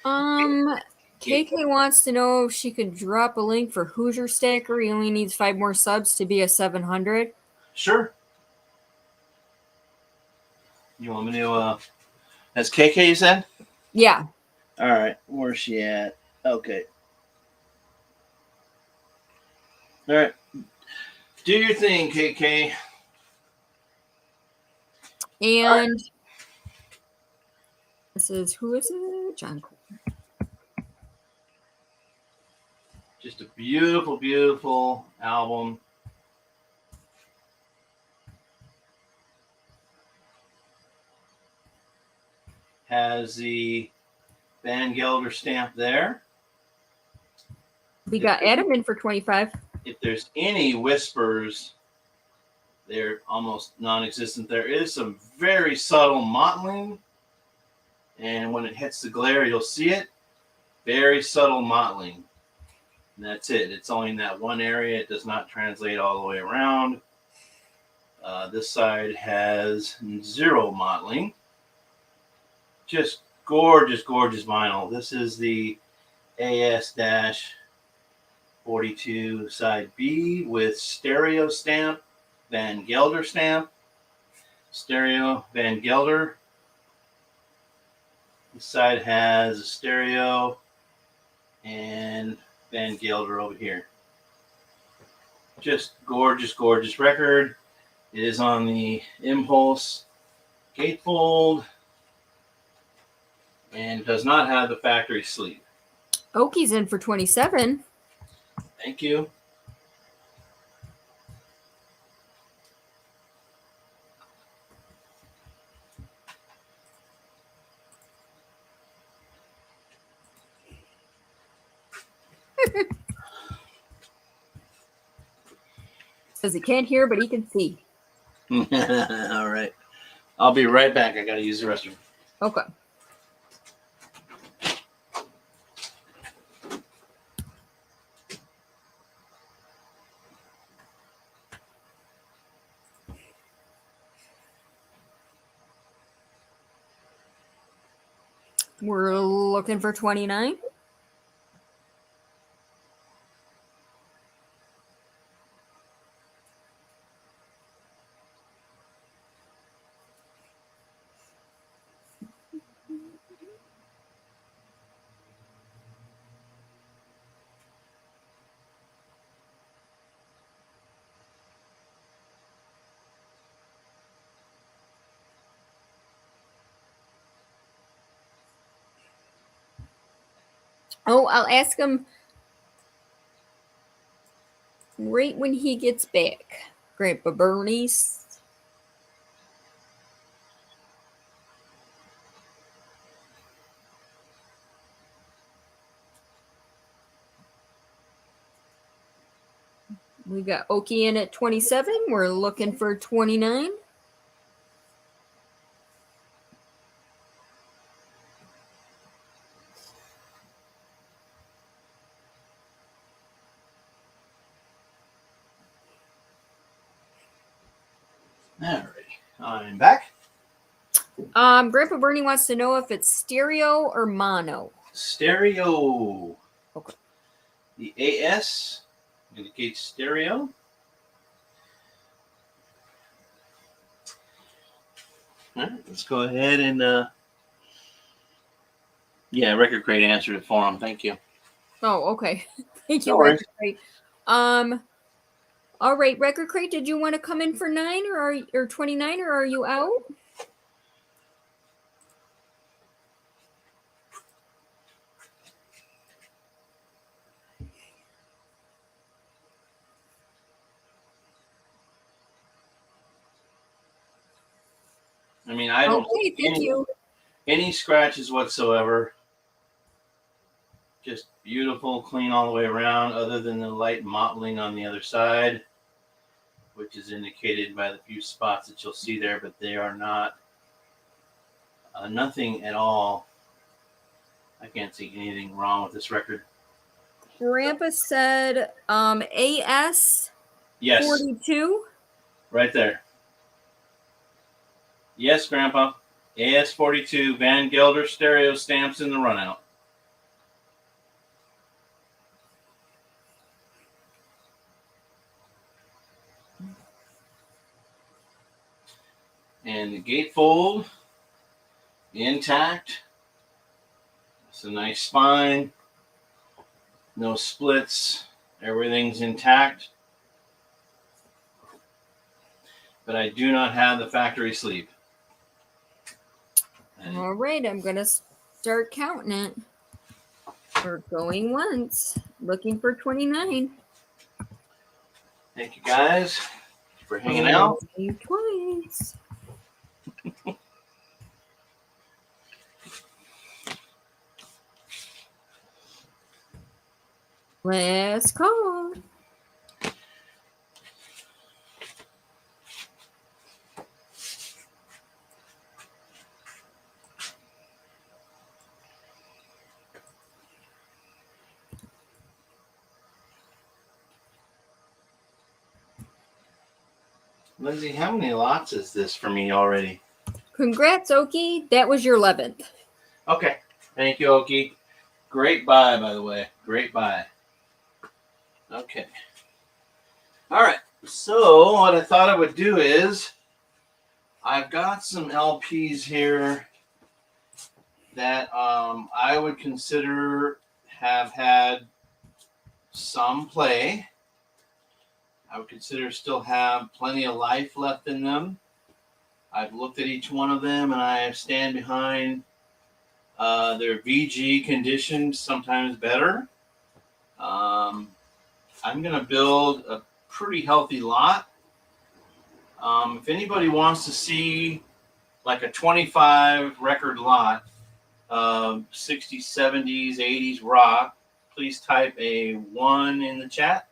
Speaker 2: KK wants to know if she could drop a link for Hoosier Stacker. He only needs 5 more subs to be a 700.
Speaker 1: Sure. You want me to, has KK said?
Speaker 2: Yeah.
Speaker 1: All right. Where's she at? Okay. All right. Do your thing, KK.
Speaker 2: And right. This is, who is it? John Cole.
Speaker 1: Just a beautiful, beautiful album. Has the Van Gelder stamp there.
Speaker 2: We got Adam in for 25.
Speaker 1: If there's any whispers, they're almost non-existent. There is some very subtle mottling, and when it hits the glare, you'll see it. Very subtle mottling. And that's it. It's only in that one area. It does not translate all the way around. This side has 0 mottling. Just gorgeous, gorgeous vinyl. This is the AS-42 side B with stereo stamp, Van Gelder stamp, stereo, Van Gelder. This side has a stereo and Van Gelder over here. Just gorgeous, gorgeous record. It is on the Impulse gatefold and does not have the factory sleeve.
Speaker 2: Oki's in for 27.
Speaker 1: Thank you.
Speaker 2: Says he can't hear, but he can see.
Speaker 1: All right. I'll be right back. I got to use the restroom.
Speaker 2: Okay. We're looking for 29. Oh, I'll ask him right when he gets back. Grandpa Bernie's. We got Oki in at 27. We're looking for 29.
Speaker 1: Alrighty, I'm back.
Speaker 2: Grandpa Bernie wants to know if it's stereo or mono.
Speaker 1: Stereo.
Speaker 2: Okay.
Speaker 1: The AS indicates stereo. All right, let's go ahead and yeah, Record Crate answered it for him. Thank you.
Speaker 2: Oh, okay. Thank you,
Speaker 1: No worries.
Speaker 2: Record Crate. All right, Record Crate, did you want to come in for 9 or 29, or are you out?
Speaker 1: I mean, I don't
Speaker 2: Okay, thank you.
Speaker 1: any scratches whatsoever. Just beautiful, clean all the way around, other than the light mottling on the other side, which is indicated by the few spots that you'll see there, but they are not nothing at all. I can't see anything wrong with this record.
Speaker 2: Grandpa said AS
Speaker 1: Yes,
Speaker 2: 42.
Speaker 1: right there. Yes, Grandpa. AS42 Van Gelder stereo stamps in the runout. And the gatefold intact. It's a nice spine. No splits. Everything's intact. But I do not have the factory sleeve.
Speaker 2: All right, I'm going to start counting it. We're going once, looking for 29.
Speaker 1: Thank you guys for hanging out.
Speaker 2: Twice. Let's call.
Speaker 1: Lindsay, how many lots is this for me already?
Speaker 2: Congrats, Okie. That was your 11th.
Speaker 1: Okay. Thank you, Okie. Great buy, by the way. Great buy. Okay. All right. So what I thought I would do is I've got some LPs here that I would consider have had some play. I would consider still have plenty of life left in them. I've looked at each one of them and I stand behind their VG condition, sometimes better. I'm going to build a pretty healthy lot. If anybody wants to see like a 25 record lot of 60s, 70s, 80s rock, please type a 1 in the chat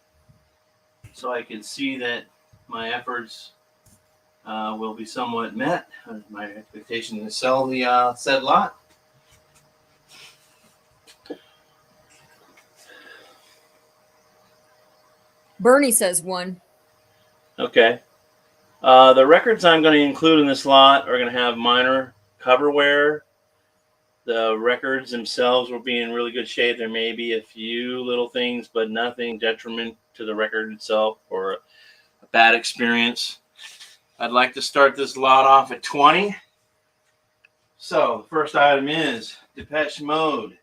Speaker 1: so I can see that my efforts will be somewhat met. My expectation to sell the said lot.
Speaker 2: Bernie says 1.
Speaker 1: Okay. The records I'm going to include in this lot are going to have minor cover wear. The records themselves will be in really good shape. There may be a few little things, but nothing detriment to the record itself or a bad experience. I'd like to start this lot off at 20. So the first item is Depeche Mode.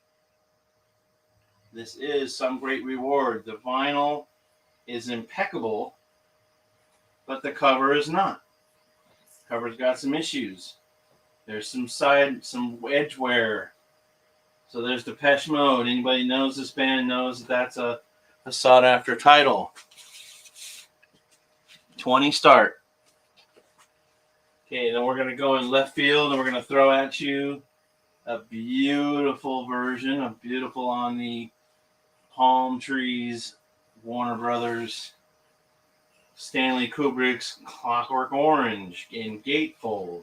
Speaker 1: This is Some Great Reward. The vinyl is impeccable, but the cover is not. The cover's got some issues. There's some edge wear. So there's Depeche Mode. Anybody knows this band knows that that's a sought after title. 20 start. Okay, then we're going to go in left field and we're going to throw at you a beautiful version, a beautiful on the palm trees, Warner Brothers, Stanley Kubrick's Clockwork Orange in gatefold.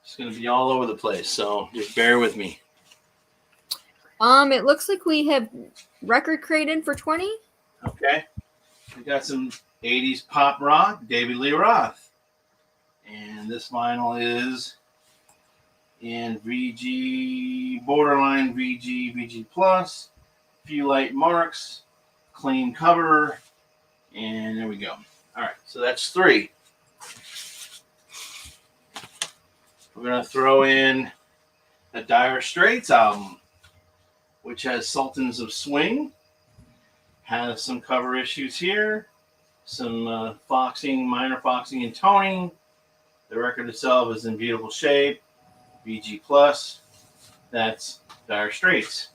Speaker 1: It's going to be all over the place, so just bear with me.
Speaker 2: It looks like we have Record Crate in for 20.
Speaker 1: Okay. We got some 80s pop rock, David Lee Roth. And this vinyl is in VG, borderline VG, VG Plus, few light marks, clean cover, and there we go. All right, so that's 3. We're going to throw in a Dire Straits album, which has Sultans of Swing, has some cover issues here, some foxing, minor foxing and toning. The record itself is in beautiful shape, VG Plus. That's Dire Straits.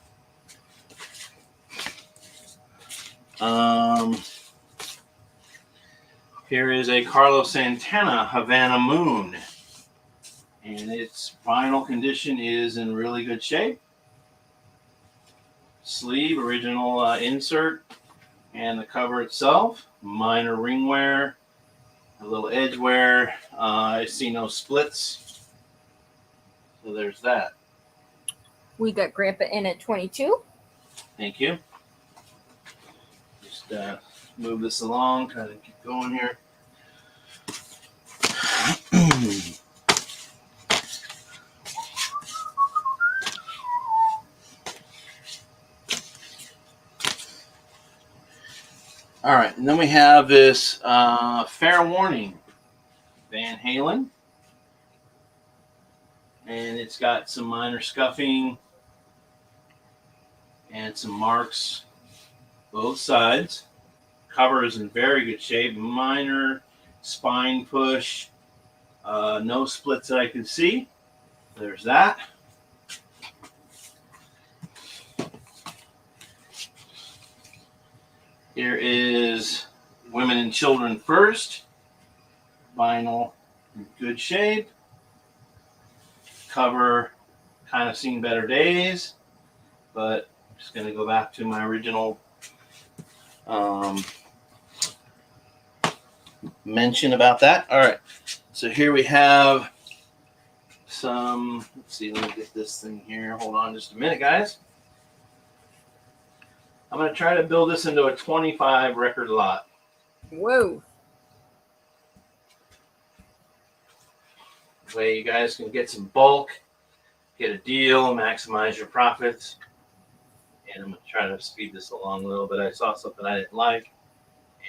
Speaker 1: Here is a Carlos Santana Havana Moon, and its vinyl condition is in really good shape. Sleeve, original insert, and the cover itself, minor ring wear, a little edge wear. I see no splits, so there's that.
Speaker 2: We got Grandpa in at 22.
Speaker 1: Thank you. Just move this along, try to keep going here. All right, and then we have this Fair Warning Van Halen, and it's got some minor scuffing and some marks both sides. Cover is in very good shape, minor spine push, no splits that I can see. There's that. Here is Women and Children First. Vinyl in good shape. Cover kind of seen better days, but I'm just going to go back to my original mention about that. All right. So here we have some, let's see, let me get this thing here. Hold on just a minute, guys. I'm going to try to build this into a 25 record lot.
Speaker 2: Whoa.
Speaker 1: Way you guys can get some bulk, get a deal, maximize your profits. And I'm going to try to speed this along a little bit. I saw something I didn't like,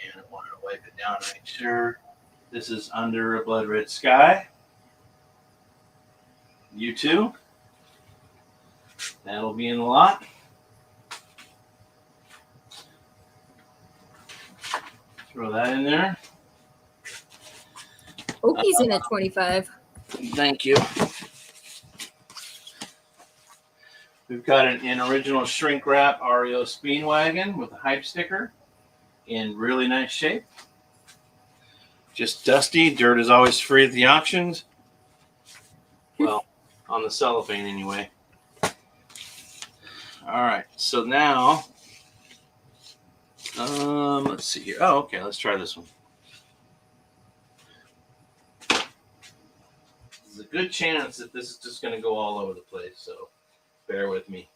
Speaker 1: and I wanted to wipe it down to make sure. This is Under a Blood Red Sky. U2. That'll be in the lot. Throw that in there.
Speaker 2: Oki's in at 25.
Speaker 1: Thank you. We've got an original shrink wrap REO Speedwagon with a hype sticker in really nice shape. Just dusty. Dirt is always free at the auctions. Well, on the cellophane anyway. All right. So now, let's see here. Oh, okay. Let's try this one. There's a good chance that this is just going to go all over the place, so bear with me.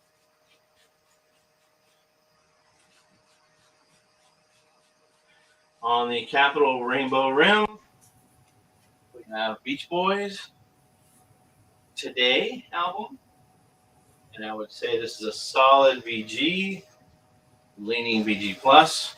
Speaker 1: On the Capitol Rainbow Rim, we have Beach Boys Today album. And I would say this is a solid VG, leaning VG Plus.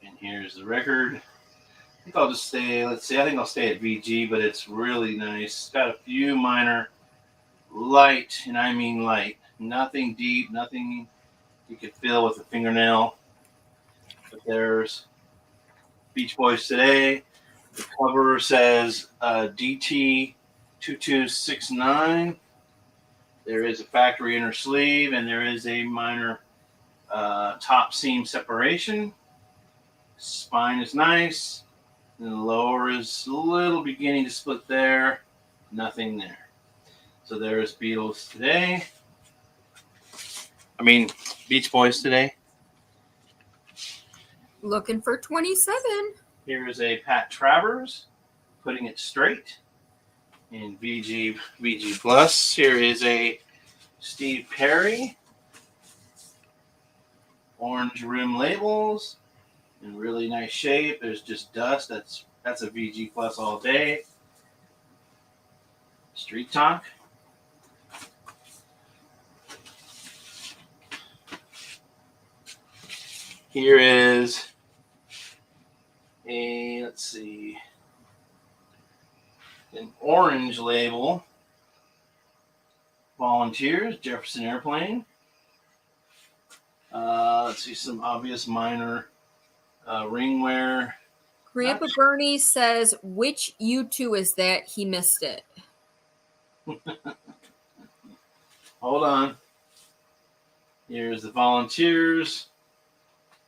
Speaker 1: And here's the record. I think I'll just stay, let's see, I think I'll stay at VG, but it's really nice. It's got a few minor light, and I mean light. Nothing deep, nothing you could feel with a fingernail. But there's Beach Boys Today. The cover says DT 2269. There is a factory inner sleeve, and there is a minor top seam separation. Spine is nice. And the lower is a little beginning to split there. Nothing there. So there's Beatles Today. Beach Boys Today.
Speaker 2: Looking for 27.
Speaker 1: Here is a Pat Travers, Putting It Straight in VG Plus. Here is a Steve Perry, orange rim labels in really nice shape. There's just dust. That's a VG Plus all day. Street Talk. Here is let's see, an orange label. Volunteers, Jefferson Airplane. Let's see, some obvious minor ring wear.
Speaker 2: Grandpa Bernie says, which U2 is that? He missed it.
Speaker 1: Hold on. Here's the Volunteers.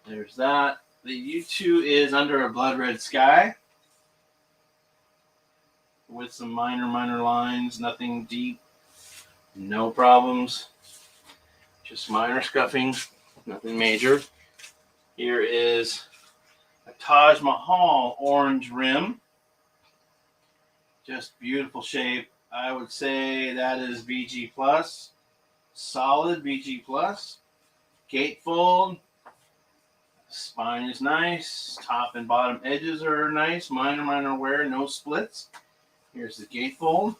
Speaker 1: There's that. The U2 is Under a Blood Red Sky. With some minor lines. Nothing deep. No problems. Just minor scuffing. Nothing major. Here is a Taj Mahal orange rim. Just beautiful shape. I would say that is VG Plus. Solid VG Plus. Gatefold. Spine is nice. Top and bottom edges are nice. Minor wear. No splits. Here's the gatefold.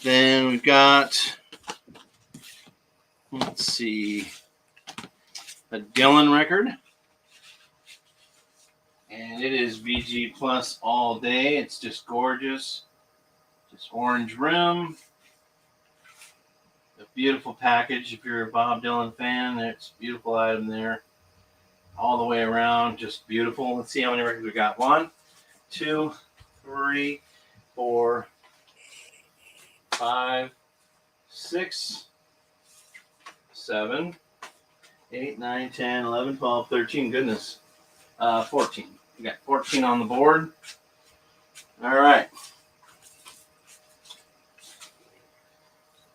Speaker 1: Then we've got, let's see, a Dylan record. And it is VG Plus all day. It's just gorgeous. Just orange rim. A beautiful package. If you're a Bob Dylan fan, it's a beautiful item there. All the way around, just beautiful. Let's see how many records we got. 1, 2, 3, 4, 5, 6, 7, 8, 9, 10, 11, 12, 13. Goodness. 14. We got 14 on the board. All right.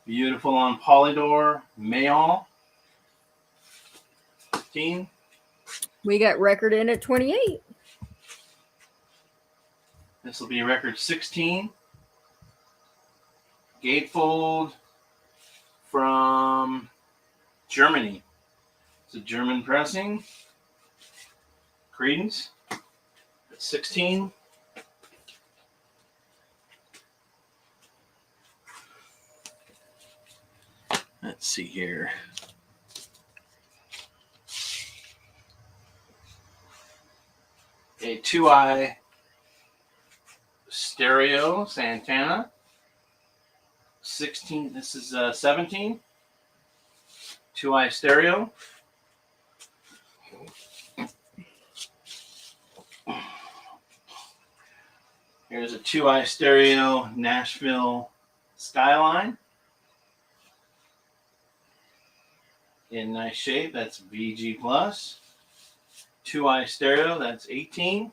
Speaker 1: Beautiful on Polydor. Mayall. 15.
Speaker 2: We got record in at 28.
Speaker 1: This will be record 16. Gatefold from Germany. It's a German pressing. Credence. At 16. Let's see here. A 2i stereo Santana. 16. This is 17. 2i stereo. Here's a 2i stereo Nashville Skyline. In nice shape. That's VG Plus. 2i stereo. That's 18.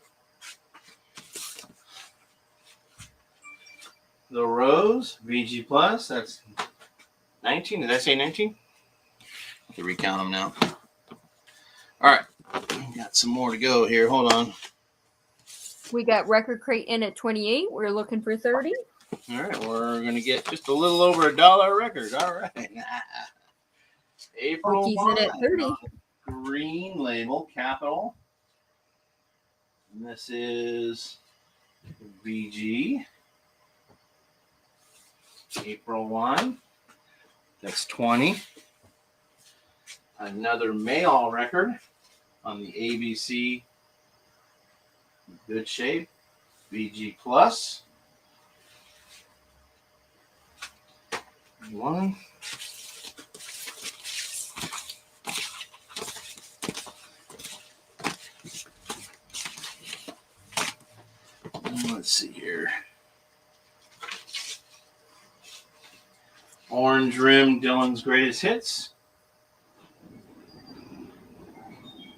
Speaker 1: The Rose VG Plus. That's 19. Did I say 19? I have to recount them now. All right. Got some more to go here. Hold on.
Speaker 2: We got record crate in at 28. We're looking for 30.
Speaker 1: All right. We're going to get just a little over $1 a record. All right. April
Speaker 2: He's in at 30.
Speaker 1: Green label, capital. And this is VG. April 1. That's 20. Another Mayall record on the ABC. Good shape. VG Plus. 1. Let's see here. Orange rim, Dylan's Greatest Hits.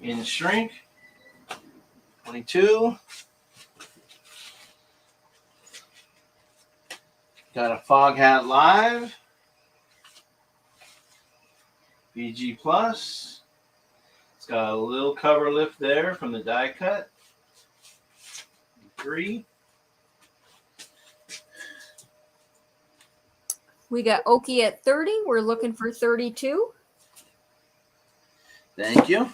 Speaker 1: In shrink. 22. Got a Fog Hat Live. VG Plus. It's got a little cover lift there from the die cut. 3.
Speaker 2: We got Okie at 30. We're looking for 32.
Speaker 1: Thank you.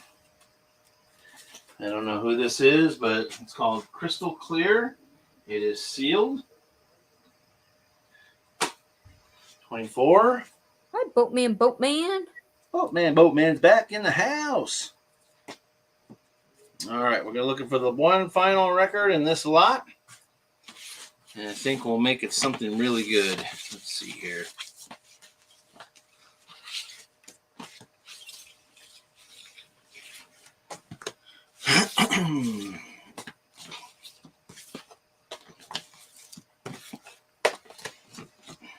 Speaker 1: I don't know who this is, but it's called Crystal Clear. It is sealed. 24.
Speaker 2: Hi, Boatman, Boatman.
Speaker 1: Boatman's back in the house. All right, we're looking for the one final record in this lot. And I think we'll make it something really good. Let's see here.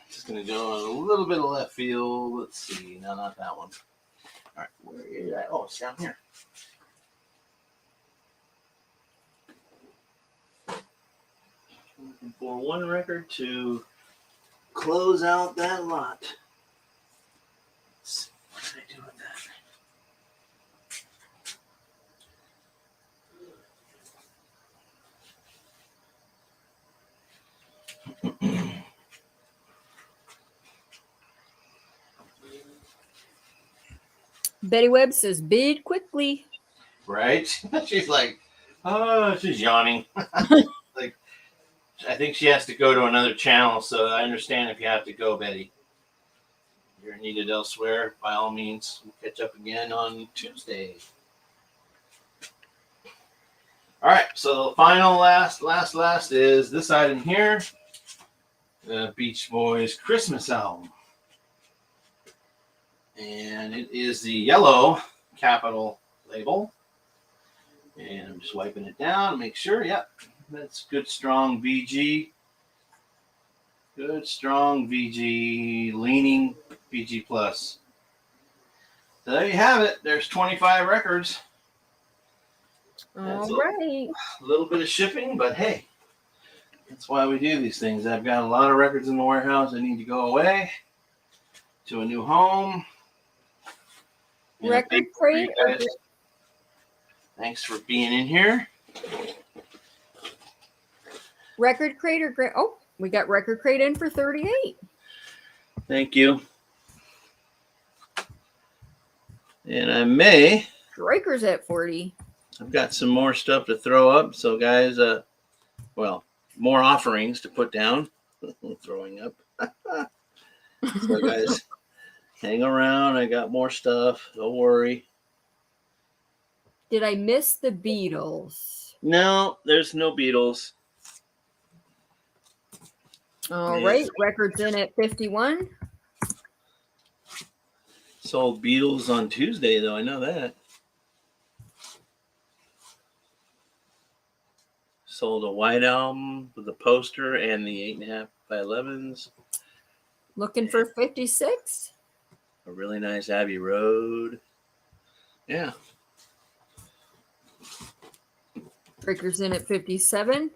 Speaker 1: Just going to go on a little bit of left field. Let's see. No, not that one. All right, where is that? Oh, it's down here. Looking for one record to close out that lot. Let's see, what did I do with that?
Speaker 2: Betty Webb says, bid quickly.
Speaker 1: Right? She's like, oh, she's yawning. Like, I think she has to go to another channel, so I understand if you have to go, Betty. You're needed elsewhere. By all means, we'll catch up again on Tuesday. All right, so the final last is this item here, the Beach Boys Christmas album. And it is the yellow capital label. And I'm just wiping it down to make sure. Yep, that's good, strong VG. Good, strong VG, leaning VG+. So there you have it. There's 25 records.
Speaker 2: All right.
Speaker 1: A little bit of shipping, but hey, that's why we do these things. I've got a lot of records in the warehouse. I need to go away to a new home.
Speaker 2: Record crate.
Speaker 1: Thanks for being in here.
Speaker 2: Record crate or great. Oh, we got record crate in for 38.
Speaker 1: Thank you. And I may.
Speaker 2: Striker's at 40.
Speaker 1: I've got some more stuff to throw up. So guys, well, more offerings to put down. Throwing up. So guys, hang around. I got more stuff. Don't worry.
Speaker 2: Did I miss the Beatles?
Speaker 1: No, there's no Beatles.
Speaker 2: All right. Records in at 51.
Speaker 1: Sold Beatles on Tuesday, though. I know that. Sold a white album with a poster and the 8.5 by 11s.
Speaker 2: Looking for 56.
Speaker 1: A really nice Abbey Road. Yeah.
Speaker 2: Breakers in at 57.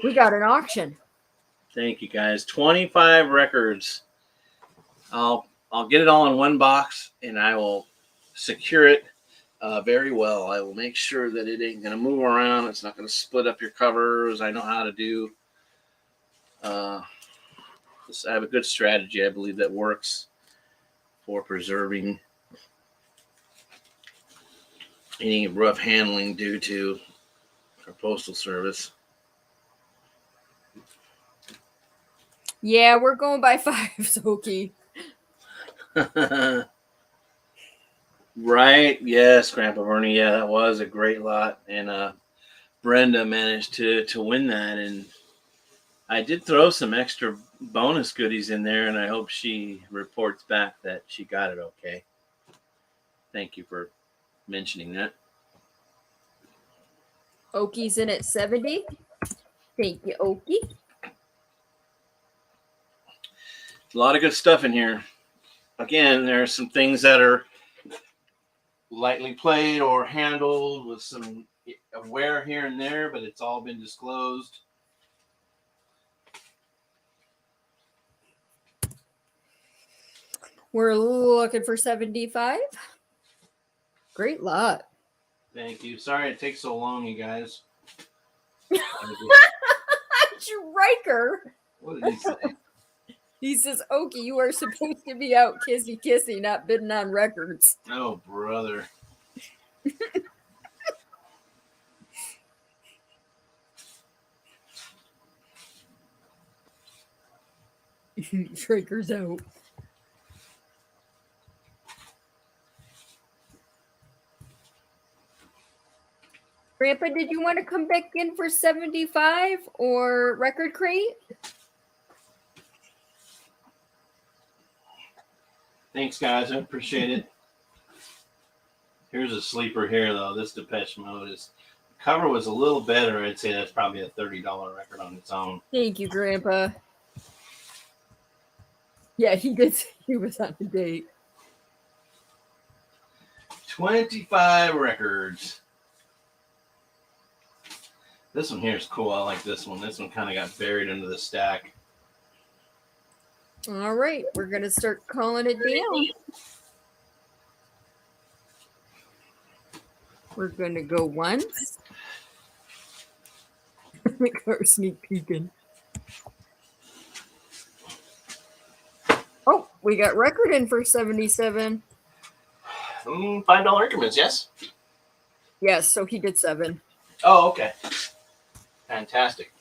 Speaker 2: We got an auction.
Speaker 1: Thank you, guys. 25 records. I'll get it all in one box, and I will secure it very well. I will make sure that it ain't going to move around. It's not going to split up your covers. I know how to do. I have a good strategy, I believe, that works for preserving any rough handling due to our postal service.
Speaker 2: Yeah, we're going by 5s, Okie.
Speaker 1: Right. Yes, Grandpa Bernie. Yeah, that was a great lot. And Brenda managed to win that. And I did throw some extra bonus goodies in there, and I hope she reports back that she got it okay. Thank you for mentioning that.
Speaker 2: Okie's in at 70. Thank you, Okie.
Speaker 1: A lot of good stuff in here. Again, there are some things that are lightly played or handled with some wear here and there, but it's all been disclosed.
Speaker 2: We're looking for 75. Great lot.
Speaker 1: Thank you. Sorry it takes so long, you guys.
Speaker 2: Striker.
Speaker 1: What did he say?
Speaker 2: He says, Okie, you are supposed to be out kissy kissy, not bidding on records.
Speaker 1: Oh, brother.
Speaker 2: Shrinker's out. Grandpa, did you want to come back in for 75 or Record Crate?
Speaker 1: Thanks, guys. I appreciate it. Here's a sleeper here, though. This Depeche Mode is... The cover was a little better. I'd say that's probably a $30 record on its own.
Speaker 2: Thank you, Grandpa. Yeah, he did say he was on a date.
Speaker 1: 25 records. This one here is cool. I like this one. This one kind of got buried into the stack.
Speaker 2: All right, we're going to start calling it down. We're going to go once. We're sneak peeking. Oh, we got record in for 77.
Speaker 1: $5 increments, yes?
Speaker 2: Yes, so he did 7.
Speaker 1: Oh, okay. Fantastic.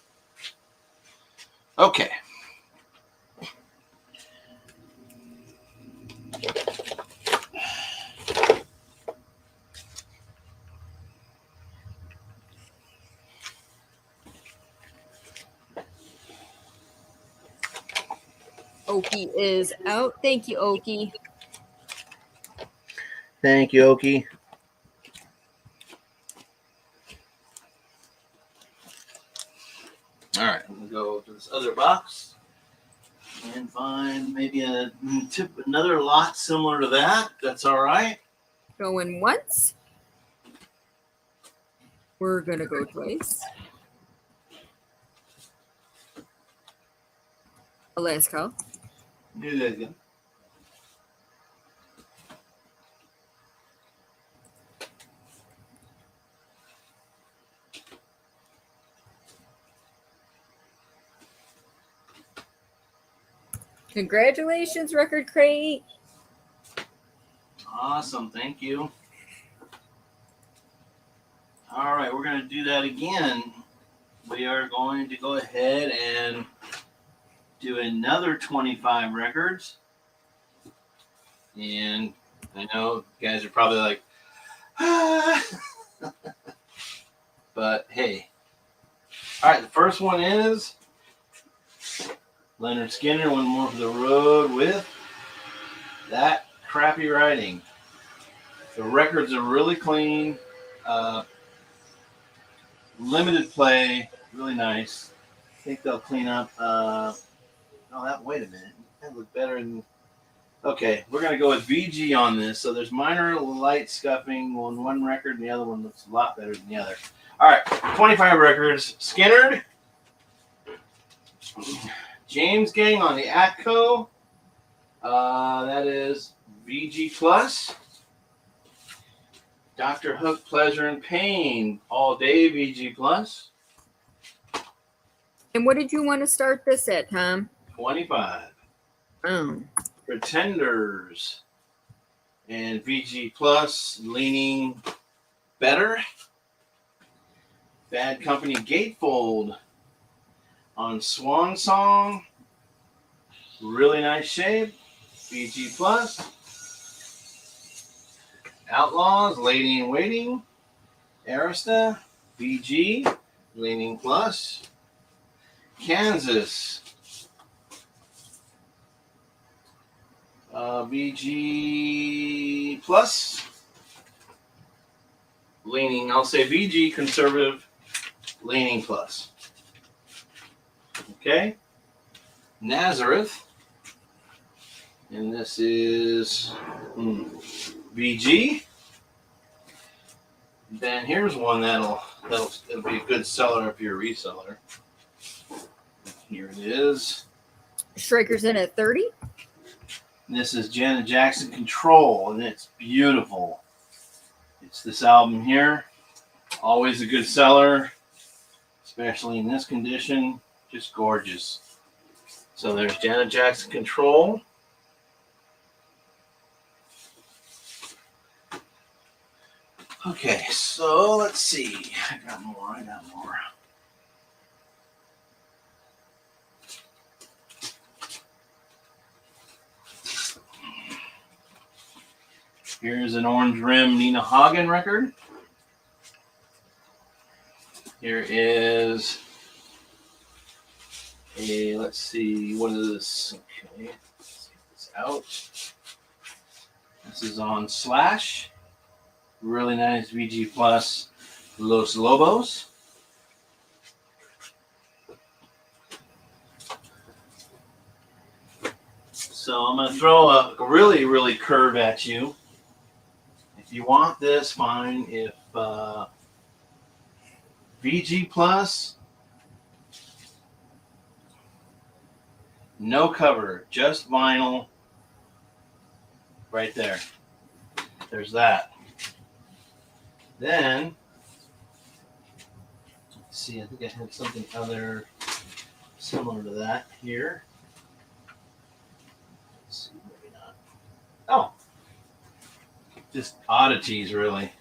Speaker 1: Okay.
Speaker 2: Okie is out. Thank you, Okie.
Speaker 1: Thank you, Okie. All right, I'm gonna go to this other box and find maybe another lot similar to that. That's all right.
Speaker 2: Going once. We're gonna go twice. A last call.
Speaker 1: Do that again.
Speaker 2: Congratulations, Record Crate.
Speaker 1: Awesome, thank you. All right, we're going to do that again. We are going to go ahead and do another 25 records. And I know you guys are probably like, ah. But hey. All right, the first one is Leonard Skinner, One More for the Road with That Crappy Writing. The records are really clean. Limited play, really nice. I think they'll clean up. Wait a minute. That looked better than. Okay, we're going to go with VG on this. So there's minor light scuffing on one record, and the other one looks a lot better than the other. All right, 25 records. Skinner. James Gang on the Atco. That is VG Plus. Dr. Hook, Pleasure and Pain, all day VG Plus.
Speaker 2: And what did you want to start this at, Tom?
Speaker 1: 25.
Speaker 2: Oh.
Speaker 1: Pretenders and VG Plus, leaning better. Bad Company Gatefold on Swan Song, really nice shape, VG Plus. Outlaws, Lady in Waiting, Arista, VG, Leaning Plus. Kansas, VG Plus. Leaning, I'll say VG Conservative, Leaning Plus. Okay. Nazareth, and this is VG. Then here's one that'll be a good seller if you're a reseller. Here it is.
Speaker 2: Striker's in at 30.
Speaker 1: This is Janet Jackson Control, and it's beautiful. It's this album here. Always a good seller, especially in this condition. Just gorgeous. So there's Janet Jackson Control. Okay, so let's see. I got more. Here's an orange rim Nina Hagen record. Here is a, let's see, what is this? Okay, let's get this out. This is on Slash. Really nice VG Plus Los Lobos. So I'm going to throw a really curve at you. If you want this, fine. If VG Plus, no cover, just vinyl, right there. There's that. Then, let's see, I think I had something other similar to that here. Let's see, maybe not. Oh, just oddities, really.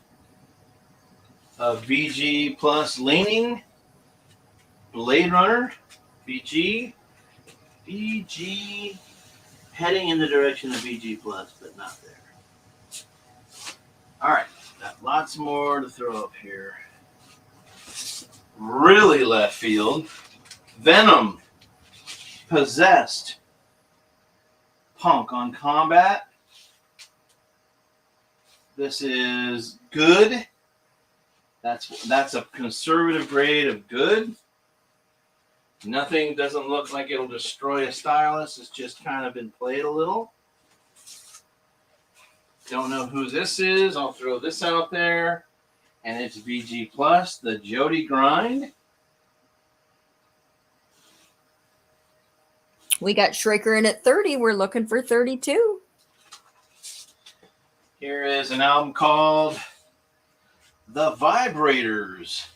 Speaker 1: A VG Plus Leaning, Blade Runner, VG heading in the direction of VG Plus, but not there. All right, got lots more to throw up here. Really left field. Venom, Possessed, Punk on Combat. This is good. That's a conservative grade of good. Nothing doesn't look like it'll destroy a stylus. It's just kind of been played a little. Don't know who this is. I'll throw this out there. And it's VG Plus, the Jody Grind.
Speaker 2: We got Schraker in at 30. We're looking for 32.
Speaker 1: Here is an album called The Vibrators.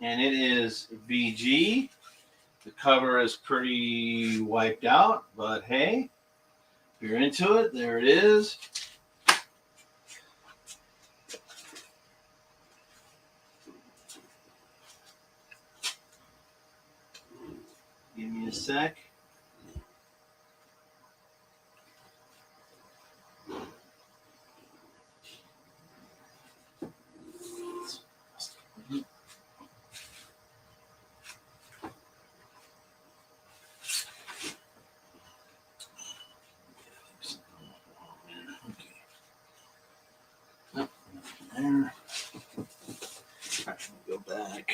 Speaker 1: And it is VG. The cover is pretty wiped out, but hey, if you're into it, there it is. Give me a sec. There. Go back.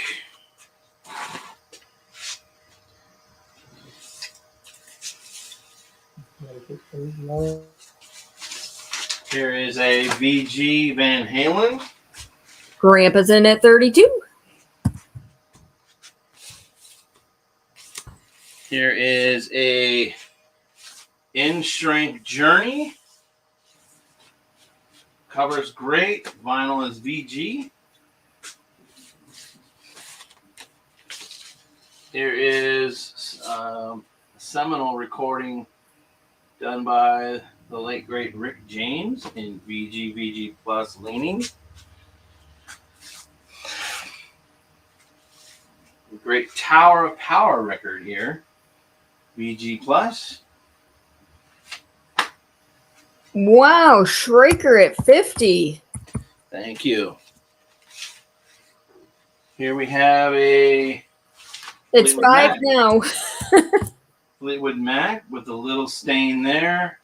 Speaker 1: Here is a VG Van Halen.
Speaker 2: Grandpa's in at 32.
Speaker 1: Here is a In-Strength Journey. Cover's great. Vinyl is VG. Here is a seminal recording done by the late great Rick James in VG Plus Leaning. A great Tower of Power record here. VG Plus.
Speaker 2: Wow, Schraker at 50.
Speaker 1: Thank you. Here we have a
Speaker 2: It's
Speaker 1: Fleetwood
Speaker 2: 5
Speaker 1: Mac.
Speaker 2: now.
Speaker 1: Fleetwood Mac with a little stain there.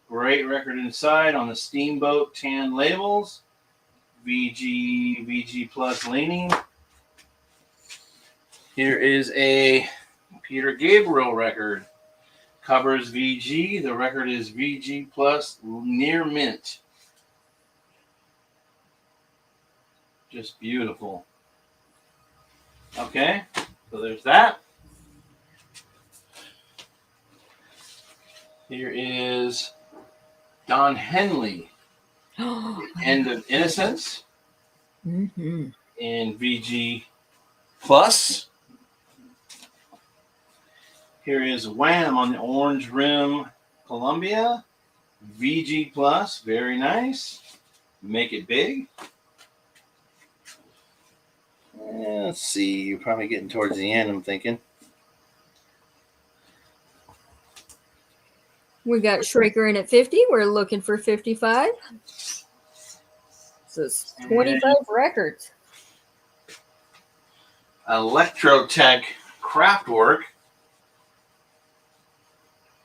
Speaker 1: Great record inside on the Steamboat tan labels. VG Plus Leaning. Here is a Peter Gabriel record. Covers VG. The record is VG Plus Near Mint. Just beautiful. Okay, so there's that. Here is Don Henley, End of Innocence,
Speaker 2: Mm-hmm.
Speaker 1: in VG Plus. Here is Wham on the orange rim Columbia. VG Plus, very nice. Make it big. Let's see, you're probably getting towards the end, I'm thinking.
Speaker 2: We got Schraker in at 50. We're looking for 55. This is 25 records.
Speaker 1: Electrotech Kraftwerk.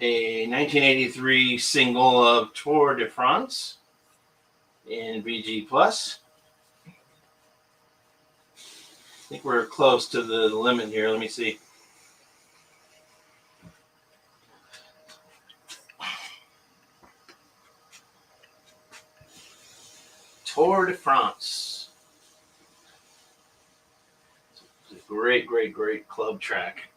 Speaker 1: A 1983 single of Tour de France in VG Plus. I think we're close to the limit here. Let me see. Tour de France. It's a great, great, great club track.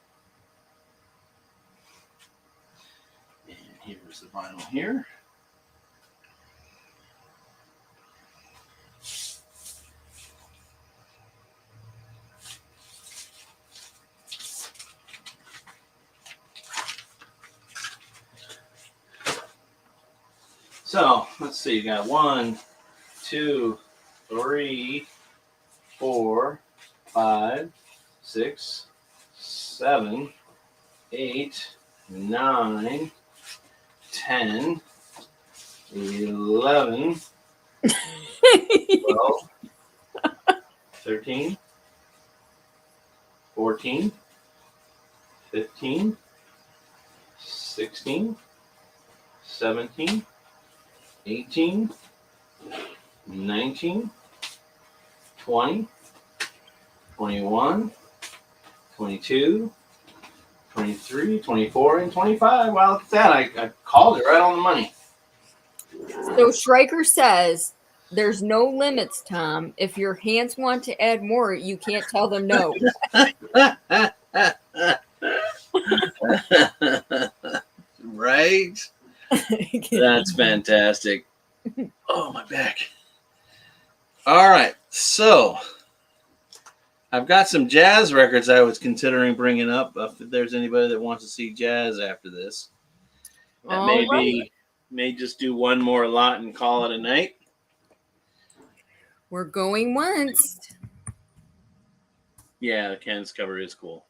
Speaker 1: And here's the vinyl here. So let's see, you got 1, 2, 3, 4, 5, 6, 7, 8, 9, 10, 11, 12, 13, 14, 15, 16, 17, 18, 19, 20, 21, 22, 23, 24, and 25. Wow, look at that. I called it right on the money.
Speaker 2: So Schraker says there's no limits, Tom. If your hands want to add more, you can't tell them no.
Speaker 1: Right? That's fantastic. Oh, my back. All right. So I've got some jazz records I was considering bringing up. If there's anybody that wants to see jazz after this, that may just do one more lot and call it a night.
Speaker 2: We're going once.
Speaker 1: Yeah, the Ken's cover is cool.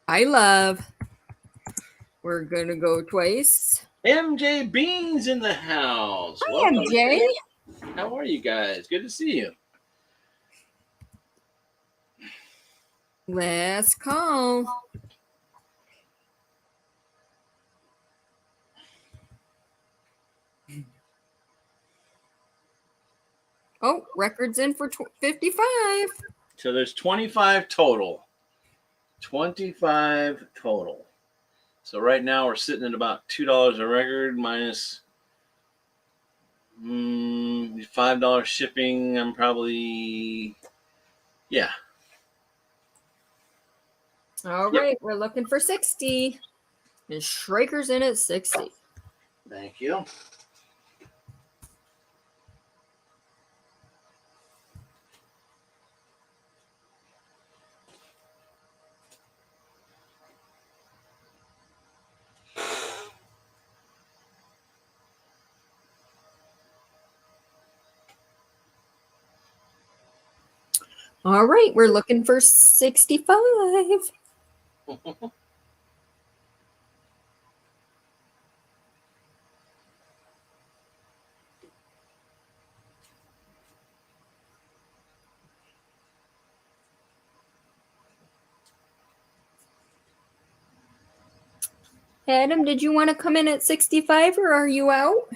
Speaker 2: I love. We're gonna go twice.
Speaker 1: MJ Beans in the house.
Speaker 2: Hi,
Speaker 1: Welcome,
Speaker 2: MJ.
Speaker 1: How are you guys? Good to see you.
Speaker 2: Last call. Oh, records in for 55.
Speaker 1: So there's 25 total. 25 total. So right now we're sitting at about $2 a record minus $5 shipping. I'm probably, yeah.
Speaker 2: All right, we're looking for 60. And Schraker's in at 60.
Speaker 1: Thank you.
Speaker 2: All right, we're looking for 65. Adam, did you want to come in at 65 or are you out?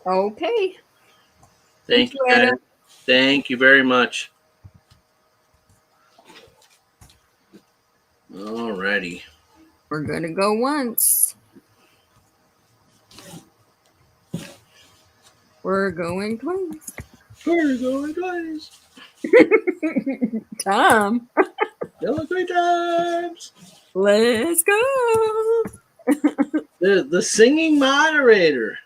Speaker 2: Okay.
Speaker 1: Thank you, guys. Thank you very much. All righty.
Speaker 2: We're going to go once. We're going twice.
Speaker 1: We're going twice.
Speaker 2: Tom,
Speaker 1: Going 3 times.
Speaker 2: let's go.
Speaker 1: The singing moderator.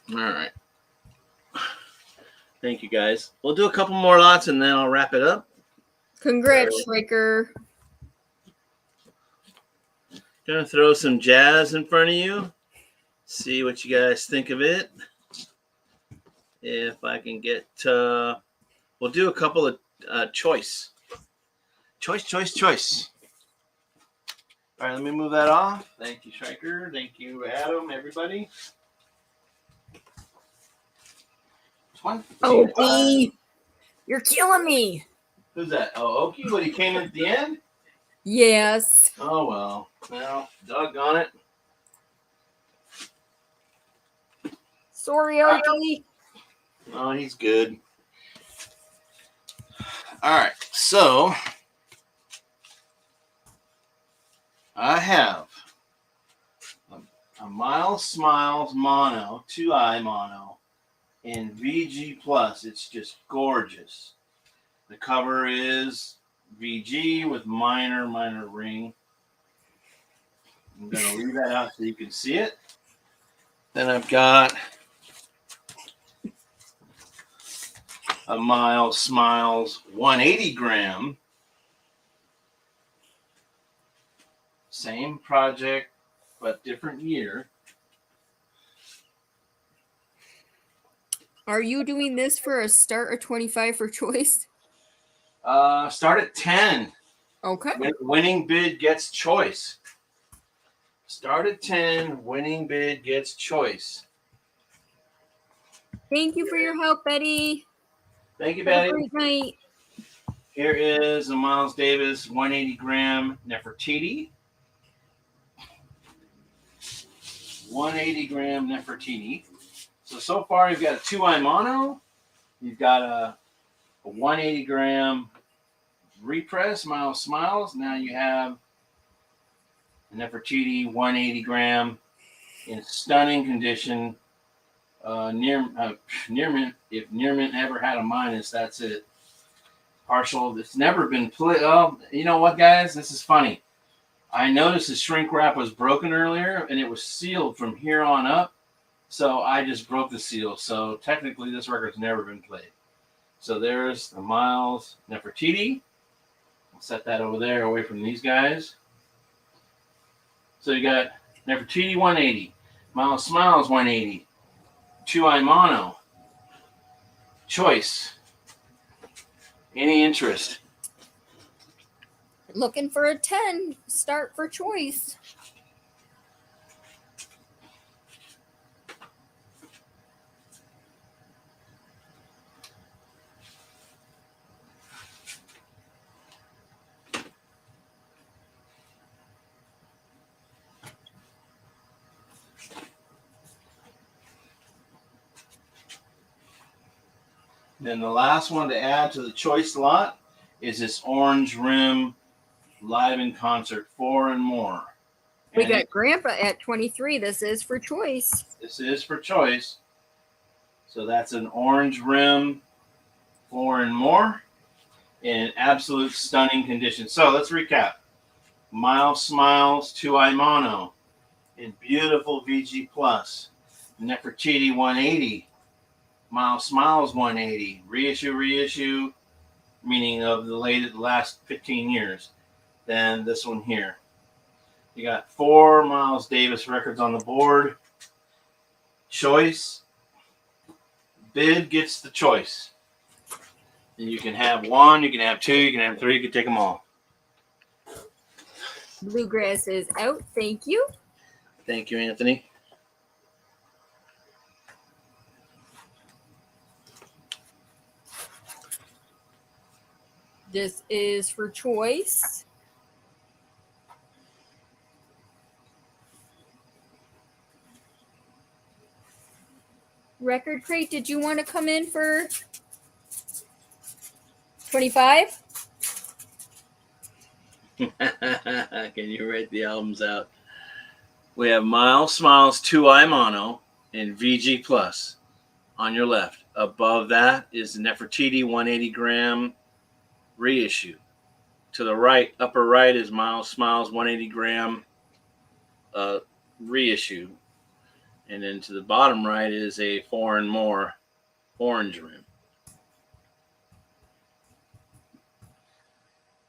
Speaker 1: All right. Thank you, guys. We'll do a couple more lots and then I'll wrap it up.
Speaker 2: Congrats, Striker.
Speaker 1: Gonna throw some jazz in front of you. See what you guys think of it. If I can get, we'll do a couple of choice. Choice. All right, let me move that off. Thank you, Striker. Thank you, Adam, everybody.
Speaker 2: Okie, you're killing me.
Speaker 1: Who's that? Oh, Okie? What, he came in at the end?
Speaker 2: Yes.
Speaker 1: Oh, well. Well, doggone it.
Speaker 2: Sorry, Okie.
Speaker 1: Oh, he's good. All right, so I have a Miles Smiles mono, 2i mono, in VG Plus. It's just gorgeous. The cover is VG with minor ring. I'm going to leave that out so you can see it. Then I've got a Miles Smiles 180 gram. Same project, but different year.
Speaker 2: Are you doing this for a start or 25 for choice?
Speaker 1: Start at 10.
Speaker 2: Okay.
Speaker 1: Winning bid gets choice. Start at 10. Winning bid gets choice.
Speaker 2: Thank you for your help, Betty.
Speaker 1: Thank you,
Speaker 2: Have
Speaker 1: Betty.
Speaker 2: a great night.
Speaker 1: Here is a Miles Davis 180 gram Nefertiti. 180 gram Nefertiti. So far you've got a 2i mono. You've got a 180 gram repress, Miles Smiles. Now you have a Nefertiti 180 gram in stunning condition. Near mint. If near mint ever had a minus, that's it. Partial. It's never been played. Oh, you know what, guys? This is funny. I noticed the shrink wrap was broken earlier, and it was sealed from here on up. So I just broke the seal. So technically, this record's never been played. So there's the Miles Nefertiti. I'll set that over there, away from these guys. So you got Nefertiti 180, Miles Smiles 180, 2i mono, choice. Any interest?
Speaker 2: Looking for a 10. Start for choice.
Speaker 1: Then the last one to add to the choice lot is this orange rim live in concert 4 and more.
Speaker 2: We got Grandpa at 23. This is for choice.
Speaker 1: This is for choice. So that's an orange rim 4 and more in absolute stunning condition. So let's recap. Miles Smiles 2i mono in beautiful VG Plus. Nefertiti 180. Miles Smiles 180. Reissue, meaning of the last 15 years. Then this one here. You got 4 Miles Davis records on the board. Choice. Bid gets the choice. And you can have 1, you can have 2, you can have 3, you can take them all.
Speaker 2: Bluegrass is out. Thank you.
Speaker 1: Thank you, Anthony.
Speaker 2: This is for choice. Record Crate, did you want to come in for 25?
Speaker 1: Can you write the albums out? We have Miles Smiles 2i Mono in VG Plus on your left. Above that is the Nefertiti 180 gram reissue. To the right, upper right, is Miles Smiles 180 gram reissue. And then to the bottom right is a 4 and More orange rim.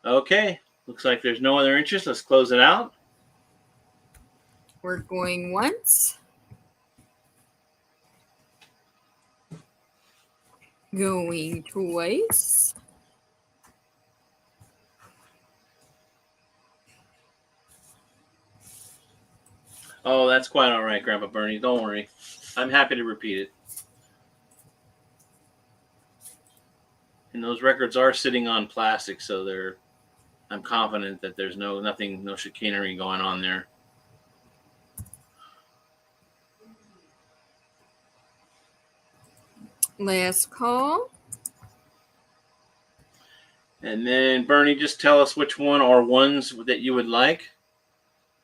Speaker 1: Okay, looks like there's no other interest. Let's close it out.
Speaker 2: We're going once. Going twice.
Speaker 1: Oh, that's quite all right, Grandpa Bernie. Don't worry. I'm happy to repeat it. And those records are sitting on plastic, so I'm confident that there's no chicanery going on there.
Speaker 2: Last call.
Speaker 1: And then, Bernie, just tell us which one or ones that you would like.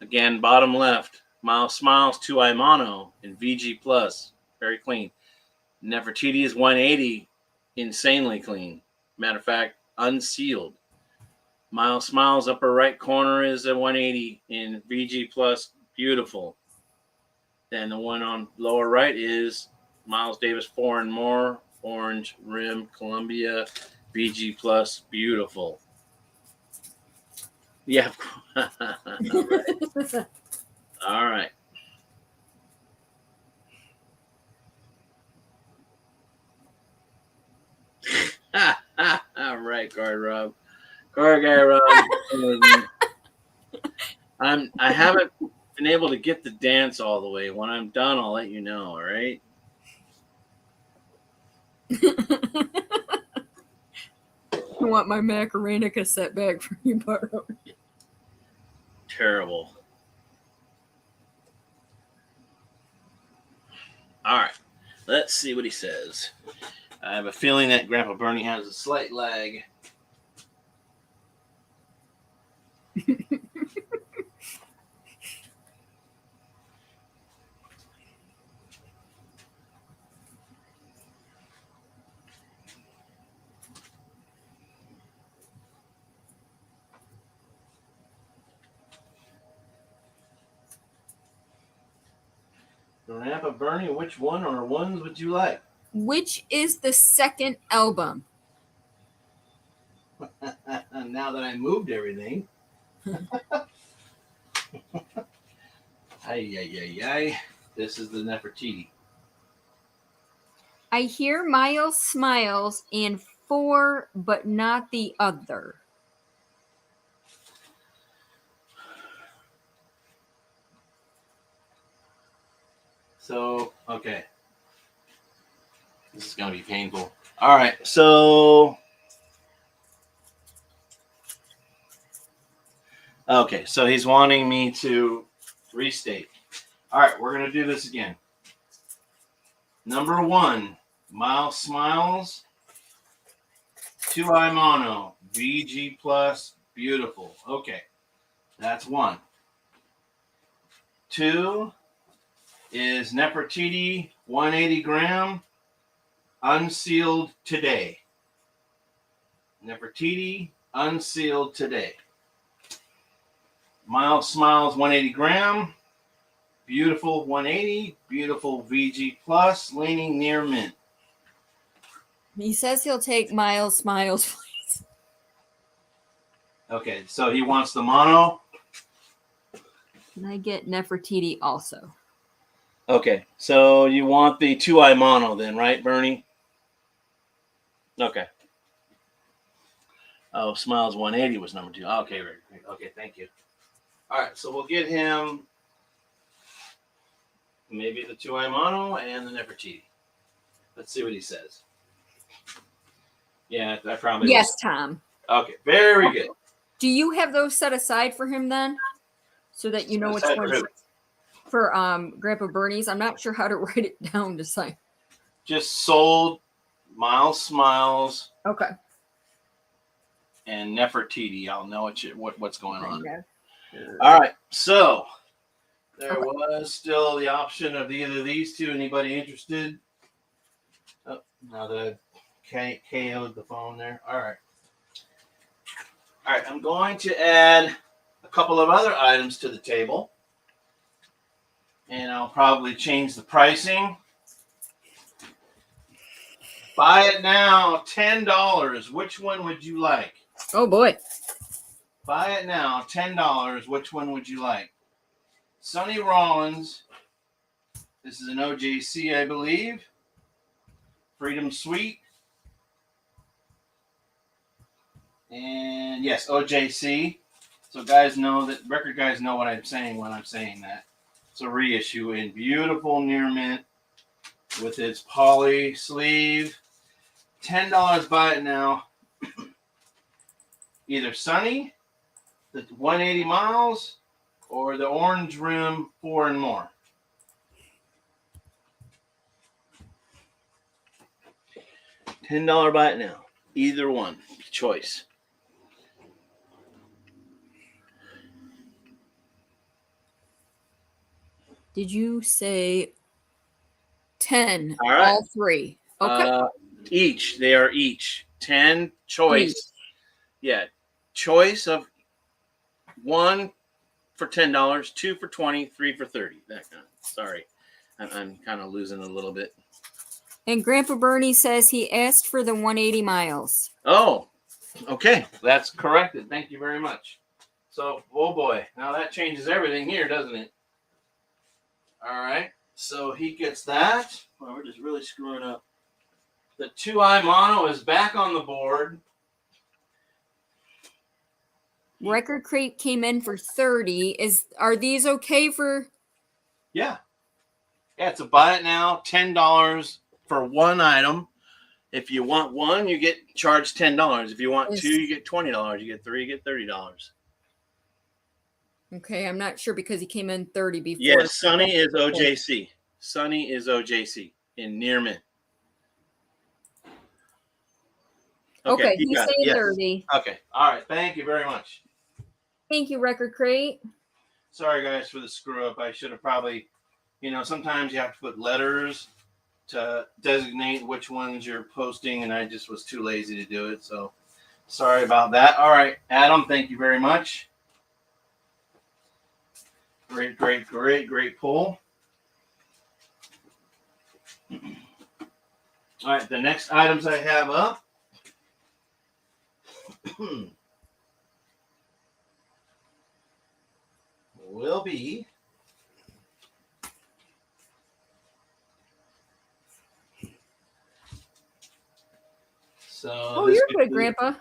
Speaker 1: Again, bottom left, Miles Smiles 2i Mono in VG Plus. Very clean. Nefertiti's 180, insanely clean. Matter of fact, unsealed. Miles Smiles upper right corner is a 180 in VG Plus. Beautiful. Then the one on lower right is Miles Davis 4 and More, orange rim, Columbia, VG Plus, beautiful. Yeah. All right. All right. All right, Guard Rob. Guard Guy Rob. I haven't been able to get the dance all the way. When I'm done, I'll let you know, all right?
Speaker 2: I want my Macarena cassette back for you, borrow.
Speaker 1: Terrible. All right. Let's see what he says. I have a feeling that Grandpa Bernie has a slight lag. Grandpa Bernie, which one or ones would you like?
Speaker 2: Which is the second album?
Speaker 1: Now that I moved everything. Ay. This is the Nefertiti.
Speaker 2: I hear Miles Smiles and 4, but not the other.
Speaker 1: So, okay. This is going to be painful. All right, so... Okay, so he's wanting me to restate. All right, we're going to do this again. Number 1, Miles Smiles, 2i Mono, VG Plus, beautiful. Okay, that's 1. 2 is Nefertiti, 180 gram, unsealed today. Nefertiti, unsealed today. Miles Smiles, 180 gram, beautiful 180, beautiful VG Plus, leaning near mint.
Speaker 2: He says he'll take Miles Smiles, please.
Speaker 1: Okay, so he wants the mono.
Speaker 2: Can I get Nefertiti also?
Speaker 1: Okay, so you want the 2i Mono then, right, Bernie? Okay. Oh, Smiles 180 was number 2. Okay, great. Okay, thank you. All right, so we'll get him maybe the 2i Mono and the Nefertiti. Let's see what he says. Yeah, I probably
Speaker 2: Yes, Tom.
Speaker 1: Okay, very good.
Speaker 2: Do you have those set aside for him then? So that you know which ones for Grandpa Bernie's? I'm not sure how to write it down to sign.
Speaker 1: Just sold Miles Smiles.
Speaker 2: Okay.
Speaker 1: And Nefertiti. I'll know what's going on.
Speaker 2: Okay.
Speaker 1: All right, so There was still the option of either of these two. Anybody interested? Oh, now that I've KO'd the phone there. All right. All right, I'm going to add a couple of other items to the table. And I'll probably change the pricing. Buy it now, $10. Which one would you like?
Speaker 2: Oh, boy.
Speaker 1: Buy it now, $10. Which one would you like? Sonny Rollins. This is an OJC, I believe. Freedom Suite. And yes, OJC. So guys know that, record guys know what I'm saying when I'm saying that. It's a reissue in beautiful near mint with its poly sleeve. $10, buy it now. Either Sunny, the 180 miles, or the orange rim 4 and more. $10 buy it now. Either one, choice.
Speaker 2: Did you say 10?
Speaker 1: All right.
Speaker 2: All three. Okay.
Speaker 1: Each. They are each. 10 choice.
Speaker 2: Each.
Speaker 1: Yeah. Choice of 1 for $10, 2 for $20, 3 for $30. That kind of, sorry. I'm kind of losing a little bit.
Speaker 2: And Grandpa Bernie says he asked for the 180 miles.
Speaker 1: Oh, okay. That's corrected. Thank you very much. So, oh boy. Now that changes everything here, doesn't it? All right. So he gets that. Well, we're just really screwing up. The 2i mono is back on the board.
Speaker 2: Record Crate came in for 30. Are these okay for?
Speaker 1: Yeah. Yeah, it's a buy it now, $10 for one item. If you want one, you get charged $10. If you want two, you get $20. You get three, you get $30.
Speaker 2: Okay, I'm not sure because he came in 30 before.
Speaker 1: Yes, Sunny is OJC. Sunny is OJC in near mint.
Speaker 2: Okay, he's saying
Speaker 1: yes.
Speaker 2: 30.
Speaker 1: Okay, all right. Thank you very much.
Speaker 2: Thank you, Record Crate.
Speaker 1: Sorry, guys, for the screw up. I should have probably, sometimes you have to put letters to designate which ones you're posting, and I just was too lazy to do it. So sorry about that. All right, Adam, thank you very much. Great pull. All right, the next items I have up will be
Speaker 2: You're good, Grandpa.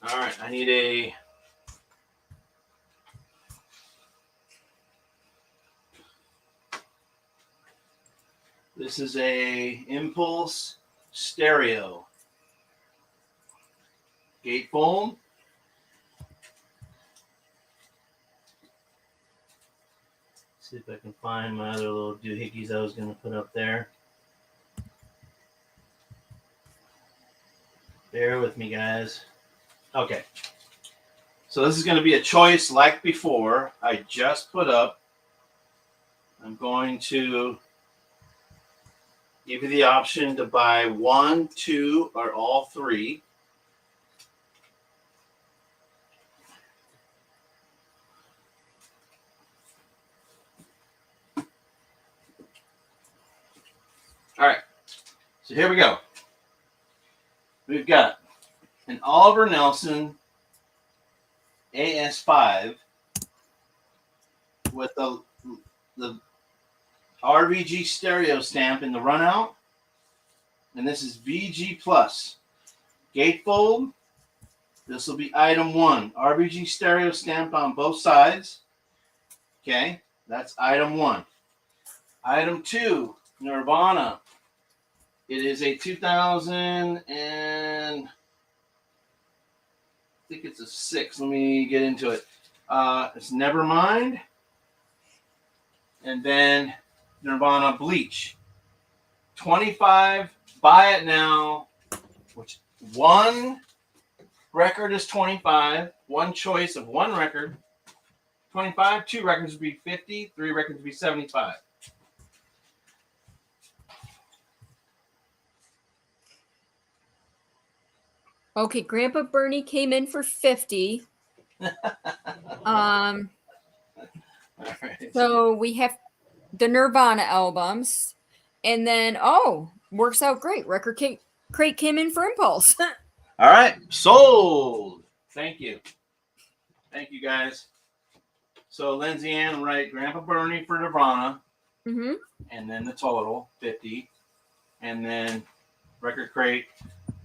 Speaker 1: All right, I need a this is a Impulse stereo gatefold. See if I can find my other little doohickeys I was going to put up there. Bear with me, guys. Okay. So this is going to be a choice like before. I just put up. I'm going to give you the option to buy 1, 2, or all 3. All right. So here we go. We've got an Oliver Nelson AS5 with the RVG stereo stamp in the runout. And this is VG Plus. Gatefold. This will be item 1. RVG stereo stamp on both sides. Okay, that's item 1. Item 2, Nirvana. It is a 2000 and I think it's a 6. Let me get into it. It's Nevermind. And then Nirvana Bleach. 25, buy it now. Which 1 Record is 25. One choice of one record. 25. Two records would be 50. Three records would be 75.
Speaker 2: Okay, Grandpa Bernie came in for 50.
Speaker 1: All right.
Speaker 2: So we have the Nirvana albums. And then, works out great. Record Crate came in for Impulse.
Speaker 1: All right. Sold. Thank you. Thank you, guys. So Lindsay Ann, right? Grandpa Bernie for Nirvana.
Speaker 2: Mm-hmm.
Speaker 1: And then the total, 50. And then Record Crate,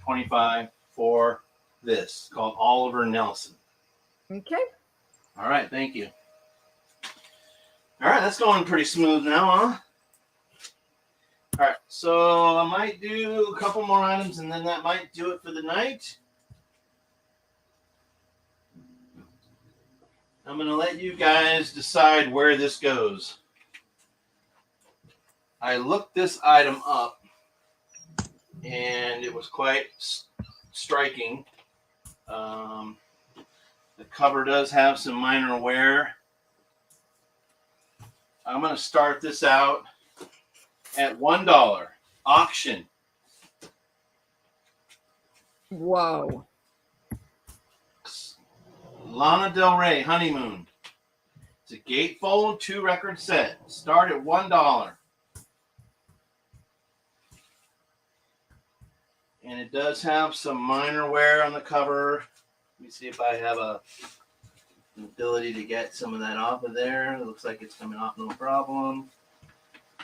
Speaker 1: 25 for this, called Oliver Nelson.
Speaker 2: Okay.
Speaker 1: All right. Thank you. All right. That's going pretty smooth now, huh? All right. So I might do a couple more items, and then that might do it for the night. I'm going to let you guys decide where this goes. I looked this item up, and it was quite striking. The cover does have some minor wear. I'm going to start this out at $1. Auction.
Speaker 2: Whoa.
Speaker 1: Lana Del Rey, Honeymoon. It's a gatefold 2-record set. Start at $1. And it does have some minor wear on the cover. Let me see if I have an ability to get some of that off of there. It looks like it's coming off no problem.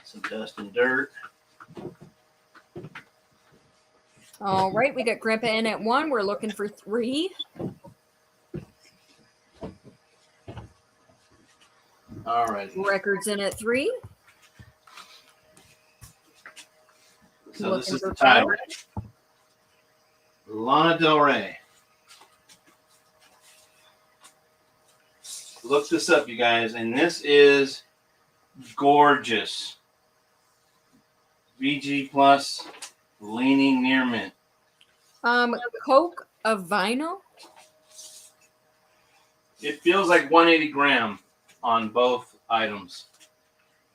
Speaker 1: Some dust and dirt.
Speaker 2: All right, we got Grandpa in at 1. We're looking for 3.
Speaker 1: All right.
Speaker 2: Records in at 3.
Speaker 1: So this is the title. Lana Del Rey. Look this up, you guys, and this is gorgeous. VG Plus, leaning near mint.
Speaker 2: Coke of vinyl.
Speaker 1: It feels like 180 gram on both items.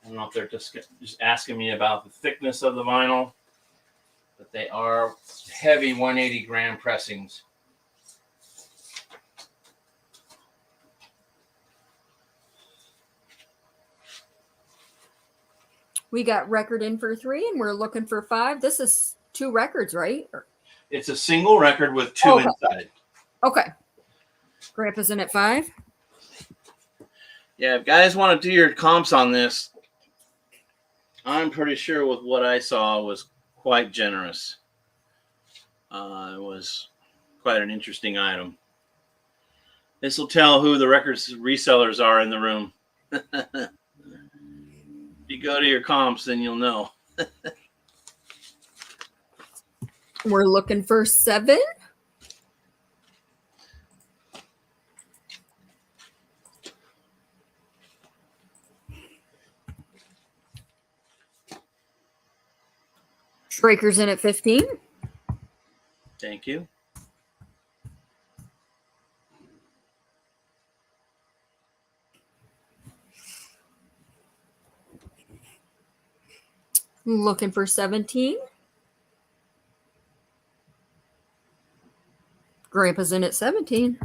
Speaker 1: I don't know if they're just asking me about the thickness of the vinyl, but they are heavy 180 gram pressings.
Speaker 2: We got record in for 3, and we're looking for 5. This is 2 records, right?
Speaker 1: It's a single record with 2 inside.
Speaker 2: Okay. Grandpa's in at 5.
Speaker 1: Yeah, if guys want to do your comps on this, I'm pretty sure with what I saw was quite generous. It was quite an interesting item. This will tell who the records resellers are in the room. If you go to your comps, then you'll know.
Speaker 2: We're looking for 7. Straker's in at 15.
Speaker 1: Thank you.
Speaker 2: Looking for 17. Grandpa's in at 17.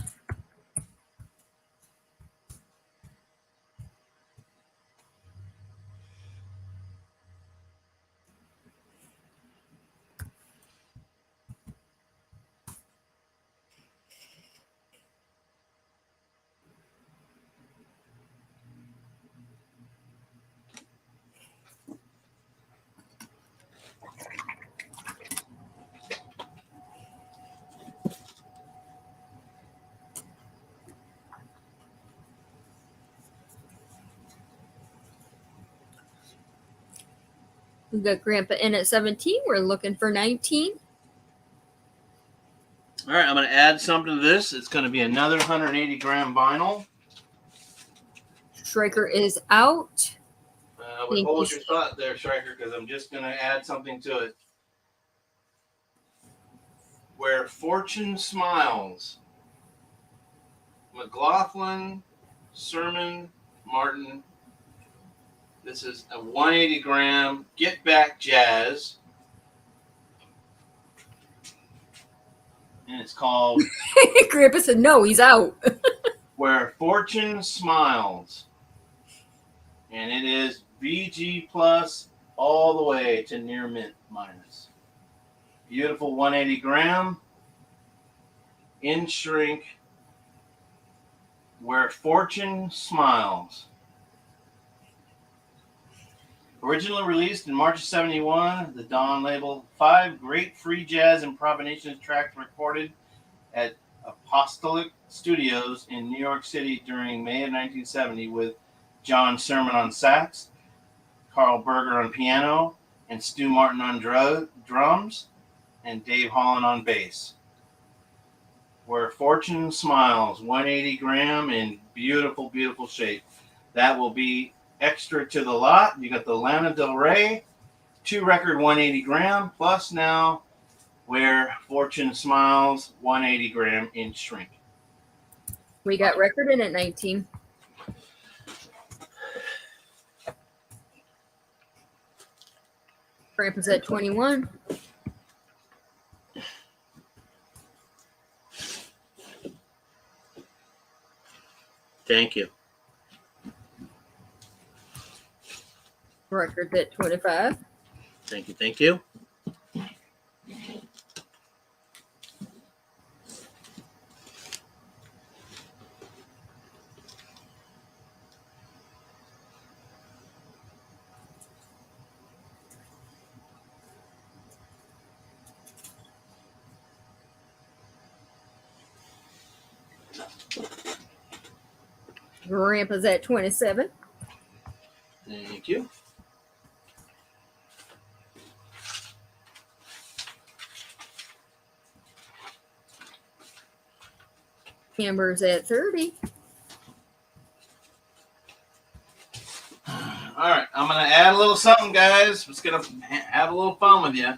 Speaker 2: We got Grandpa in at 17. We're looking for 19.
Speaker 1: All right, I'm going to add something to this. It's going to be another 180 gram vinyl.
Speaker 2: Striker is out.
Speaker 1: Hold your thought there, Striker, because I'm just going to add something to it. Where Fortune Smiles. McLaughlin, Sermon, Martin. This is a 180 gram Get Back Jazz. And it's called
Speaker 2: Grandpa said, no, he's out.
Speaker 1: Where Fortune Smiles. And it is VG plus all the way to near mint minus. Beautiful 180 gram. In shrink. Where Fortune Smiles. Originally released in March of 71, the Dawn label, 5 great free jazz improvisation tracks recorded at Apostolic Studios in New York City during May of 1970 with John Sermon on sax, Carl Berger on piano, and Stu Martin on drums, and Dave Holland on bass. Where Fortune Smiles, 180 gram in beautiful, beautiful shape. That will be extra to the lot. You got the Lana Del Rey 2-record 180 gram plus now Where Fortune Smiles 180 gram in shrink.
Speaker 2: We got record in at 19. Grandpa's at 21.
Speaker 1: Thank you.
Speaker 2: Record's at 25.
Speaker 1: Thank you. Thank you.
Speaker 2: Grandpa's at 27.
Speaker 1: Thank you.
Speaker 2: Amber's at 30.
Speaker 1: All right, I'm going to add a little something, guys. Just going to have a little fun with you.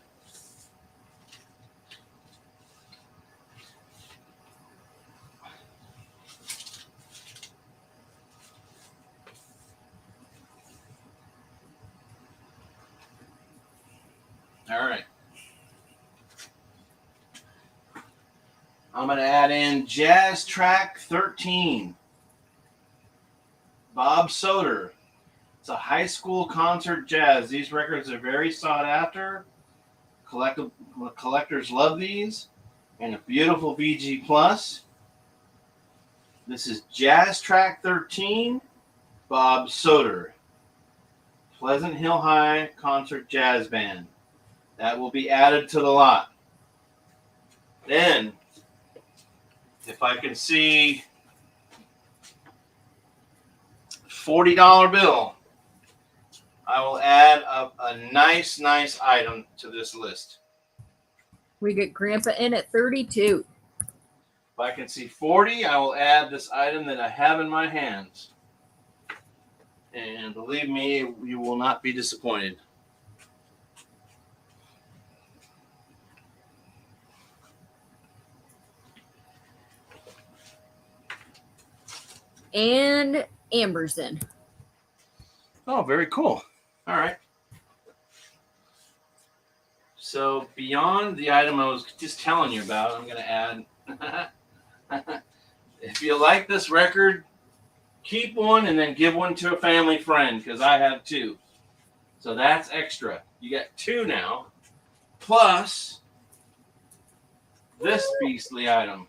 Speaker 1: All right. I'm going to add in Jazz Track 13. Bob Soder. It's a high school concert jazz. These records are very sought after. Collectors love these. And a beautiful VG Plus. This is Jazz Track 13, Bob Soder. Pleasant Hill High Concert Jazz Band. That will be added to the lot. Then, if I can see $40 bill, I will add a nice item to this list.
Speaker 2: We get Grandpa in at 32.
Speaker 1: If I can see 40, I will add this item that I have in my hands. And believe me, you will not be disappointed.
Speaker 2: And Amber's in.
Speaker 1: Oh, very cool. All right. So beyond the item I was just telling you about, I'm going to add, if you like this record, keep one and then give one to a family friend, because I have 2. So that's extra. You got 2 now, plus this beastly item.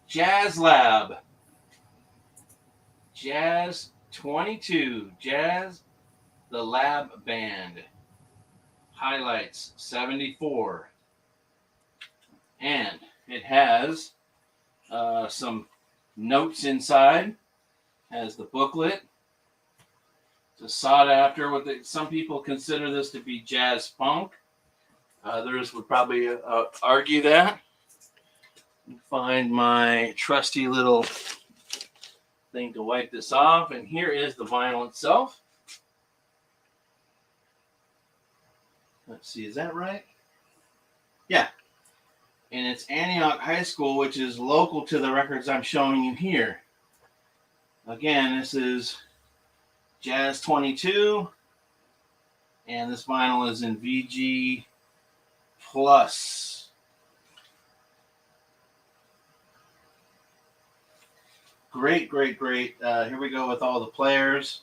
Speaker 1: Jazz Lab. Jazz 22. Jazz the Lab Band. Highlights 74. And it has some notes inside. Has the booklet. It's sought after. Some people consider this to be jazz funk. Others would probably argue that. Find my trusty little thing to wipe this off, and here is the vinyl itself. Let's see, is that right? Yeah. And it's Antioch High School, which is local to the records I'm showing you here. Again, this is Jazz 22, and this vinyl is in VG Plus. Great, great, great. Here we go with all the players.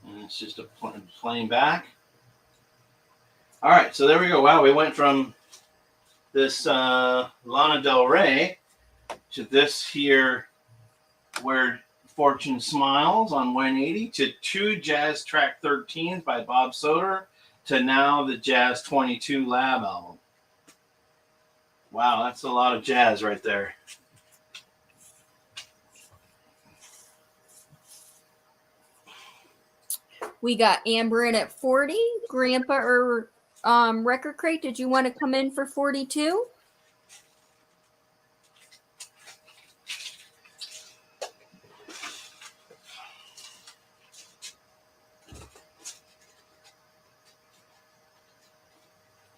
Speaker 1: And it's just a plain back. All right, so there we go. Wow, we went from this Lana Del Rey to this here, Where Fortune Smiles on 180, to 2 Jazz Track 13s by Bob Soder, to now the Jazz 22 Lab album. Wow, that's a lot of jazz right there.
Speaker 2: We got Amber in at 40. Grandpa or Record Crate, did you want to come in for 42?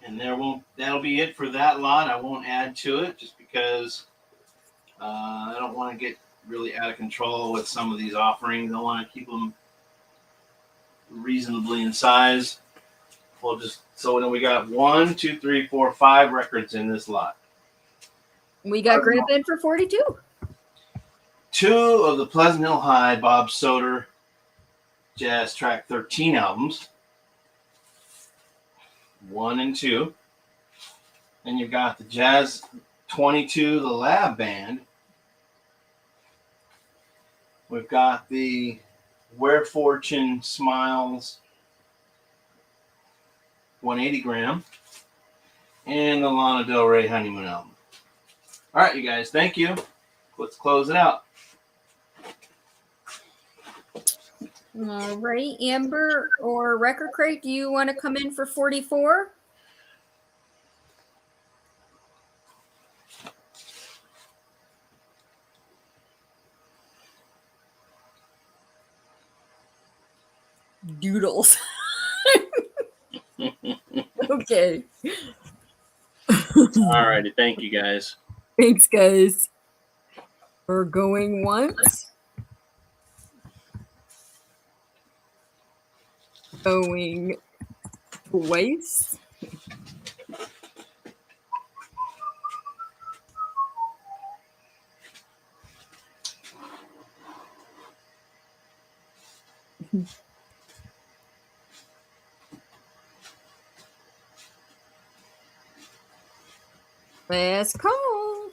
Speaker 1: And that'll be it for that lot. I won't add to it just because I don't want to get really out of control with some of these offerings. I want to keep them reasonably in size. So we got 1, 2, 3, 4, 5 records in this lot.
Speaker 2: We got Grandpa in for 42.
Speaker 1: 2 of the Pleasant Hill High Bob Soder Jazz Track 13 albums. 1 and 2. And you've got the Jazz 22, the Lab Band. We've got the Where Fortune Smiles 180 gram. And the Lana Del Rey Honeymoon album. All right, you guys, thank you. Let's close it out.
Speaker 2: All right, Amber or Record Crate, do you want to come in for 44? Doodles. Okay.
Speaker 1: All righty, thank you guys.
Speaker 2: Thanks, guys. We're going once. Going twice. Last call.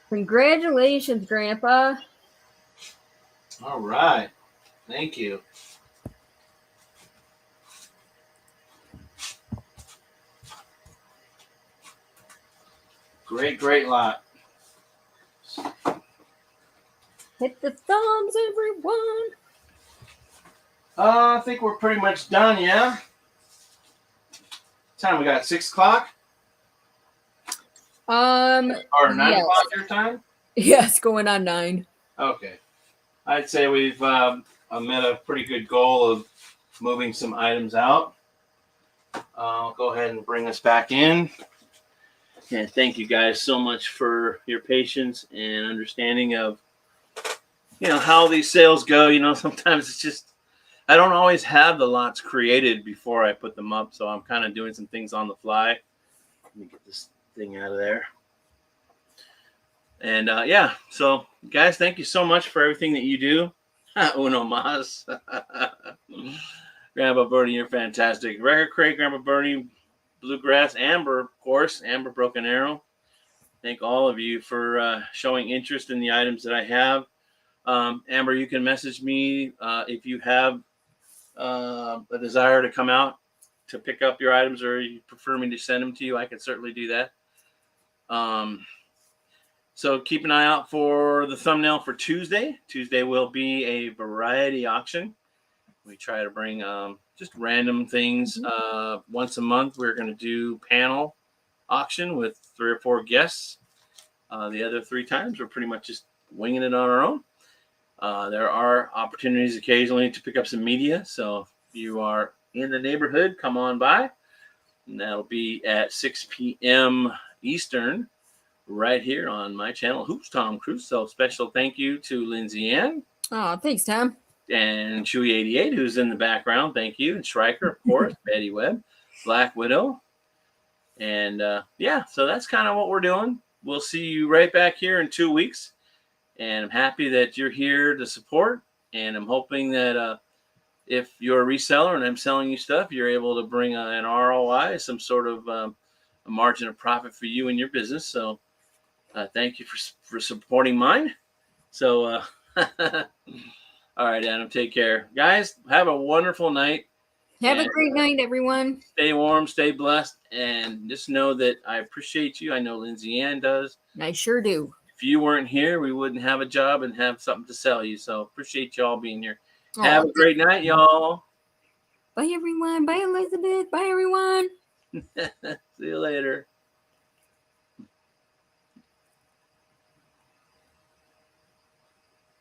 Speaker 2: Congratulations, Grandpa.
Speaker 1: All right. Thank you. Great, great lot.
Speaker 2: Hit the thumbs, everyone.
Speaker 1: I think we're pretty much done, yeah? Time we got 6 o'clock? Or 9 o'clock your time?
Speaker 2: Yes, going on 9.
Speaker 1: Okay. I'd say we've met a pretty good goal of moving some items out. I'll go ahead and bring us back in. And thank you guys so much for your patience and understanding of, how these sales go. Sometimes it's just, I don't always have the lots created before I put them up. So I'm kind of doing some things on the fly. Let me get this thing out of there. And so guys, thank you so much for everything that you do. Uno mas. Grandpa Bernie, you're fantastic. Record Crate, Grandpa Bernie, Bluegrass, Amber, of course, Amber Broken Arrow. Thank all of you for showing interest in the items that I have. Amber, you can message me if you have a desire to come out to pick up your items, or you prefer me to send them to you. I can certainly do that. So keep an eye out for the thumbnail for Tuesday. Tuesday will be a variety auction. We try to bring just random things. Once a month, we're going to do panel auction with 3 or 4 guests. The other 3 times, we're pretty much just winging it on our own. There are opportunities occasionally to pick up some media. So if you are in the neighborhood, come on by. And that'll be at 6 p.m. Eastern, right here on my channel, Whooz Tom Cruz. So special thank you to Lindsay Ann.
Speaker 2: Oh, thanks, Tom.
Speaker 1: And Chewy88, who's in the background. Thank you. And Schreiker, of course, Betty Webb, Black Widow. And yeah, so that's kind of what we're doing. We'll see you right back here in 2 weeks. And I'm happy that you're here to support. And I'm hoping that if you're a reseller and I'm selling you stuff, you're able to bring an ROI, some sort of a margin of profit for you and your business. So thank you for supporting mine. So all right, Adam, take care. Guys, have a wonderful night.
Speaker 2: Have a great night, everyone.
Speaker 1: Stay warm, stay blessed, and just know that I appreciate you. I know Lindsay Ann does.
Speaker 2: I sure do.
Speaker 1: If you weren't here, we wouldn't have a job and have something to sell you. So appreciate y'all being here.
Speaker 2: Oh,
Speaker 1: have a great night, y'all.
Speaker 2: Bye, everyone. Bye, Elizabeth. Bye, everyone.
Speaker 1: See you later.